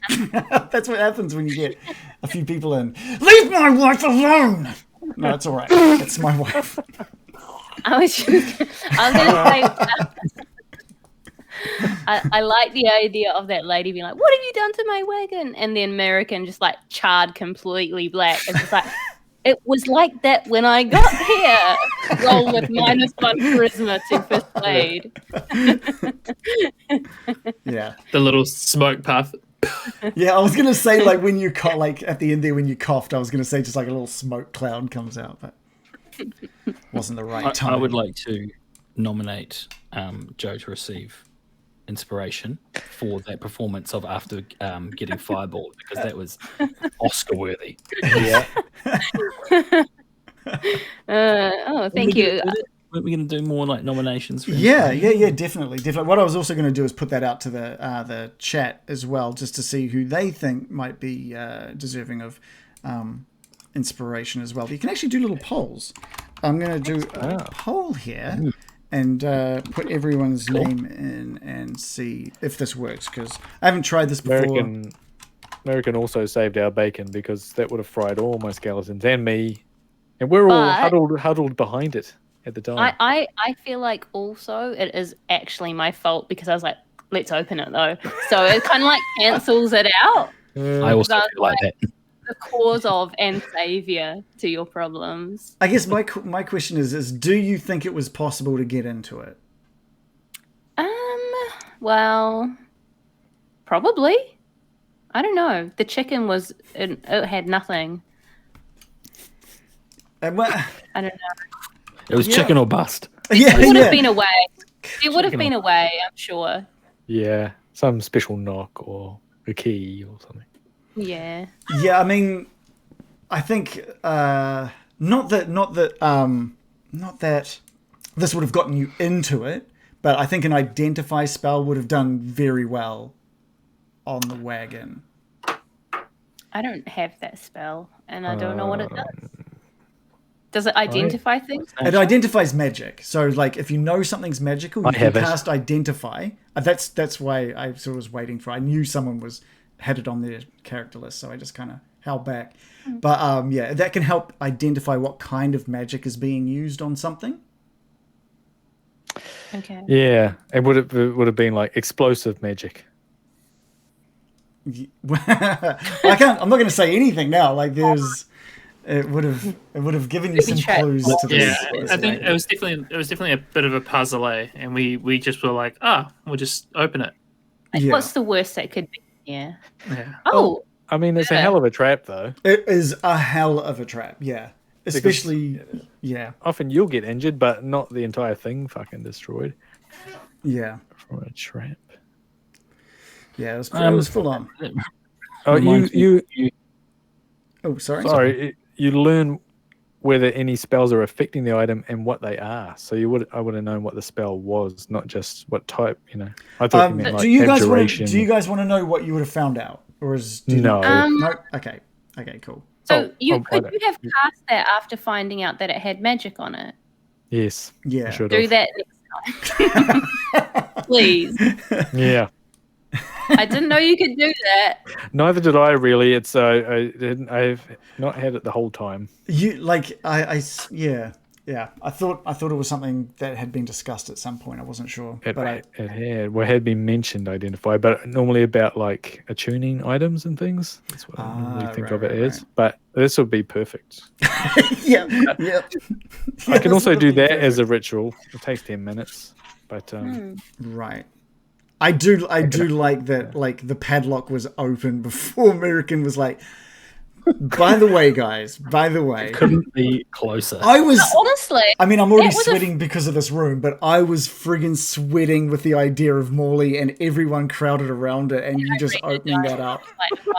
That's what happens when you get a few people in. Leave my wife alone! No, it's all right. It's my wife. I was going to say... I like the idea of that lady being like, "What have you done to my wagon?" And then American just like charred completely black. It's just like... It was like that when I got here. Roll with -1 charisma to persuade. Yeah. The little smoke puff. Yeah, I was going to say, like, when you cough, like, at the end there when you coughed, I was going to say just like a little smoke cloud comes out, but wasn't the right time. I would like to nominate Joe to receive inspiration for that performance of after getting fireballed, because that was Oscar worthy. Yeah. Thank you. We're going to do more like nominations for definitely. What I was also going to do is put that out to the chat as well, just to see who they think might be deserving of inspiration as well. But you can actually do little polls. I'm going to do a poll here and put everyone's name in and see if this works, because I haven't tried this before. American also saved our bacon, because that would have fried all my skeletons and me, and we're all huddled behind it at the time. I feel like also it is actually my fault, because I was like, let's open it though, so it kind of like cancels it out. I also feel like that. The cause of and savior to your problems. I guess my question is do you think it was possible to get into it? Well, probably. I don't know. The chicken it had nothing. I don't know. It was chicken or bust. Yeah, it would have been a way. It would have been a way, I'm sure. Yeah, some special knock or a key or something. Yeah. Yeah, I mean, I think not that this would have gotten you into it, but I think an identify spell would have done very well on the wagon. I don't have that spell, and I don't know what it does. Does it identify things? It identifies magic. So, like, if you know something's magical, you can cast identify. That's why I sort of was waiting for. I knew someone had it on their character list, so I just kind of held back. But yeah, that can help identify what kind of magic is being used on something. Okay. Yeah, it would have been like explosive magic. I'm not going to say anything now. Like, it would have given you some clues to this. Yeah, I think it was definitely a bit of a puzzle, and we just were like, we'll just open it. Yeah. What's the worst that could be? Yeah. Oh, I mean, it's a hell of a trap, though. It is a hell of a trap. Yeah, especially often you'll get injured, but not the entire thing fucking destroyed. Yeah, from a trap. Yeah, it was full on. Oh, you. Oh, sorry. Sorry, you learn whether any spells are affecting the item and what they are. So I would have known what the spell was, not just what type. I thought you meant like abjuration. Do you guys want to know what you would have found out, or no? No. Okay, cool. So you have cast that after finding out that it had magic on it. Yes. Yeah. Do that next time, please. Yeah. I didn't know you could do that. Neither did I really. It's I've not had it the whole time. Yeah. I thought it was something that had been discussed at some point. I wasn't sure. It had been mentioned, identified, but normally about like attuning items and things. That's what I normally think of it as. But this would be perfect. Yeah. I can also do that as a ritual. It takes 10 minutes, but right. I do like that. Like the padlock was open before American was like. By the way, guys. Couldn't be closer. I was honestly. I mean, I'm already sweating because of this room, but I was friggin' sweating with the idea of Morley and everyone crowded around it, and you just opening that up.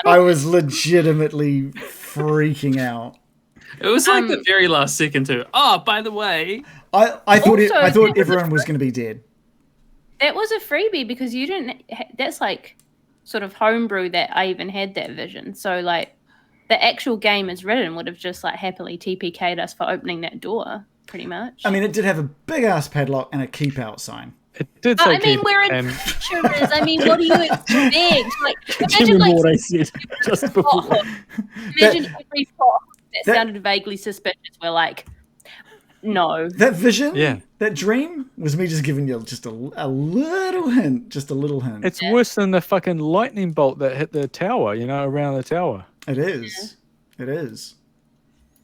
I was legitimately freaking out. It was like the very last second too. Oh, by the way, I thought everyone was going to be dead. That was a freebie because you didn't. That's like sort of homebrew that I even had that vision. So like. The actual game as written would have just like happily TPK'd us for opening that door, pretty much. I mean, it did have a big ass padlock and a keep out sign. It did say we're adventurers. I mean, what do you expect? Like, imagine what I said just before. Imagine every thought that sounded vaguely suspicious. We're like, no. That vision, that dream, was me just giving you just a little hint, It's worse than the fucking lightning bolt that hit the tower, around the tower. It is. Yeah. It is.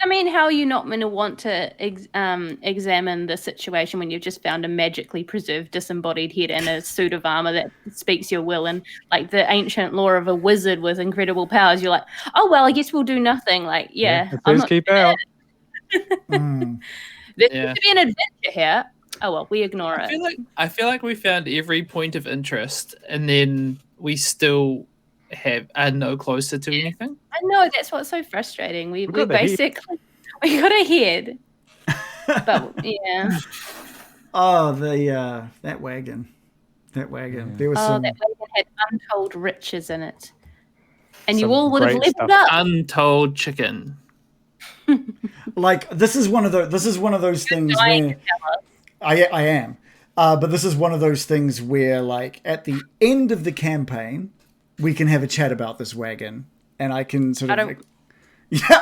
I mean, how are you not going to want to examine the situation when you've just found a magically preserved disembodied head and a suit of armor that speaks your will and like the ancient lore of a wizard with incredible powers? You're like, oh, well, I guess we'll do nothing. Like, please keep out. There should be an adventure here. Oh, well, we ignore it. I feel like we found every point of interest and then we still are no closer to anything. I know, that's what's so frustrating. We basically we got a head. But yeah. Oh, that wagon. There was some... that wagon had untold riches in it. And you all would have leveled up. Untold chicken. Like this is one of those things where I am. But this is one of those things where like at the end of the campaign we can have a chat about this wagon, and I can sort of.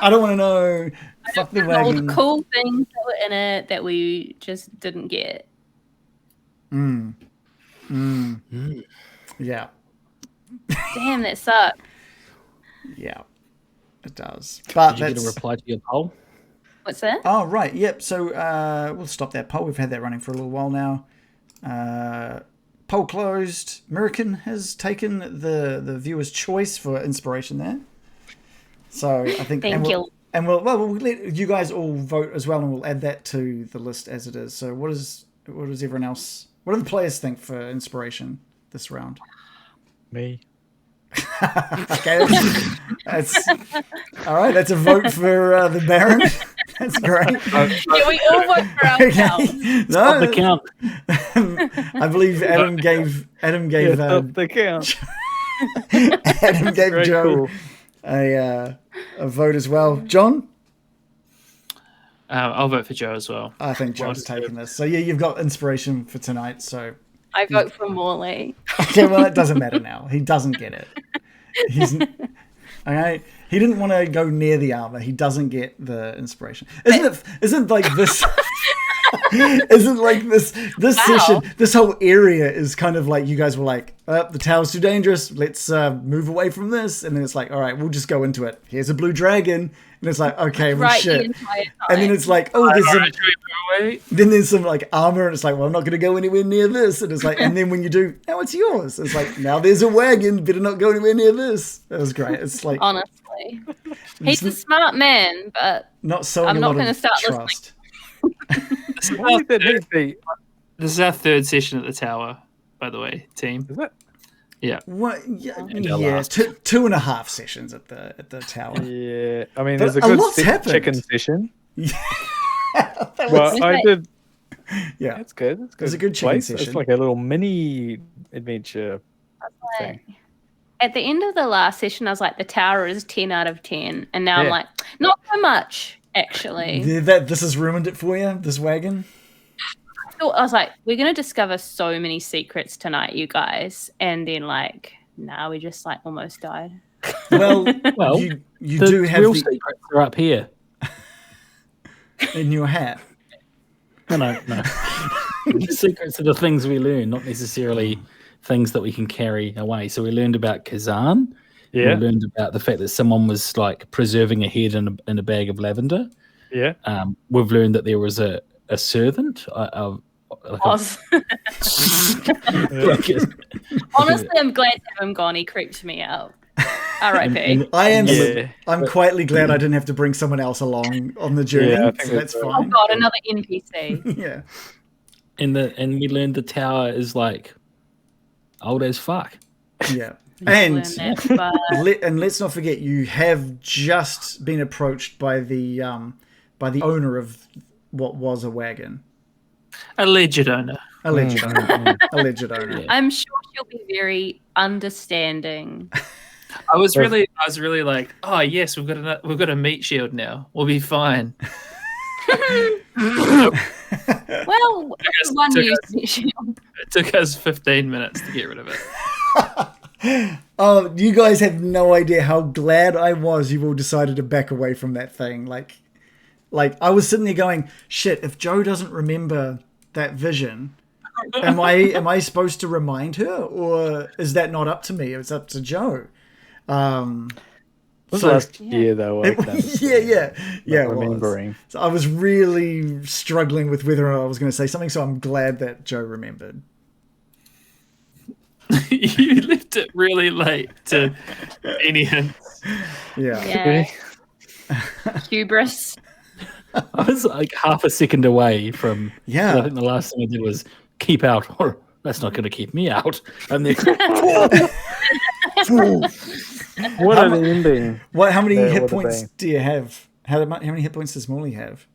I don't want to know. Fuck the wagon. All the cool things that were in it that we just didn't get. Yeah. Damn, that sucks. Yeah, it does. But did you get a reply to your poll? What's that? Oh right, yep. So we'll stop that poll. We've had that running for a little while now. Poll closed. American has taken the viewer's choice for inspiration there. So I think Thank you. And we'll let you guys all vote as well, and we'll add that to the list as it is. So what does everyone else? What do the players think for inspiration this round? Me. Okay, that's all right. That's a vote for the Baron. That's great. Yeah, we all vote for ourselves. Stop the count. I believe Adam gave the count. Adam gave Very Joe cool. a vote as well. John, I'll vote for Joe as well. I think Joe's taking this. So yeah, you've got inspiration for tonight. So I vote for Morley. okay, well it doesn't matter now. He doesn't get it. He's okay. He didn't want to go near the armor. He doesn't get the inspiration. Isn't like this? Isn't like this session? This whole area is kind of like you guys were like, the tower's too dangerous. Let's move away from this. And then it's like, all right, we'll just go into it. Here's a blue dragon. And it's like, okay, well, Right, the shit. entire time. And then it's like, oh, there's some. Alright, should we move away? Then there's some like armor, and it's like, well, I'm not going to go anywhere near this. And it's like, and then when you do, now it's yours. It's like, now there's a wagon. Better not go anywhere near this. That was great. It's like Honestly, he's a smart man, but not sowing I'm a not lot gonna of start trust. Why did he be? This is our third session at the tower, by the way, team. Is it? Yeah. What? Yeah, our yeah last. 2.5 sessions at the tower. Yeah. I mean, But there's a a good lot's happened. chicken session. That was- Well, I did. yeah, That's good. That's good. was a good chicken place. session. It's like a little mini adventure thing. at the end of the last session, I was like, the tower is 10 out of 10, and now I'm Yeah. like, not so much actually. This has ruined it for you. This wagon. I was like, we're gonna discover so many secrets tonight, you guys, and then like, nah, we just like almost died. Well, Well, you The do have real the, secrets are up here. in your hat. No. The secrets are the things we learn, not necessarily things that we can carry away. So we learned about Kazan. Yeah. We learned about the fact that someone was like preserving a head in a bag of lavender. Yeah. We've learned that there was a servant. Honestly, I'm glad to have him gone. He creeped me out. R.I.P. I am. Yeah. I'm quietly glad I didn't have to bring someone else along on the journey. Yeah, I think so that's that's Oh fine. god, another NPC. Yeah. and we learned the tower is like old as fuck. Yeah. And Learn that, but let's not forget, you have just been approached by the owner of what was a wagon. Alleged owner. Alleged owner. Alleged owner. Yeah. I'm sure she'll be very understanding. I was really like, oh yes, we've got a meat shield now. We'll be fine. Well, guess one took use us- shield. It took us 15 minutes to get rid of it. Oh, you guys have no idea how glad I was you all decided to back away from that thing. Like I was sitting there going, shit, if Joe doesn't remember that vision, am I supposed to remind her, or is that not up to me? It's up to Joe. Was So- last year though? I can't yeah. It was. remembering. So I was really struggling with whether or not I was going to say something, so I'm glad that Joe remembered. You left it really late to any hints. Yeah. Yeah. Hubris. I was like half a second away from. Yeah. I think the last thing I did was keep out. Or that's not going to keep me out. And then What an ending! How many There hit would've points been. do you have? How many hit points does Morley have?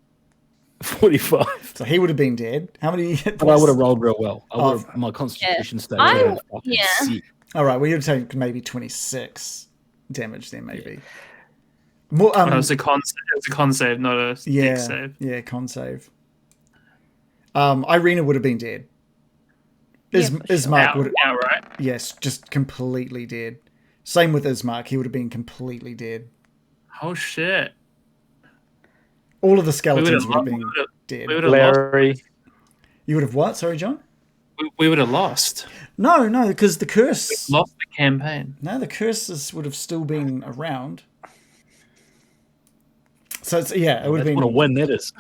45. So he would have been dead. How many hit But I points? would have rolled real well. Oh. My constitution stayed. I- yeah. All right, well, you'd take maybe 26 damage then, maybe. More. It was a con save, not a dex save. Yeah, con save. Irina would have been dead. Ismark would have, Outright. yes, just completely dead. Same with Ismark, he would have been completely dead. Oh shit. All of the skeletons would have we been would've- dead. We would have lost. Larry. You would have what? Sorry, John? We would have lost. No, because the curse. Lost the campaign. No, the curses would have still been around. So it's, yeah, it would have That's been. what a win that is.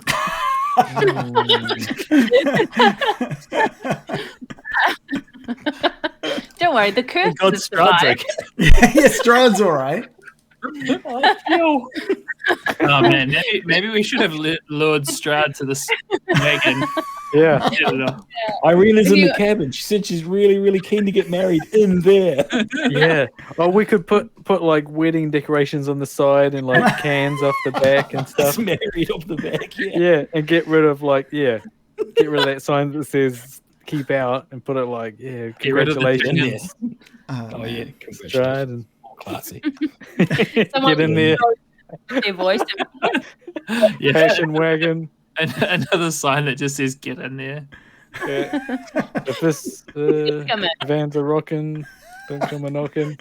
Don't worry, the curse God, is Strahd's survived. okay. Yeah, Strahd's all right. Oh man, maybe we should have lured Strahd to this wagon Yeah. Get it off. Irena's in You- the cabin. She said she's really, really keen to get married in there. Yeah. Oh, we could put like wedding decorations on the side and like cans off the back and stuff. She's married off the back. Yeah. Yeah, and get rid of that sign that says "keep out" and put it like, yeah, Get rid of the congratulations, Oh yeah. Strahd, and Classy. Someone get in there, their voice. Yeah. passion wagon. And another sign that just says "Get in there." Yeah. If this Come in. vans are rocking, don't come a knocking.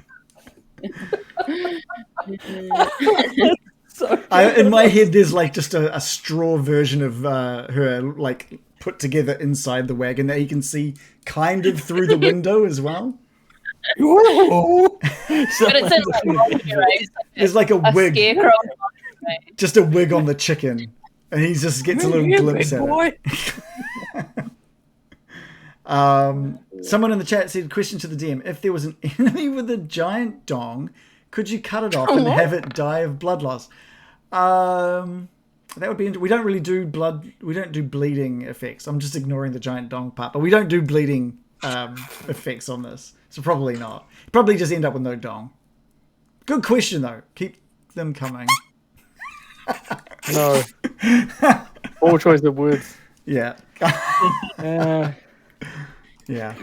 In my head, there's like just a straw version of her like put together inside the wagon that he can see kind of through the window as well. Whoa! But it's in like, right? There's like a A wig, scarecrow. just a wig on the chicken, and he just gets a little glimpse at it. Someone in the chat said, question to the DM, if there was an enemy with a giant dong, could you cut it off and have it die of blood loss? That would be we don't really do we don't do bleeding effects. I'm just ignoring the giant dong part, but we don't do bleeding effects on this, so probably not. Probably just end up with no dong. Good question though, keep them coming. No, poor choice of words. Yeah. Yeah.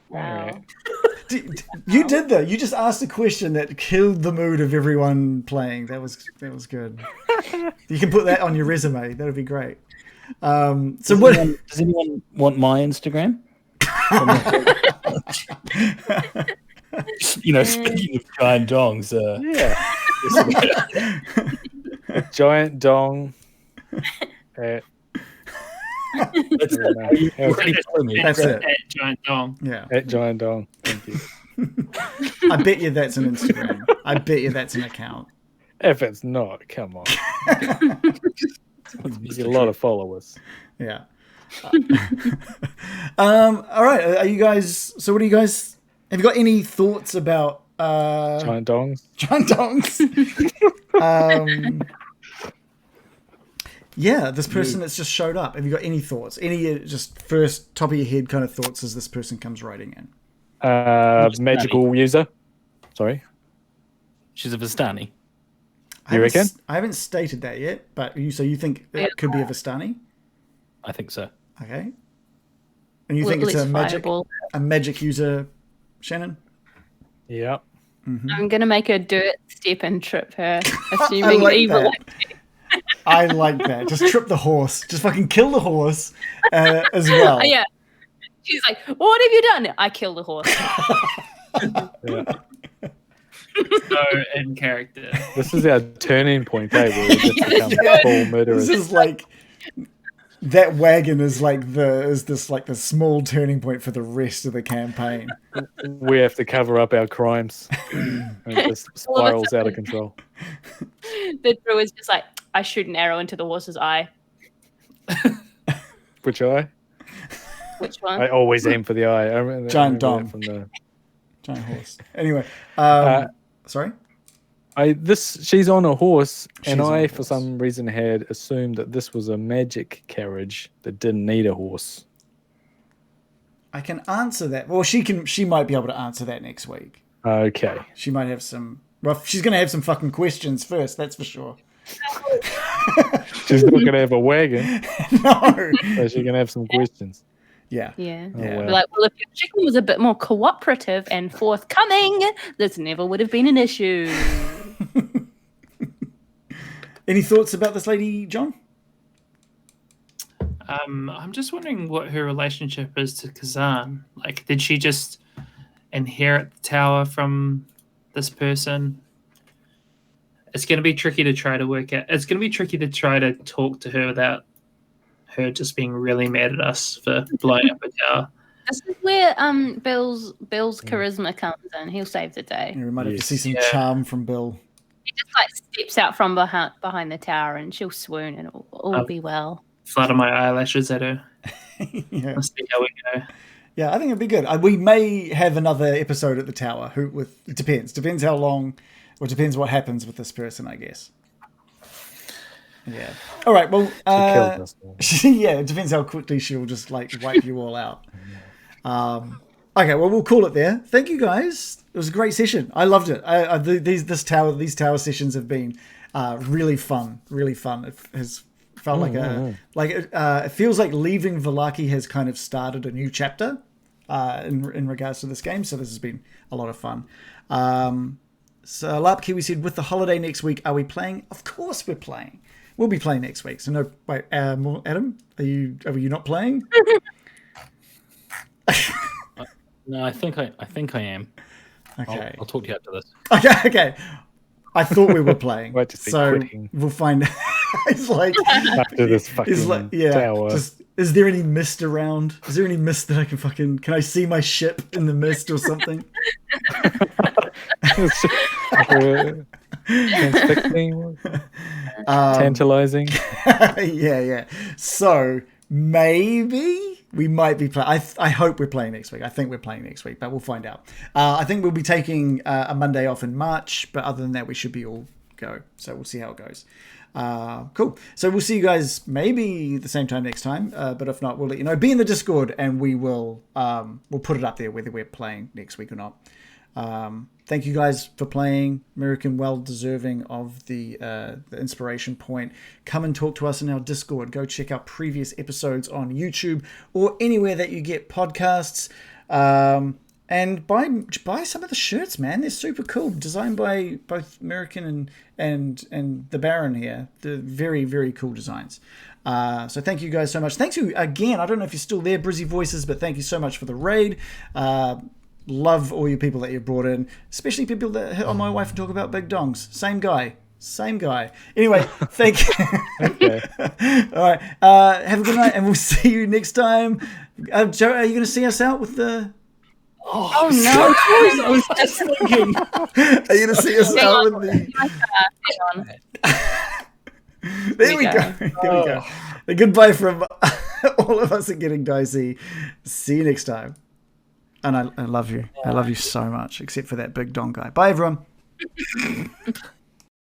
Wow. You did though. You just asked a question that killed the mood of everyone playing. That was good. You can put that on your resume. That would be great. So what? Does anyone want my Instagram? Speaking of giant dongs, Yeah, giant dong. At, that's That's it. At giant dong. Yeah. at giant dong. Thank you. I bet you that's an Instagram. I bet you that's an account. If it's not, come on. You get a lot of followers. Yeah. All right. Are you guys? So what do you guys? Have you got any thoughts about Giant dongs. giant dongs? Yeah, this person that's just showed up. Have you got any thoughts? Any just first top of your head kind of thoughts as this person comes riding in? Magical user. Sorry. She's a Vistani. You reckon? I haven't stated that yet, but you think it could be a Vistani? I think so. Okay. And you think it's a magic user, Shannon? Yeah. I'm gonna make her do it, step and trip her, assuming like evil. that. I like that. Just trip the horse. Just fucking kill the horse as well. Oh, yeah. She's like, what have you done? I killed the horse. Yeah. So in character. This is our turning point, eh? Where we just become full murderers. This is like that wagon is like the small turning point for the rest of the campaign. We have to cover up our crimes. And it just spirals out of control. The druid's just like, I shoot an arrow into the horse's eye. Which eye? Which one? I always aim for the eye. I remember Giant that dong. from the. Giant horse. Anyway, sorry. She's on a horse, and She's on I, a for horse. some reason, had assumed that this was a magic carriage that didn't need a horse. I can answer that. Well, she might be able to answer that next week. Okay. She might have some. Well, she's going to have some fucking questions first. That's for sure. She's not going to have a wagon, No. so she's going to have some questions. Yeah. Yeah. Oh, Yeah. wow. Be like, well, if your chicken was a bit more cooperative and forthcoming, this never would have been an issue. Any thoughts about this lady, John? I'm just wondering what her relationship is to Kazan. Like, did she just inherit the tower from this person? It's going to be tricky to try to work out. It's going to be tricky to try to talk to her without her just being really mad at us for blowing up a tower. This is where Bill's charisma comes in. He'll save the day. Yeah, we might have to Yes. see some Yeah. charm from Bill. He just like steps out from behind the tower, and she'll swoon, and it'll all be well. Flutter my eyelashes at her. Yeah. Let's see how we go. Yeah, I think it'd be good. We may have another episode at the tower. It depends how long, or depends what happens with this person, I guess. Yeah. All right. Well, She killed us all. yeah, it depends how quickly she'll just like wipe you all out. Okay. Well, we'll call it there. Thank you guys. It was a great session. I loved it. These tower sessions have been really fun. Really fun. It has felt it feels like leaving Vallaki has kind of started a new chapter in regards to this game. So this has been a lot of fun. So Lapkiwi said, with the holiday next week, are we playing? Of course we're playing. We'll be playing next week. So no, wait, Adam, are you not playing? No, I think I am. Okay. I'll talk to you after this. Okay. I thought we were playing. Might just be so quitting. we'll find. It's like After this fucking it's like tower. Just, is there any mist around? Is there any mist that I can I see my ship in the mist or something? Transfixing, tantalizing. Yeah. So maybe we might be playing. I hope we're playing next week. I think we're playing next week, but we'll find out. I think we'll be taking a Monday off in March, but other than that, we should be all go. So we'll see how it goes. Cool. So we'll see you guys maybe the same time next time, but if not, we'll let you know. Be in the Discord, and we will we'll put it up there whether we're playing next week or not. Thank you guys for playing. American, well deserving of the inspiration point. Come and talk to us in our Discord. Go check out previous episodes on YouTube or anywhere that you get podcasts. And buy some of the shirts, man. They're super cool. Designed by both American and the Baron here. They're very, very cool designs. So thank you guys so much. Thanks you again. I don't know if you're still there, Brizzy Voices, but thank you so much for the raid. Love all you people that you brought in, especially people that hit on my wife and talk about big dongs. Same guy. Anyway, thank you. Okay. All right. Have a good night, and we'll see you next time. Joe, are you going to see us out with the... Oh no! I was just thinking. Are you going to see us out with the... There we go. There we go. A goodbye from all of us at Getting Dicey. See you next time. And I love you. I love you so much, except for that big dong guy. Bye, everyone.